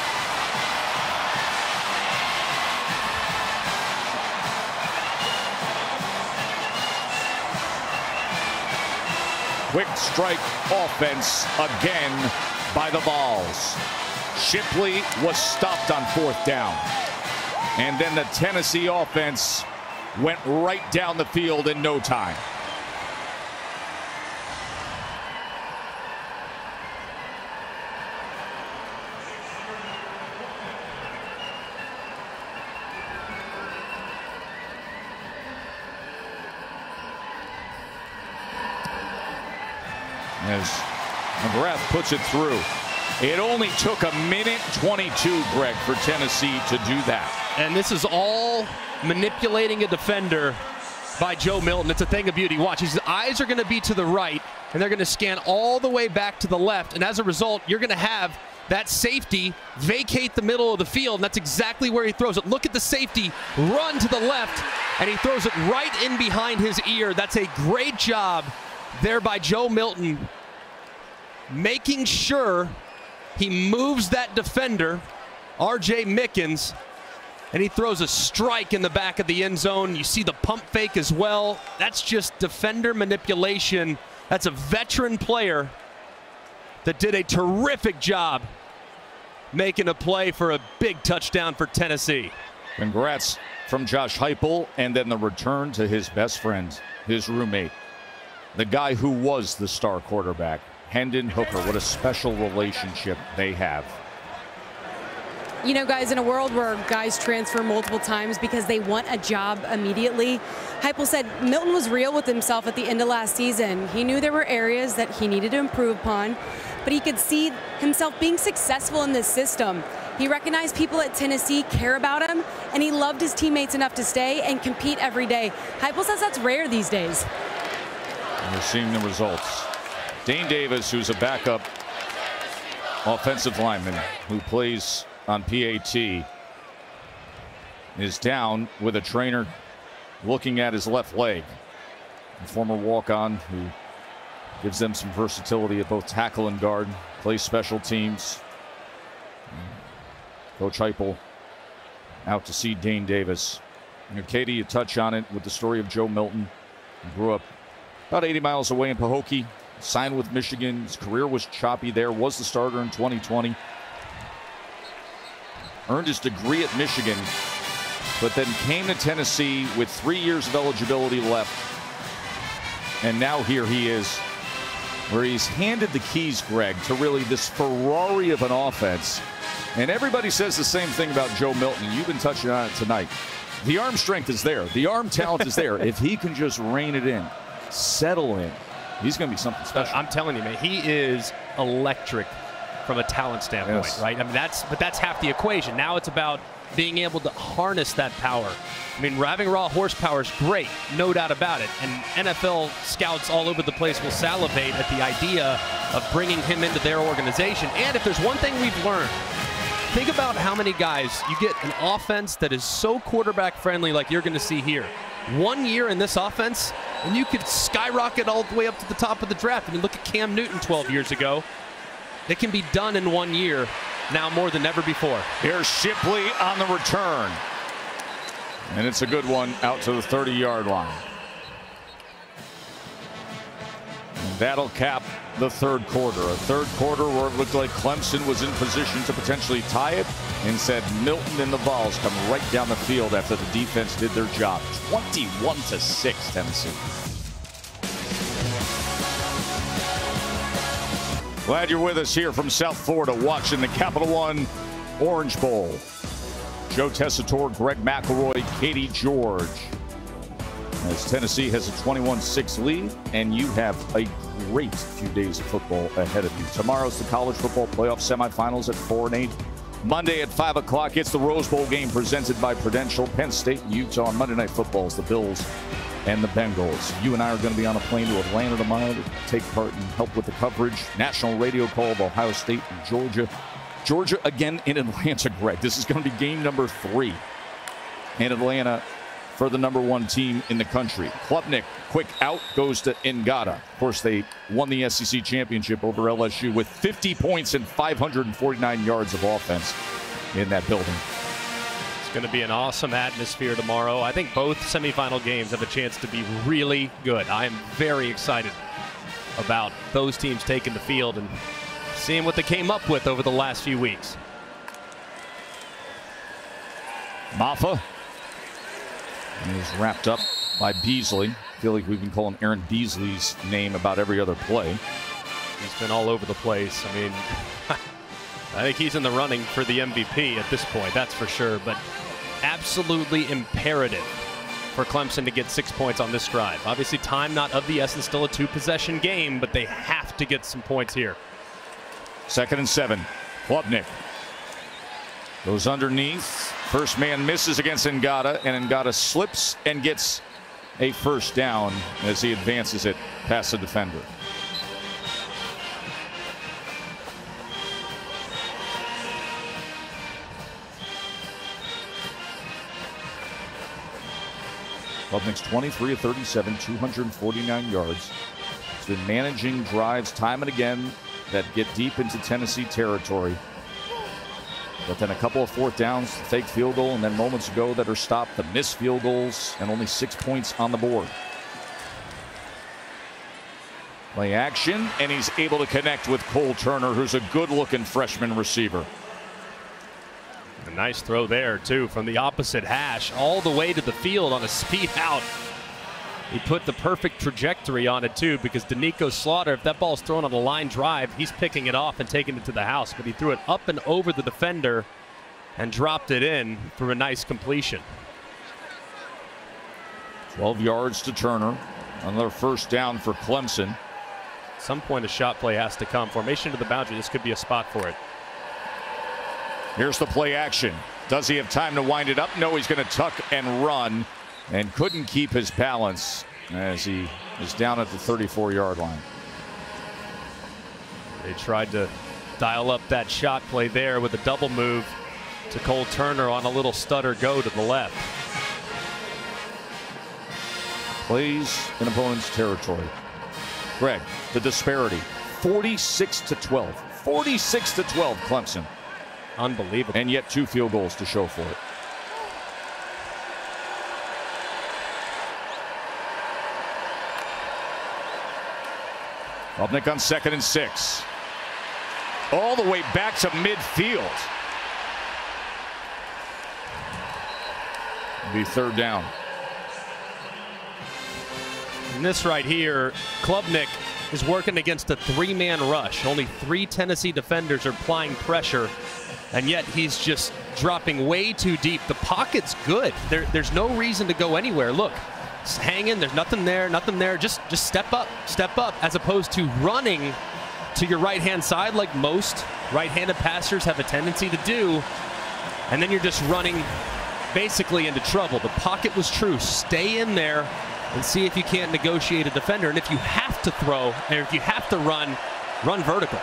Quick strike offense again by the Vols. Shipley was stopped on 4th down. And then the Tennessee offense went right down the field in no time. As McGrath puts it through. It only took a minute 22, Greg, for Tennessee to do that. And this is all manipulating a defender by Joe Milton. It's a thing of beauty. Watch, his eyes are going to be to the right, and they're going to scan all the way back to the left. And as a result, you're going to have that safety vacate the middle of the field, and that's exactly where he throws it. Look at the safety run to the left, and he throws it right in behind his ear. That's a great job there by Joe Milton, making sure he moves that defender, R.J. Mickens, and he throws a strike in the back of the end zone. You see the pump fake as well. That's just defender manipulation. That's a veteran player that did a terrific job making a play for a big touchdown for Tennessee. Congrats from Josh Heupel, and then the return to his best friend, his roommate, the guy who was the star quarterback, Hendon Hooker. What a special relationship they have. You know, guys, in a world where guys transfer multiple times because they want a job immediately, Heupel said Milton was real with himself at the end of last season. He knew there were areas that he needed to improve upon, but he could see himself being successful in this system. He recognized people at Tennessee care about him, and he loved his teammates enough to stay and compete every day. Heupel says that's rare these days. And we're seeing the results. Dane Davis, who's a backup offensive lineman who plays on PAT, is down with a trainer looking at his left leg. A former walk-on who gives them some versatility at both tackle and guard, plays special teams. Coach Heupel out to see Dane Davis. You know, Katie, you touch on it with the story of Joe Milton. He grew up about 80 miles away in Pahokee, signed with Michigan. His career was choppy there, was the starter in 2020. Earned his degree at Michigan, but then came to Tennessee with 3 years of eligibility left. And now here he is, where he's handed the keys, Greg, to really this Ferrari of an offense And everybody says the same thing about Joe Milton. You've been touching on it tonight. The arm strength is there. The arm talent is there. If he can just rein it in, settle in, he's going to be something special. I'm telling you, man, he is electric from a talent standpoint, yes. right? I mean, that's half the equation. Now it's about being able to harness that power. I mean, having raw horsepower is great, no doubt about it. And NFL scouts all over the place will salivate at the idea of bringing him into their organization. And if there's one thing we've learned, think about how many guys you get an offense that is so quarterback friendly like you're going to see here. 1 year in this offense, and you could skyrocket all the way up to the top of the draft. I mean, look at Cam Newton 12 years ago. It can be done in 1 year now more than ever before. Here's Shipley on the return. And it's a good one out to the 30-yard line. And that'll cap the third quarter. A third quarter where it looked like Clemson was in position to potentially tie it. Instead, Milton and the Vols come right down the field after the defense did their job. 21-6, Tennessee. Glad you're with us here from South Florida watching the Capital One Orange Bowl. Joe Tessitore, Greg McElroy, Katie George. As Tennessee has a 21-6 lead, and you have a great few days of football ahead of you. Tomorrow's the college football playoff semifinals at 4 and 8. Monday at 5 o'clock, it's the Rose Bowl game presented by Prudential. Penn State, Utah. Monday Night Football is the Bills and the Bengals. You and I are going to be on a plane to Atlanta tomorrow to take part and help with the coverage. National radio call of Ohio State and Georgia. Georgia again in Atlanta, Greg. This is going to be game number 3 in Atlanta for the #1 team in the country. Klubnik, quick out, goes to Ngata. Of course, they won the SEC championship over LSU with 50 points and 549 yards of offense in that building. It's going to be an awesome atmosphere tomorrow. I think both semifinal games have a chance to be really good. I am very excited about those teams taking the field and seeing what they came up with over the last few weeks. Maffa is wrapped up by Beasley. I feel like we've been calling Aaron Beasley's name about every other play. He's been all over the place. I mean, I think he's in the running for the MVP at this point, that's for sure. But absolutely imperative for Clemson to get 6 points on this drive. Obviously, time not of the essence, still a 2-possession game, but they have to get some points here. 2nd and 7. Klubnik goes underneath. First man misses against Ngata, and Ngata slips and gets a first down as he advances it past the defender. Klubnik's 23 of 37, 249 yards. He's been managing drives time and again that get deep into Tennessee territory. But then a couple of 4th downs, the fake field goal, and then moments ago that are stopped, the missed field goals, and only 6 points on the board. Play action, and he's able to connect with Cole Turner, who's a good-looking freshman receiver. A nice throw there, too, from the opposite hash all the way to the field on a speed out. He put the perfect trajectory on it, too, because Danico Slaughter, if that ball's thrown on a line drive, he's picking it off and taking it to the house. But he threw it up and over the defender and dropped it in for a nice completion. 12 yards to Turner. Another first down for Clemson. At some point, a shot play has to come. Formation to the boundary. This could be a spot for it. Here's the play action. Does he have time to wind it up? No, he's going to tuck and run. And couldn't keep his balance as he is down at the 34-yard line. They tried to dial up that shot play there with a double move to Cole Turner on a little stutter go to the left. Plays in opponent's territory. Greg, the disparity, 46-12. 46-12, Clemson. Unbelievable. And yet 2 field goals to show for it. Klubnik on 2nd and 6. All the way back to midfield. It'll be 3rd down. And this right here, Klubnik is working against a 3-man rush. Only 3 Tennessee defenders are applying pressure and yet he's just dropping way too deep. The pocket's good. There's no reason to go anywhere. Look, it's hanging. There's nothing there, nothing there. Just step up, as opposed to running to your right-hand side like most right-handed passers have a tendency to do, and then you're just running basically into trouble. The pocket was true. Stay in there and see if you can't negotiate a defender. And if you have to throw, and if you have to run vertical.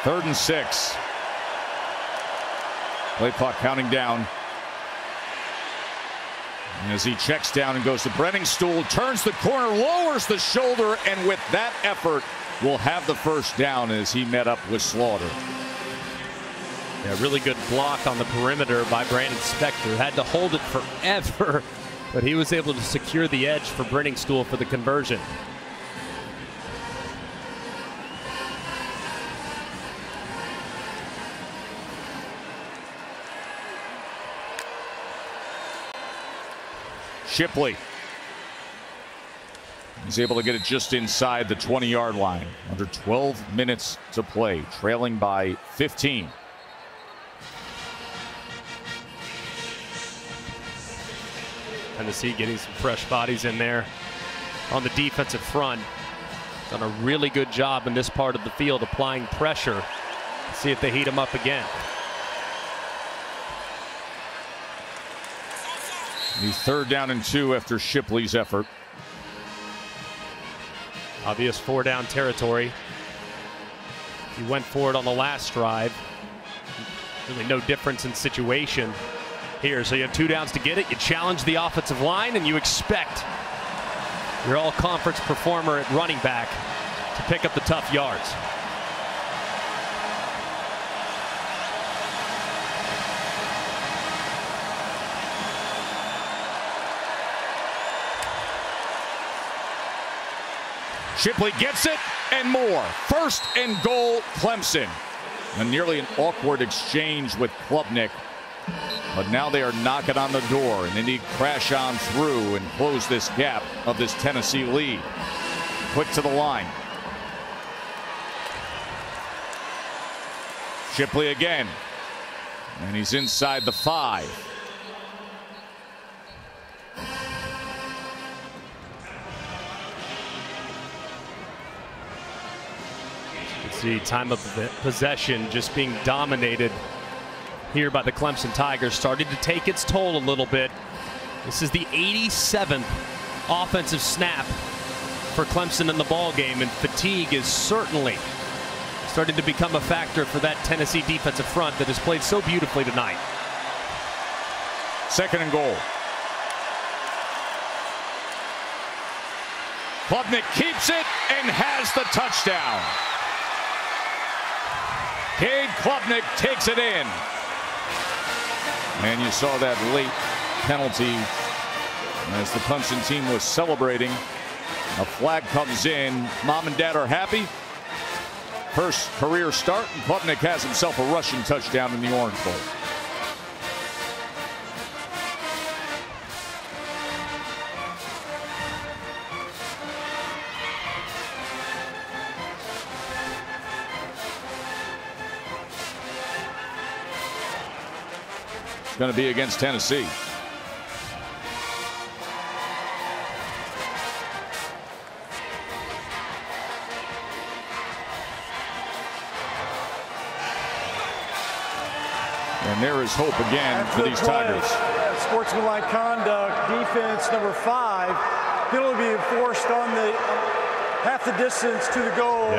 3rd and 6. Play clock counting down. And as he checks down and goes to Brenningstool, turns the corner, lowers the shoulder, and with that effort will have the first down as he met up with Slaughter. Yeah, really good block on the perimeter by Brandon Spector. Had to hold it forever, but he was able to secure the edge for Brenningstool for the conversion. Shipley. He's able to get it just inside the 20-yard line. Under 12 minutes to play, trailing by 15. Tennessee getting some fresh bodies in there on the defensive front. Done a really good job in this part of the field applying pressure. See if they heat him up again. The 3rd down and 2 after Shipley's effort. Obvious 4-down territory. He went for it on the last drive. Really no difference in situation here. So you have 2 downs to get it. You challenge the offensive line, and you expect your all-conference performer at running back to pick up the tough yards. Shipley gets it and more. 1st and goal, Clemson. And nearly an awkward exchange with Klubnik. But now they are knocking on the door, and they need to crash on through and close this gap of this Tennessee lead. Quick to the line. Shipley again. And he's inside the 5. The time of possession just being dominated here by the Clemson Tigers, starting to take its toll a little bit. This is the 87th offensive snap for Clemson in the ball game, and fatigue is certainly starting to become a factor for that Tennessee defensive front that has played so beautifully tonight. 2nd and goal. Klubnik keeps it and has the touchdown. Cade Klubnik takes it in. And you saw that late penalty as the Clemson team was celebrating. A flag comes in. Mom and Dad are happy. First career start, and Klubnik has himself a rushing touchdown in the Orange Bowl. Going to be against Tennessee. And there is hope again for these Tigers. Sportsmanlike conduct, defense number 5. Penalty being forced on the half the distance to the goal.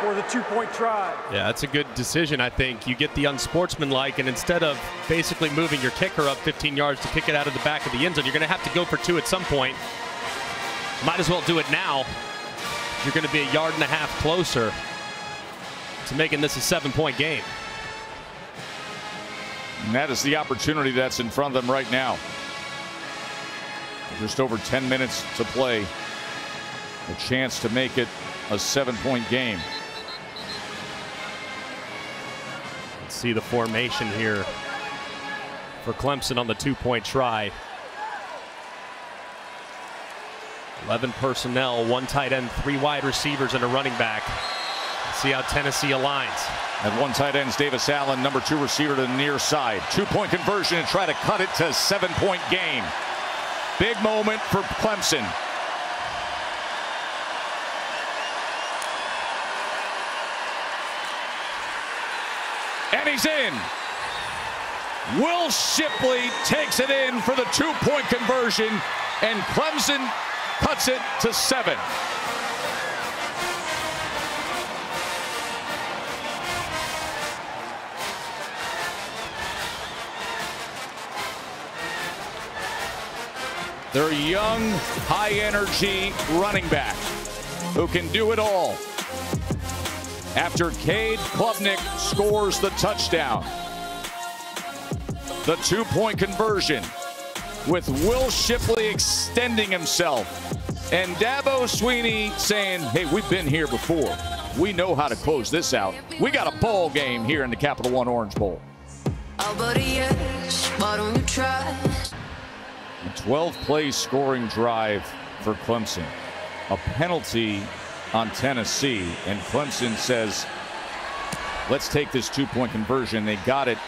For the 2-point try. Yeah, that's a good decision, I think. You get the unsportsmanlike, and instead of basically moving your kicker up 15 yards to kick it out of the back of the end zone, you're going to have to go for 2 at some point. Might as well do it now. You're going to be a yard and a half closer to making this a 7-point game. And that is the opportunity that's in front of them right now. Just over 10 minutes to play. A chance to make it a 7-point game. See the formation here for Clemson on the 2-point try. 11 personnel, 1 tight end, 3 wide receivers, and a running back. See how Tennessee aligns. At one tight end's Davis Allen, number 2 receiver to the near side. 2-point conversion and try to cut it to a 7-point game. Big moment for Clemson. And he's in. Will Shipley takes it in for the 2-point conversion, and Clemson cuts it to 7. They're a young, high-energy running back who can do it all. After Cade Klubnik scores the touchdown, the 2-point conversion with Will Shipley extending himself and Dabo Swinney saying, hey, we've been here before. We know how to close this out. We got a ball game here in the Capital One Orange Bowl. Why don't you try? A 12-play scoring drive for Clemson. A penalty on Tennessee, and Clemson says, let's take this 2-point conversion. They got it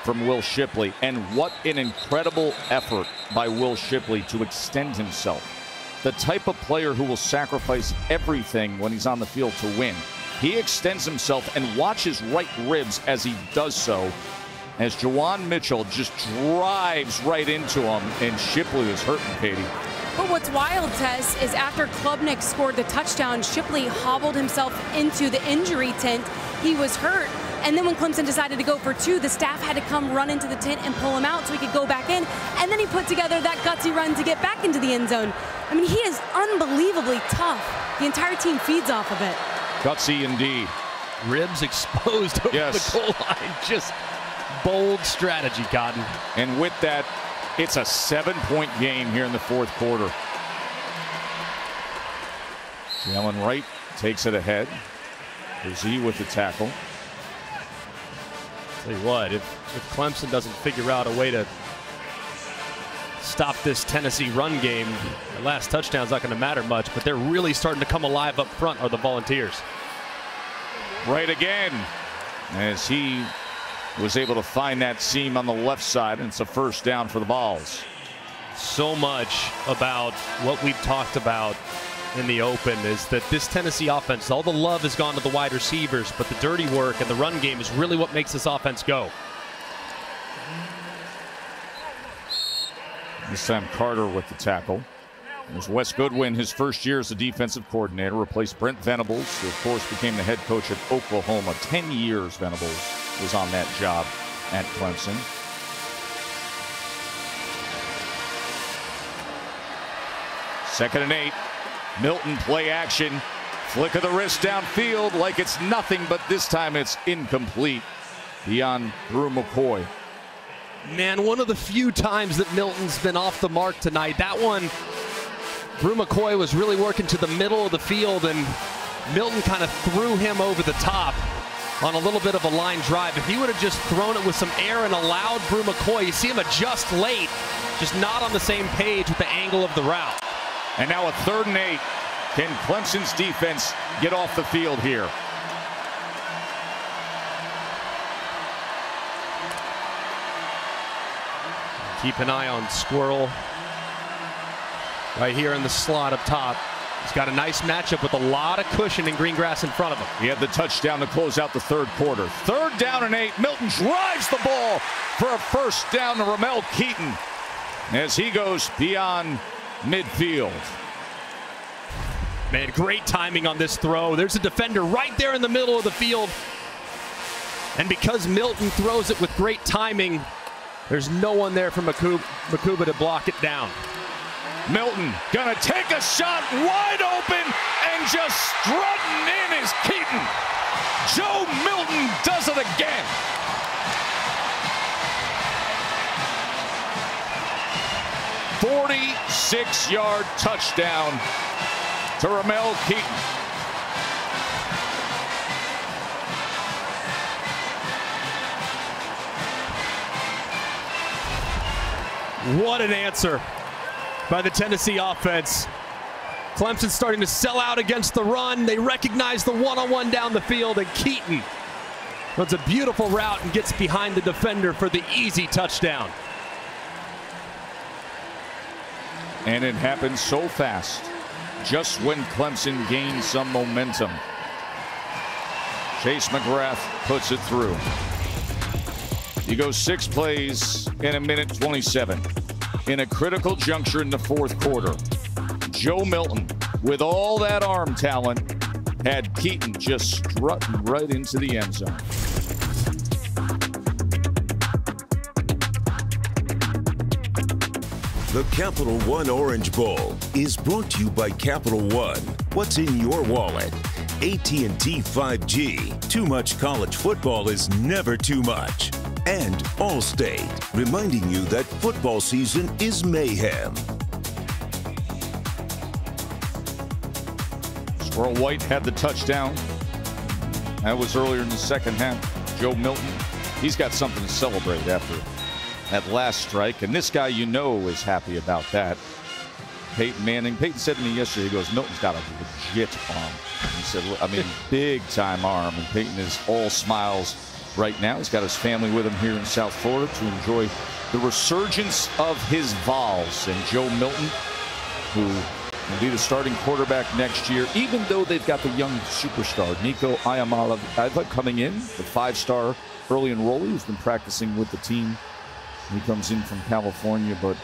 from Will Shipley, and what an incredible effort by Will Shipley to extend himself. The type of player who will sacrifice everything when he's on the field to win. He extends himself and watch his right ribs as he does so, as Juwan Mitchell just drives right into him, and Shipley is hurting, Katie. But what's wild, Tess, is after Klubnik scored the touchdown, Shipley hobbled himself into the injury tent. He was hurt, and then when Clemson decided to go for 2, the staff had to come run into the tent and pull him out so he could go back in, and then he put together that gutsy run to get back into the end zone. I mean, he is unbelievably tough. The entire team feeds off of it. Gutsy indeed. Ribs exposed over the goal line. Just bold strategy, Cotton. And with that, it's a 7-point game here in the 4th quarter. Jalen Wright takes it ahead. Z with the tackle. Tell you what, if Clemson doesn't figure out a way to stop this Tennessee run game, the last touchdown's not going to matter much, but they're really starting to come alive up front are the Volunteers. Right again, as he was able to find that seam on the left side, and it's a first down for the Vols. So much about what we've talked about in the open is that this Tennessee offense, all the love has gone to the wide receivers, but the dirty work and the run game is really what makes this offense go. This time Carter with the tackle. There's Wes Goodwin, his first year as a defensive coordinator, replaced Brent Venables, who of course became the head coach at Oklahoma. 10 years Venables was on that job at Clemson. Second and 8. Milton play action. Flick of the wrist downfield like it's nothing, but this time it's incomplete beyond Brew McCoy. Man, one of the few times that Milton's been off the mark tonight. That one, Brew McCoy was really working to the middle of the field, and Milton kind of threw him over the top on a little bit of a line drive. If he would have just thrown it with some air and allowed Brew McCoy, you see him adjust late, just not on the same page with the angle of the route. And now a 3rd and 8. Can Clemson's defense get off the field here? Keep an eye on Squirrel right here in the slot up top. He's got a nice matchup with a lot of cushion and green grass in front of him. He had the touchdown to close out the 3rd quarter. 3rd down and 8. Milton drives the ball for a first down to Ramel Keaton as he goes beyond midfield. Man, great timing on this throw. There's a defender right there in the middle of the field. And because Milton throws it with great timing, there's no one there for Makuba to block it down. Milton gonna take a shot wide open, and just strutting in is Keaton. Joe Milton does it again. "46-yard touchdown to Ramel Keaton. What an answer by the Tennessee offense. Clemson's starting to sell out against the run. They recognize the one-on-one down the field, and Keaton runs a beautiful route and gets behind the defender for the easy touchdown. And it happened so fast, just when Clemson gained some momentum. Chase McGrath puts it through. He goes 6 plays in 1:27. In a critical juncture in the fourth quarter, Joe Milton, with all that arm talent, had Keaton just strutting right into the end zone. The Capital One Orange Bowl is brought to you by Capital One. What's in your wallet? AT&T 5G. Too much college football is never too much. And Allstate, reminding you that football season is mayhem. Squirrel White had the touchdown. That was earlier in the second half. Joe Milton, he's got something to celebrate after that last strike. And this guy, you know, is happy about that. Peyton Manning. Peyton said to me yesterday, he goes, Milton's got a legit arm. He said, I mean, big time arm. And Peyton is all smiles right now. He's got his family with him here in South Florida to enjoy the resurgence of his Vols. And Joe Milton, who will be the starting quarterback next year, even though they've got the young superstar, Nico Iamaleava, coming in, the 5-star early enrollee who's been practicing with the team. He comes in from California, but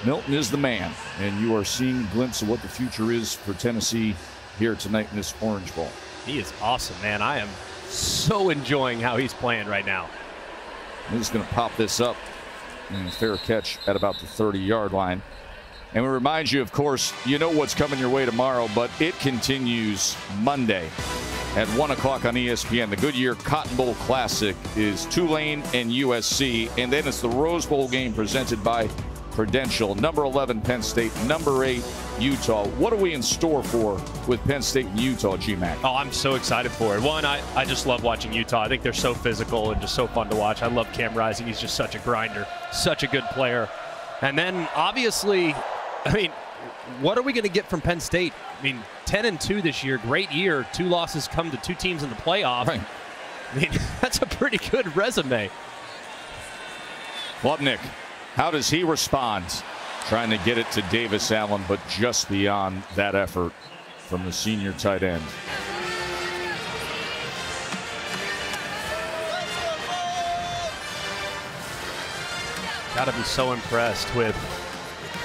Milton is the man, and you are seeing a glimpse of what the future is for Tennessee here tonight in this Orange Bowl. He is awesome, man. I am so enjoying how he's playing right now. He's going to pop this up, and fair catch at about the 30-yard line. And we remind you, of course, you know what's coming your way tomorrow, but it continues Monday at 1 o'clock on ESPN. The Goodyear Cotton Bowl Classic is Tulane and USC, and then it's the Rose Bowl game presented by Prudential. Number 11, Penn State. Number 8, Utah. What are we in store for with Penn State and Utah, G-Mac? Oh, I'm so excited for it. One, I just love watching Utah. I think they're so physical and just so fun to watch. I love Cam Rising. He's just such a grinder, such a good player. And then, obviously, I mean, what are we going to get from Penn State? I mean, 10-2 this year, great year. 2 losses come to 2 teams in the playoff. Right. I mean, that's a pretty good resume. Klubnik, how does he respond? Trying to get it to Davis Allen, but just beyond that effort from the senior tight end. Got to be so impressed with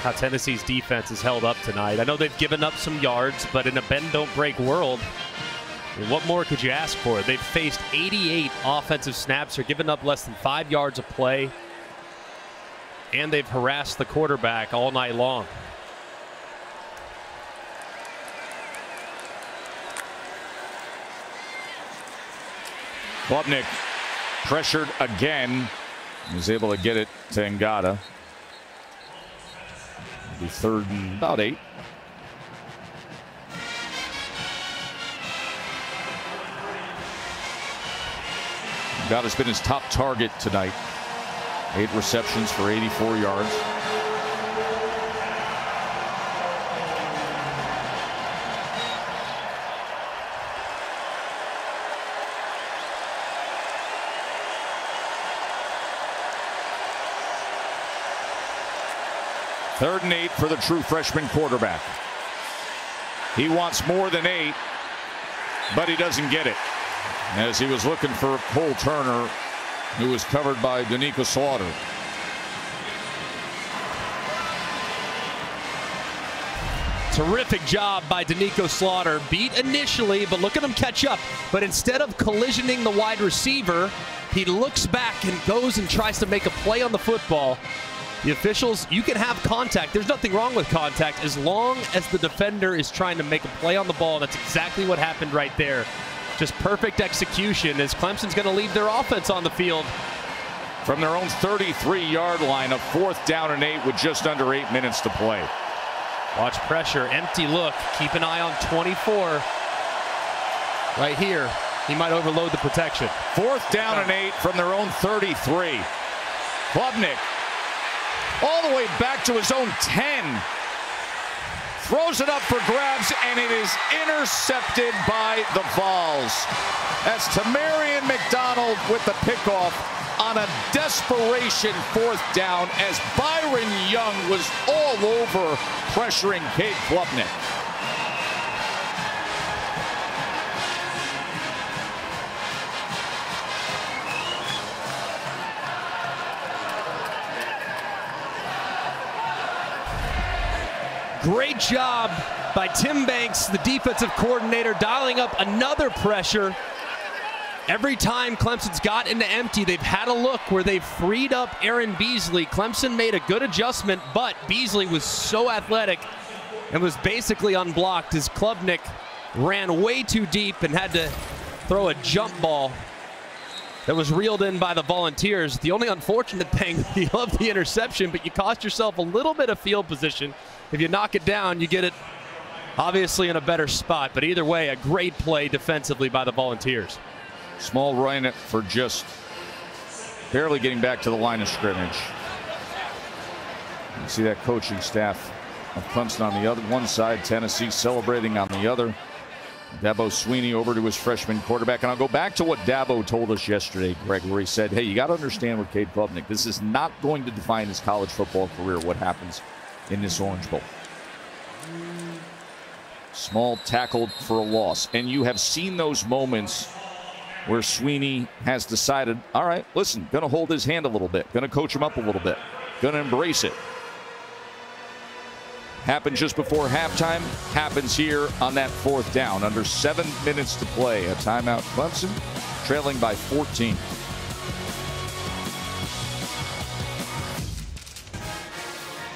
how Tennessee's defense is held up tonight. I know they've given up some yards, but in a bend-don't-break world, I mean, what more could you ask for? They've faced 88 offensive snaps, or given up less than 5 yards of play, and they've harassed the quarterback all night long. Klubnik pressured again. He was able to get it to Ngata. It'll be 3rd and about 8. Ngata's been his top target tonight. 8 receptions for 84 yards. Third and 8 for the true freshman quarterback. He wants more than 8, but he doesn't get it, as he was looking for Cole Turner, who was covered by Danica Slaughter. Terrific job by Danica Slaughter. Beat initially, but look at him catch up. But instead of collisioning the wide receiver, he looks back and goes and tries to make a play on the football. The officials, you can have contact. There's nothing wrong with contact as long as the defender is trying to make a play on the ball. That's exactly what happened right there. Just perfect execution as Clemson's going to leave their offense on the field. From their own 33-yard line, a 4th down and 8 with just under 8 minutes to play. Watch pressure, empty look. Keep an eye on 24. Right here, he might overload the protection. 4th down and 8 from their own 33. Klubnik all the way back to his own 10. throws it up for grabs, and it is intercepted by the Vols. That's Tamarian McDonald with the pickoff on a desperation 4th down as Byron Young was all over pressuring Cade Klubnik. Great job by Tim Banks, the defensive coordinator, dialing up another pressure. Every time Clemson's got into empty, they've had a look where they've freed up Aaron Beasley. Clemson made a good adjustment, but Beasley was so athletic and was basically unblocked as Klubnik ran way too deep and had to throw a jump ball that was reeled in by the Volunteers. The only unfortunate thing, you love the interception, but you cost yourself a little bit of field position. If you knock it down, you get it obviously in a better spot. But either way, a great play defensively by the Volunteers. Small run it for just barely getting back to the line of scrimmage. You see that coaching staff of Clemson on the other one side, Tennessee celebrating on the other. Dabo Swinney over to his freshman quarterback. And I'll go back to what Dabo told us yesterday, Greg, where he said, hey, you got to understand with Cade Klubnik, this is not going to define his college football career, what happens in this Orange Bowl. Small tackled for a loss. And you have seen those moments where Swinney has decided, all right, listen, going to hold his hand a little bit, going to coach him up a little bit, going to embrace it. Happened just before halftime, happens here on that 4th down. Under 7 minutes to play. A timeout, Clemson trailing by 14.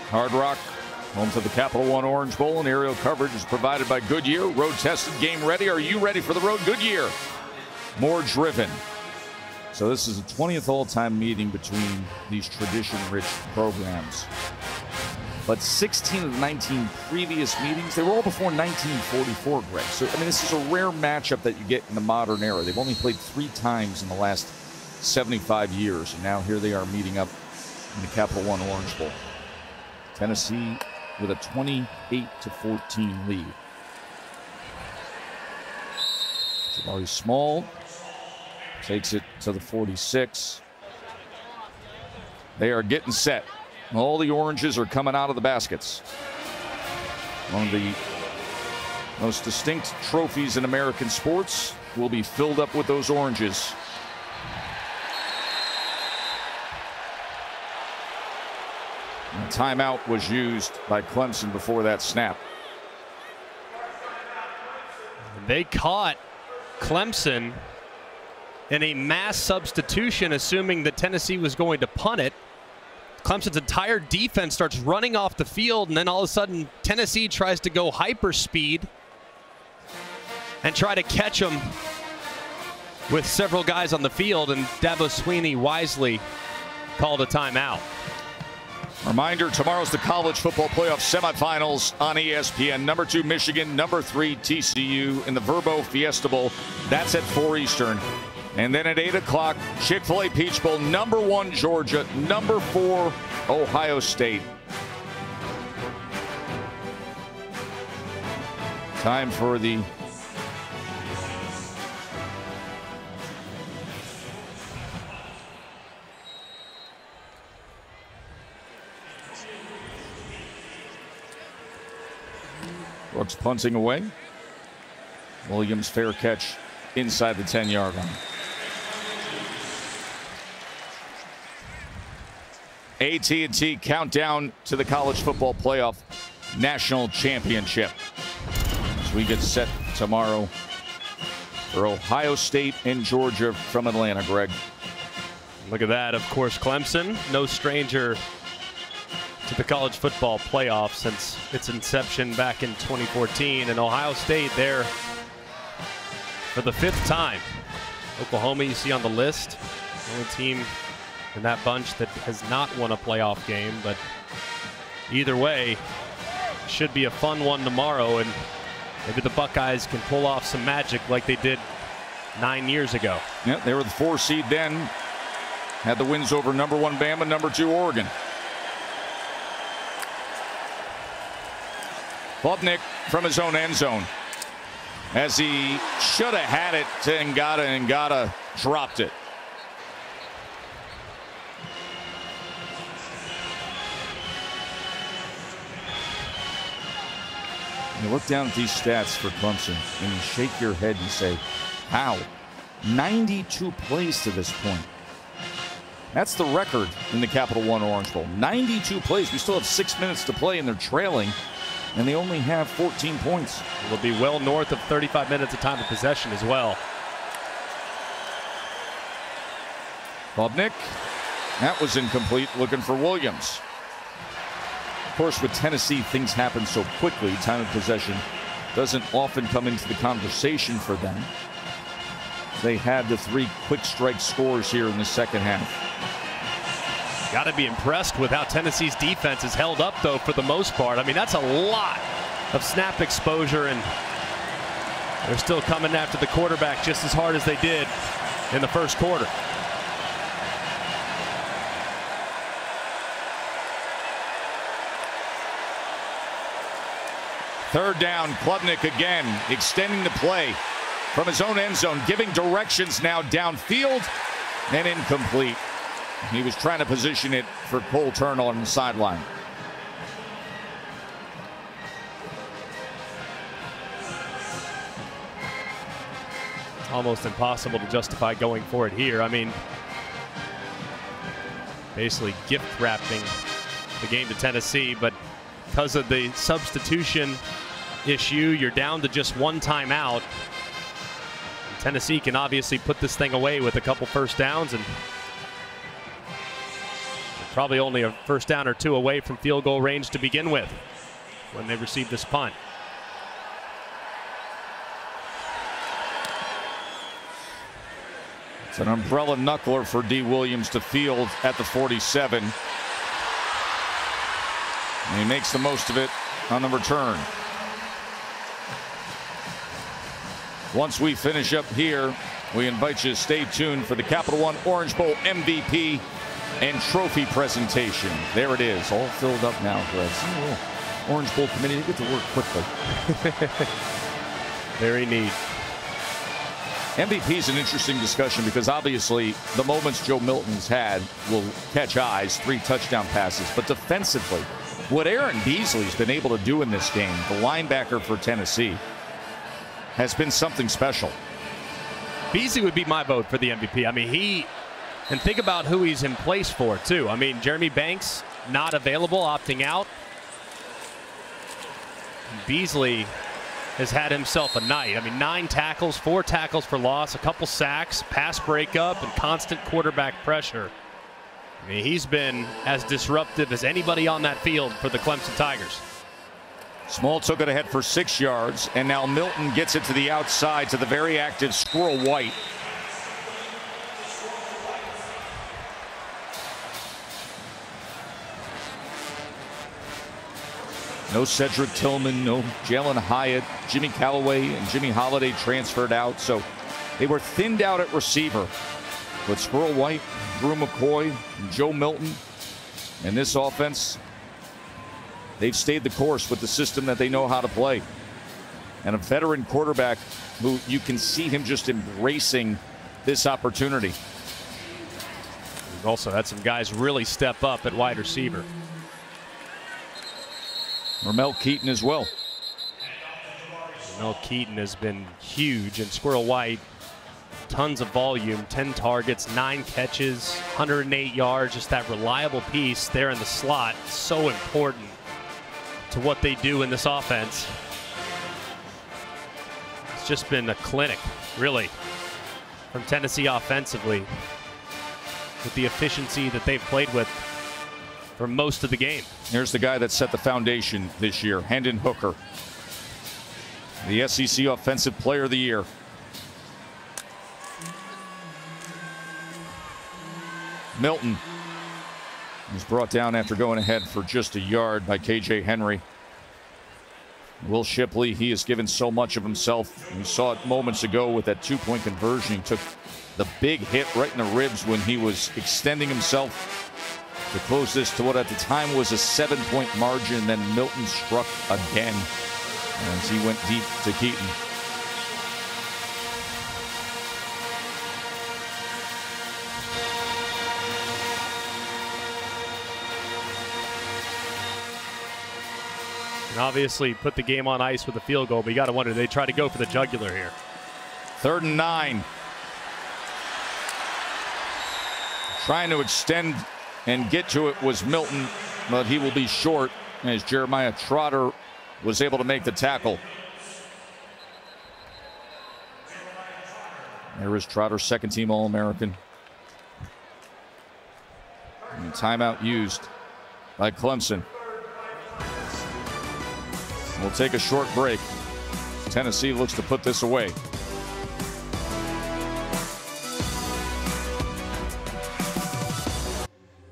Hard Rock, home to the Capital One Orange Bowl, and aerial coverage is provided by Goodyear. Road tested, game ready. Are you ready for the road? Goodyear. More driven. So this is a 20th all-time meeting between these tradition-rich programs. But 16 of the 19 previous meetings, they were all before 1944, Greg. So, I mean, this is a rare matchup that you get in the modern era. They've only played 3 times in the last 75 years. And now here they are meeting up in the Capital One Orange Bowl. Tennessee with a 28-14 lead. Jabari Small takes it to the 46. They are getting set. All the oranges are coming out of the baskets. One of the most distinct trophies in American sports will be filled up with those oranges. And timeout was used by Clemson before that snap. They caught Clemson in a mass substitution, assuming that Tennessee was going to punt it. Clemson's entire defense starts running off the field, and then all of a sudden Tennessee tries to go hyperspeed and try to catch them with several guys on the field, and Dabo Swinney wisely called a timeout. Reminder, tomorrow's the college football playoff semifinals on ESPN. Number 2 Michigan, number 3 TCU in the Verbo Fiesta Bowl. That's at 4 Eastern. And then at 8 o'clock, Chick-fil-A Peach Bowl, number 1 Georgia, number 4 Ohio State. Time for the Brooks punting away. Williams fair catch inside the 10-yard line. AT&T countdown to the college football playoff national championship as we get set tomorrow for Ohio State and Georgia from Atlanta, Greg. Look at that. Of course, Clemson, no stranger to the college football playoff since its inception back in 2014. And Ohio State there for the 5th time. Oklahoma, you see on the list, the only team in that bunch that has not won a playoff game. But either way, should be a fun one tomorrow, and maybe the Buckeyes can pull off some magic like they did 9 years ago. Yeah, they were the 4 seed then. Had the wins over number 1 Bama, number 2 Oregon. Klubnik from his own end zone. As he should have had it to Ngata, and Ngata dropped it. You look down at these stats for Clemson and you shake your head and say, how? 92 plays to this point. That's the record in the Capital One Orange Bowl. 92 plays. We still have 6 minutes to play and they're trailing, and they only have 14 points. It'll be well north of 35 minutes of time of possession as well. Klubnik, that was incomplete, looking for Williams. Of course, with Tennessee, things happen so quickly. Time of possession doesn't often come into the conversation for them. They had the 3 quick strike scores here in the second half. Got to be impressed with how Tennessee's defense is held up, though, for the most part. I mean, that's a lot of snap exposure, and they're still coming after the quarterback just as hard as they did in the first quarter. Third down, Klubnik again, extending the play from his own end zone, giving directions now downfield, and incomplete. He was trying to position it for Cole Turner on the sideline. Almost impossible to justify going for it here. I mean, basically gift wrapping the game to Tennessee, but because of the substitution issue, you're down to just 1 timeout. Tennessee can obviously put this thing away with a couple first downs, and probably only a first down or 2 away from field goal range to begin with when they receive this punt. It's an umbrella knuckler for D. Williams to field at the 47. And he makes the most of it on the return. Once we finish up here, we invite you to stay tuned for the Capital One Orange Bowl MVP and trophy presentation. There it is, all filled up now, Greg. Orange Bowl committee, they get to work quickly. Very neat. MVP is an interesting discussion because obviously the moments Joe Milton's had will catch eyes, 3 touchdown passes, but defensively, what Aaron Beasley's been able to do in this game, the linebacker for Tennessee, has been something special. Beasley would be my vote for the MVP. I mean, and think about who he's in place for, too. I mean, Jeremy Banks not available, opting out. Beasley has had himself a night. I mean, 9 tackles, 4 tackles for loss, a couple sacks, pass breakup, and constant quarterback pressure. I mean, he's been as disruptive as anybody on that field for the Clemson Tigers. Small took it ahead for 6 yards, and now Milton gets it to the outside to the very active Squirrel White. No Cedric Tillman, no Jalen Hyatt, Jimmy Callaway and Jimmy Holiday transferred out, so they were thinned out at receiver. But Squirrel White, Drew McCoy, and Joe Milton, and this offense, they've stayed the course with the system that they know how to play. And a veteran quarterback who you can see him just embracing this opportunity. We've also had some guys really step up at wide receiver. Ramel Keaton as well. Ramel Keaton has been huge, and Squirrel White, tons of volume, 10 targets, 9 catches, 108 yards, just that reliable piece there in the slot. So important to what they do in this offense. It's just been a clinic, really, from Tennessee offensively, with the efficiency that they've played with for most of the game. Here's the guy that set the foundation this year, Hendon Hooker, the SEC Offensive Player of the Year. Milton was brought down after going ahead for just a yard by KJ Henry. Will Shipley, he has given so much of himself. We saw it moments ago with that 2-point conversion. He took the big hit right in the ribs when he was extending himself to close this to what at the time was a 7-point margin. Then Milton struck again as he went deep to Keaton. And obviously put the game on ice with a field goal, but you got to wonder, they try to go for the jugular here. 3rd and 9. Trying to extend and get to it was Milton, but he will be short as Jeremiah Trotter was able to make the tackle. There is Trotter, 2nd-team All-American. And timeout used by Clemson. We'll take a short break. Tennessee looks to put this away.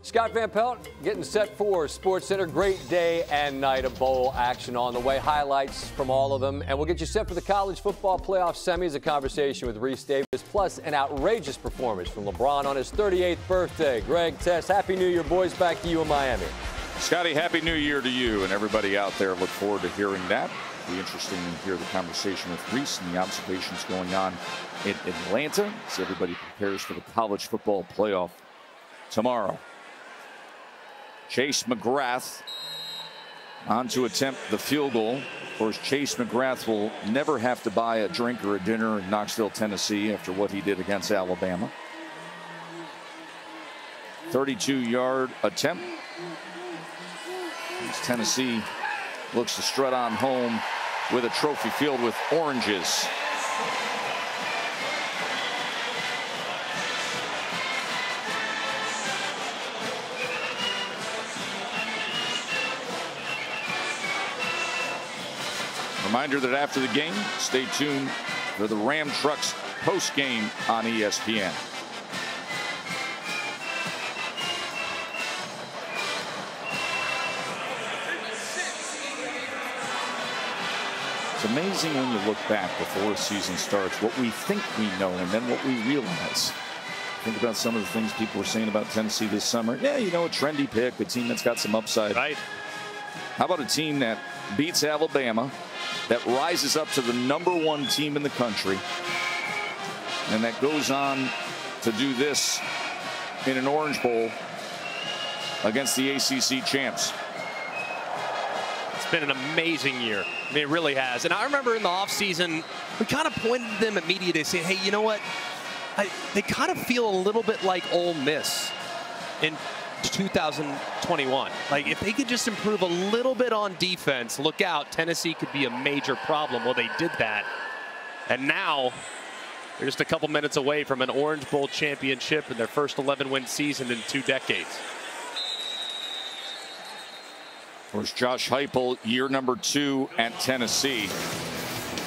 Scott Van Pelt getting set for SportsCenter. Great day and night of bowl action on the way. Highlights from all of them. And we'll get you set for the college football playoff semis. A conversation with Reese Davis, plus an outrageous performance from LeBron on his 38th birthday. Greg, Tess, Happy New Year, boys. Back to you in Miami. Scotty, Happy New Year to you and everybody out there. Look forward to hearing that. It'll be interesting to hear the conversation with Reese and the observations going on in Atlanta as everybody prepares for the college football playoff tomorrow. Chase McGrath on to attempt the field goal. Of course, Chase McGrath will never have to buy a drink or a dinner in Knoxville, Tennessee after what he did against Alabama. 32-yard attempt. As Tennessee looks to strut on home with a trophy filled with oranges. Reminder that after the game, stay tuned for the Ram Trucks post-game on ESPN. It's amazing when you look back before a season starts, what we think we know and then what we realize. Think about some of the things people were saying about Tennessee this summer. Yeah, you know, a trendy pick, a team that's got some upside. Right. How about a team that beats Alabama, that rises up to the #1 team in the country, and that goes on to do this in an Orange Bowl against the ACC champs? It's been an amazing year. I mean, it really has. And I remember in the offseason, we kind of pointed to them at media day saying, hey, you know what? They kind of feel a little bit like Ole Miss in 2021. Like, if they could just improve a little bit on defense, look out, Tennessee could be a major problem. Well, they did that. And now they're just a couple minutes away from an Orange Bowl championship in their first 11-win season in 2 decades. Of course, Josh Heupel, year #2 at Tennessee.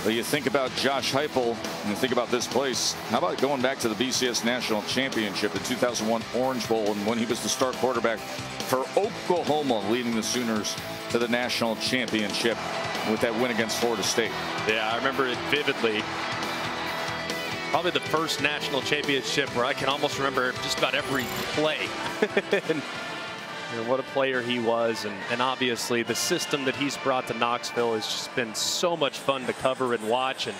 But you think about Josh Heupel and you think about this place. How about going back to the BCS National Championship, the 2001 Orange Bowl, and when he was the star quarterback for Oklahoma, leading the Sooners to the national championship with that win against Florida State. Yeah, I remember it vividly. Probably the first national championship where I can almost remember just about every play. And, you know, what a player he was, and obviously the system that he's brought to Knoxville has just been so much fun to cover and watch, and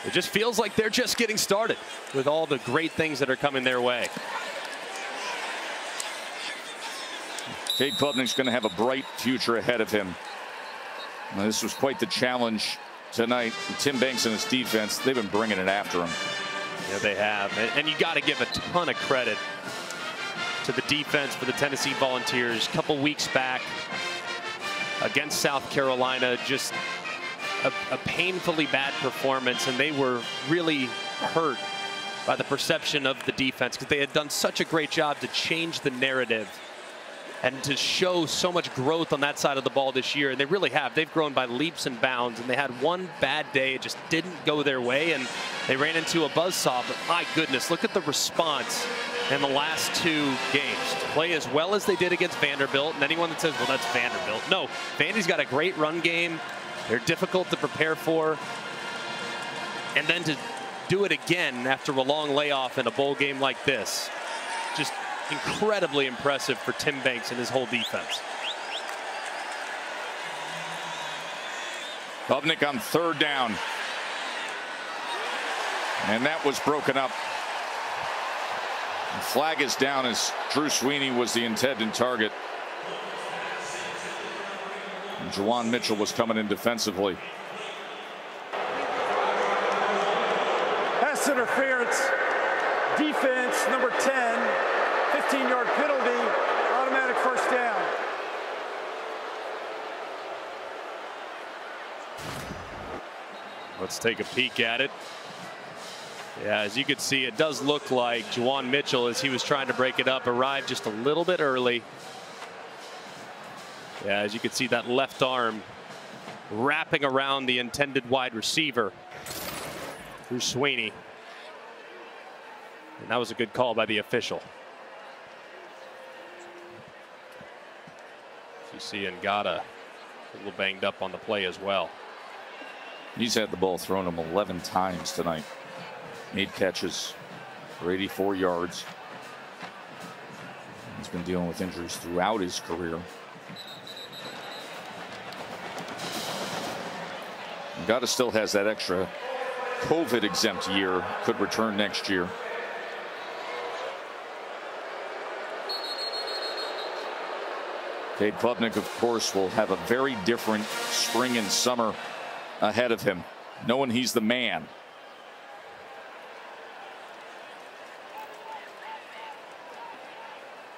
it just feels like they're just getting started with all the great things that are coming their way. Cade Klubnik's going to have a bright future ahead of him. Now, this was quite the challenge tonight. Tim Banks and his defense, they've been bringing it after him. Yeah, they have, and you got to give a ton of credit to the defense for the Tennessee Volunteers. A couple weeks back against South Carolina, just a painfully bad performance, and they were really hurt by the perception of the defense because they had done such a great job to change the narrative and to show so much growth on that side of the ball this year. And they really have. They've grown by leaps and bounds, and they had one bad day. It just didn't go their way, and they ran into a buzzsaw. But my goodness, look at the response in the last 2 games. To play as well as they did against Vanderbilt, and anyone that says, well, that's Vanderbilt. No, Vandy's got a great run game. They're difficult to prepare for. And then to do it again after a long layoff in a bowl game like this, just incredibly impressive for Tim Banks and his whole defense. Klubnik on 3rd down. And that was broken up. The flag is down as Drew Sweeney was the intended target. And Juwan Mitchell was coming in defensively. Pass interference. Defense, number 10. 15-yard penalty. Automatic 1st down. Let's take a peek at it. Yeah, as you can see, it does look like Juwan Mitchell, as he was trying to break it up, arrived just a little bit early. Yeah, as you can see, that left arm wrapping around the intended wide receiver, Drew Sweeney. And that was a good call by the official. You see Ngata a little banged up on the play as well. He's had the ball thrown him 11 times tonight. 8 catches for 84 yards. He's been dealing with injuries throughout his career. Ngata still has that extra COVID exempt year, could return next year. Cade Klubnik, of course, will have a very different spring and summer ahead of him, knowing he's the man.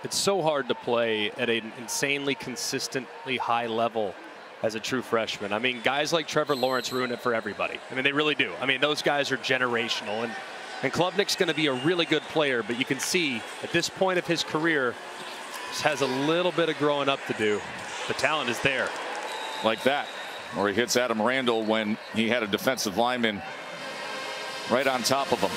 It's so hard to play at an insanely consistently high level as a true freshman. I mean, guys like Trevor Lawrence ruin it for everybody. I mean, they really do. I mean, those guys are generational, and Klubnik's going to be a really good player, but you can see at this point of his career, just has a little bit of growing up to do. The talent is there. Like that, where he hits Adam Randall when he had a defensive lineman right on top of him.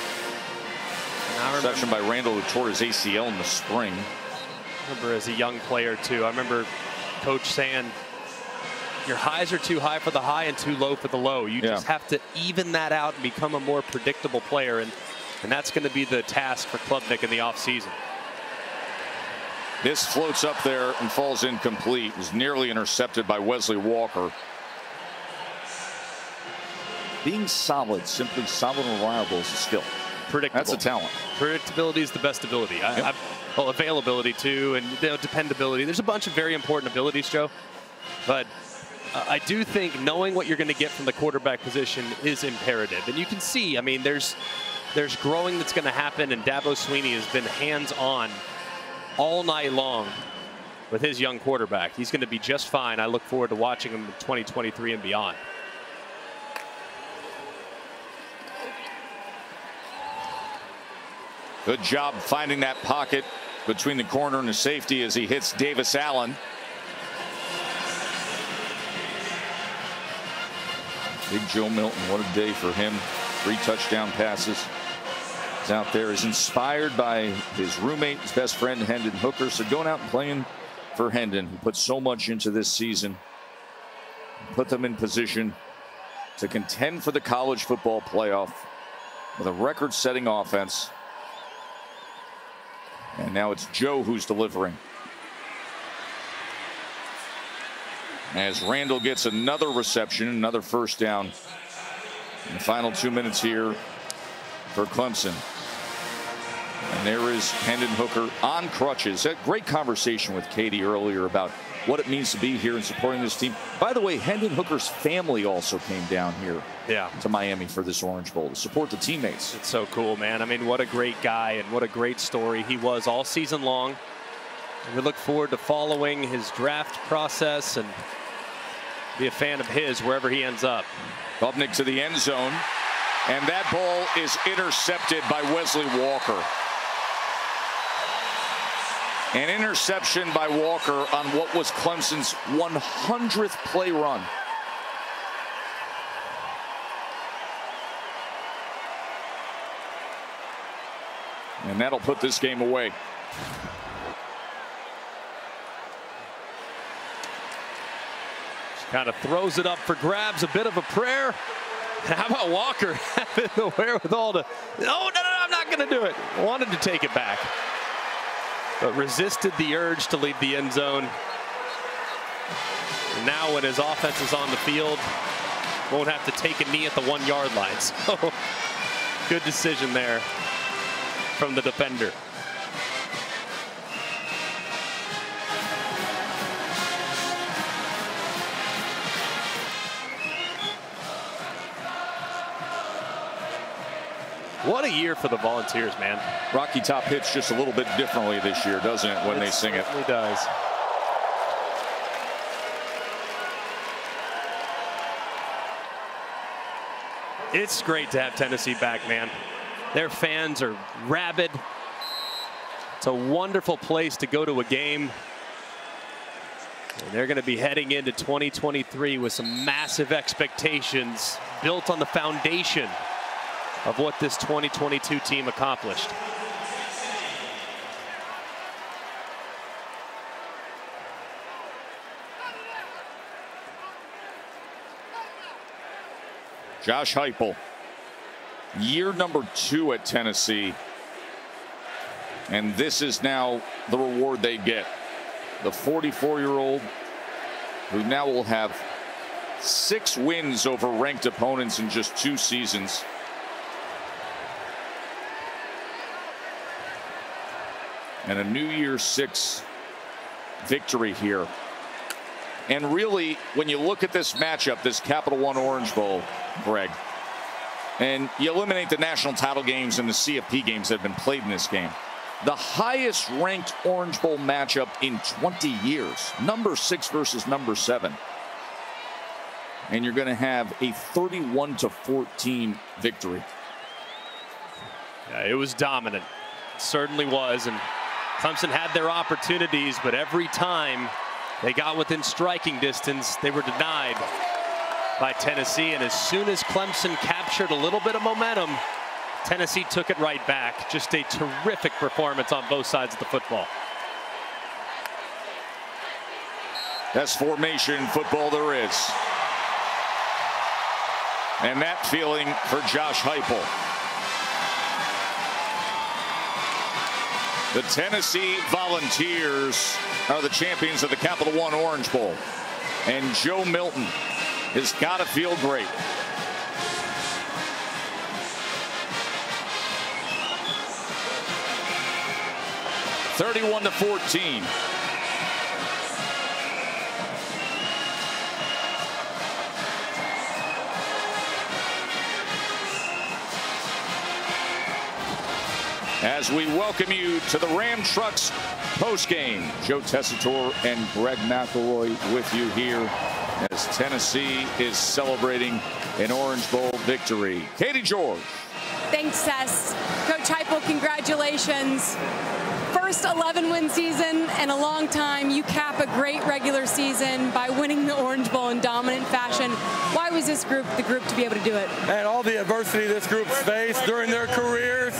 Reception by Randall, who tore his ACL in the spring. I remember as a young player too, I remember coach saying, your highs are too high for the high and too low for the low. You just have to even that out and become a more predictable player, and that's going to be the task for Klubnik in the offseason. This floats up there and falls incomplete. It was nearly intercepted by Wesley Walker. Being solid, simply solid and reliable is a skill. Predictable. That's a talent. Predictability is the best ability. Well, availability too, and dependability. There's a bunch of very important abilities, Joe. But I do think knowing what you're going to get from the quarterback position is imperative. And you can see, I mean, there's growing that's going to happen, and Dabo Sweeney has been hands-on all night long with his young quarterback. He's going to be just fine. I look forward to watching him in 2023 and beyond. Good job finding that pocket between the corner and the safety as he hits Davis Allen. Big Joe Milton, what a day for him. 3 touchdown passes. He's out there. He's inspired by his roommate, his best friend, Hendon Hooker. So going out and playing for Hendon, who put so much into this season, put them in position to contend for the college football playoff with a record-setting offense. And now it's Joe who's delivering. As Randall gets another reception, another first down in the final 2 minutes here for Clemson. And there is Hendon Hooker on crutches. A great conversation with Katie earlier about what it means to be here and supporting this team. By the way, Hendon Hooker's family also came down here to Miami for this Orange Bowl to support the teammates. It's so cool, man. I mean, what a great guy and what a great story he was all season long. And we look forward to following his draft process and be a fan of his wherever he ends up. Klubnik to the end zone, and that ball is intercepted by Wesley Walker. An interception by Walker on what was Clemson's 100th play run. And that'll put this game away. Just kind of throws it up for grabs, a bit of a prayer. How about Walker having the wherewithal to, no, I'm not going to do it. Wanted to take it back. but resisted the urge to leave the end zone. And now when his offense is on the field, won't have to take a knee at the 1-yard line. So good decision there from the defender. What a year for the Volunteers, man. Rocky Top hits just a little bit differently this year, doesn't it, when they sing it? It does. It's great to have Tennessee back, man. Their fans are rabid. It's a wonderful place to go to a game. And they're going to be heading into 2023 with some massive expectations built on the foundation of what this 2022 team accomplished. Josh Heupel, year number 2 at Tennessee, and this is now the reward they get. The 44-year-old who now will have 6 wins over ranked opponents in just 2 seasons. And a New Year's 6 victory here. And really, when you look at this matchup, this Capital One Orange Bowl, Greg, and you eliminate the national title games and the CFP games that have been played in this game, the highest ranked Orange Bowl matchup in 20 years, number 6 versus number 7. And you're going to have a 31-14 victory. Yeah, it was dominant. It certainly was. And Clemson had their opportunities, but every time they got within striking distance, they were denied by Tennessee. And as soon as Clemson captured a little bit of momentum, Tennessee took it right back. Just a terrific performance on both sides of the football. Best formation football there is. And that feeling for Josh Heupel. The Tennessee Volunteers are the champions of the Capital One Orange Bowl. And Joe Milton has got to feel great. (31-14). As we welcome you to the Ram Trucks postgame, Joe Tessitore and Greg McElroy with you here as Tennessee is celebrating an Orange Bowl victory. Katie George. Thanks, Tess. Coach Heupel, congratulations. First 11-win season in a long time. You cap a great regular season by winning the Orange Bowl in dominant fashion. Why was this group the group to be able to do it? And all the adversity this group's faced during their careers,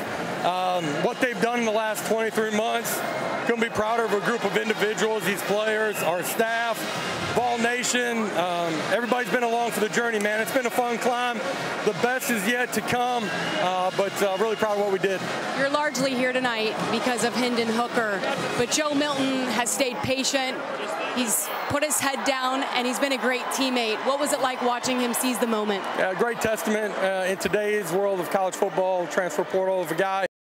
what they've done in the last 23 months, couldn't be prouder of a group of individuals, these players, our staff, Vol Nation. Everybody's been along for the journey, man. It's been a fun climb. The best is yet to come, but really proud of what we did. You're largely here tonight because of Hendon Hooker, but Joe Milton has stayed patient. He's put his head down, and he's been a great teammate. What was it like watching him seize the moment? Yeah, great testament in today's world of college football, transfer portal, of a guy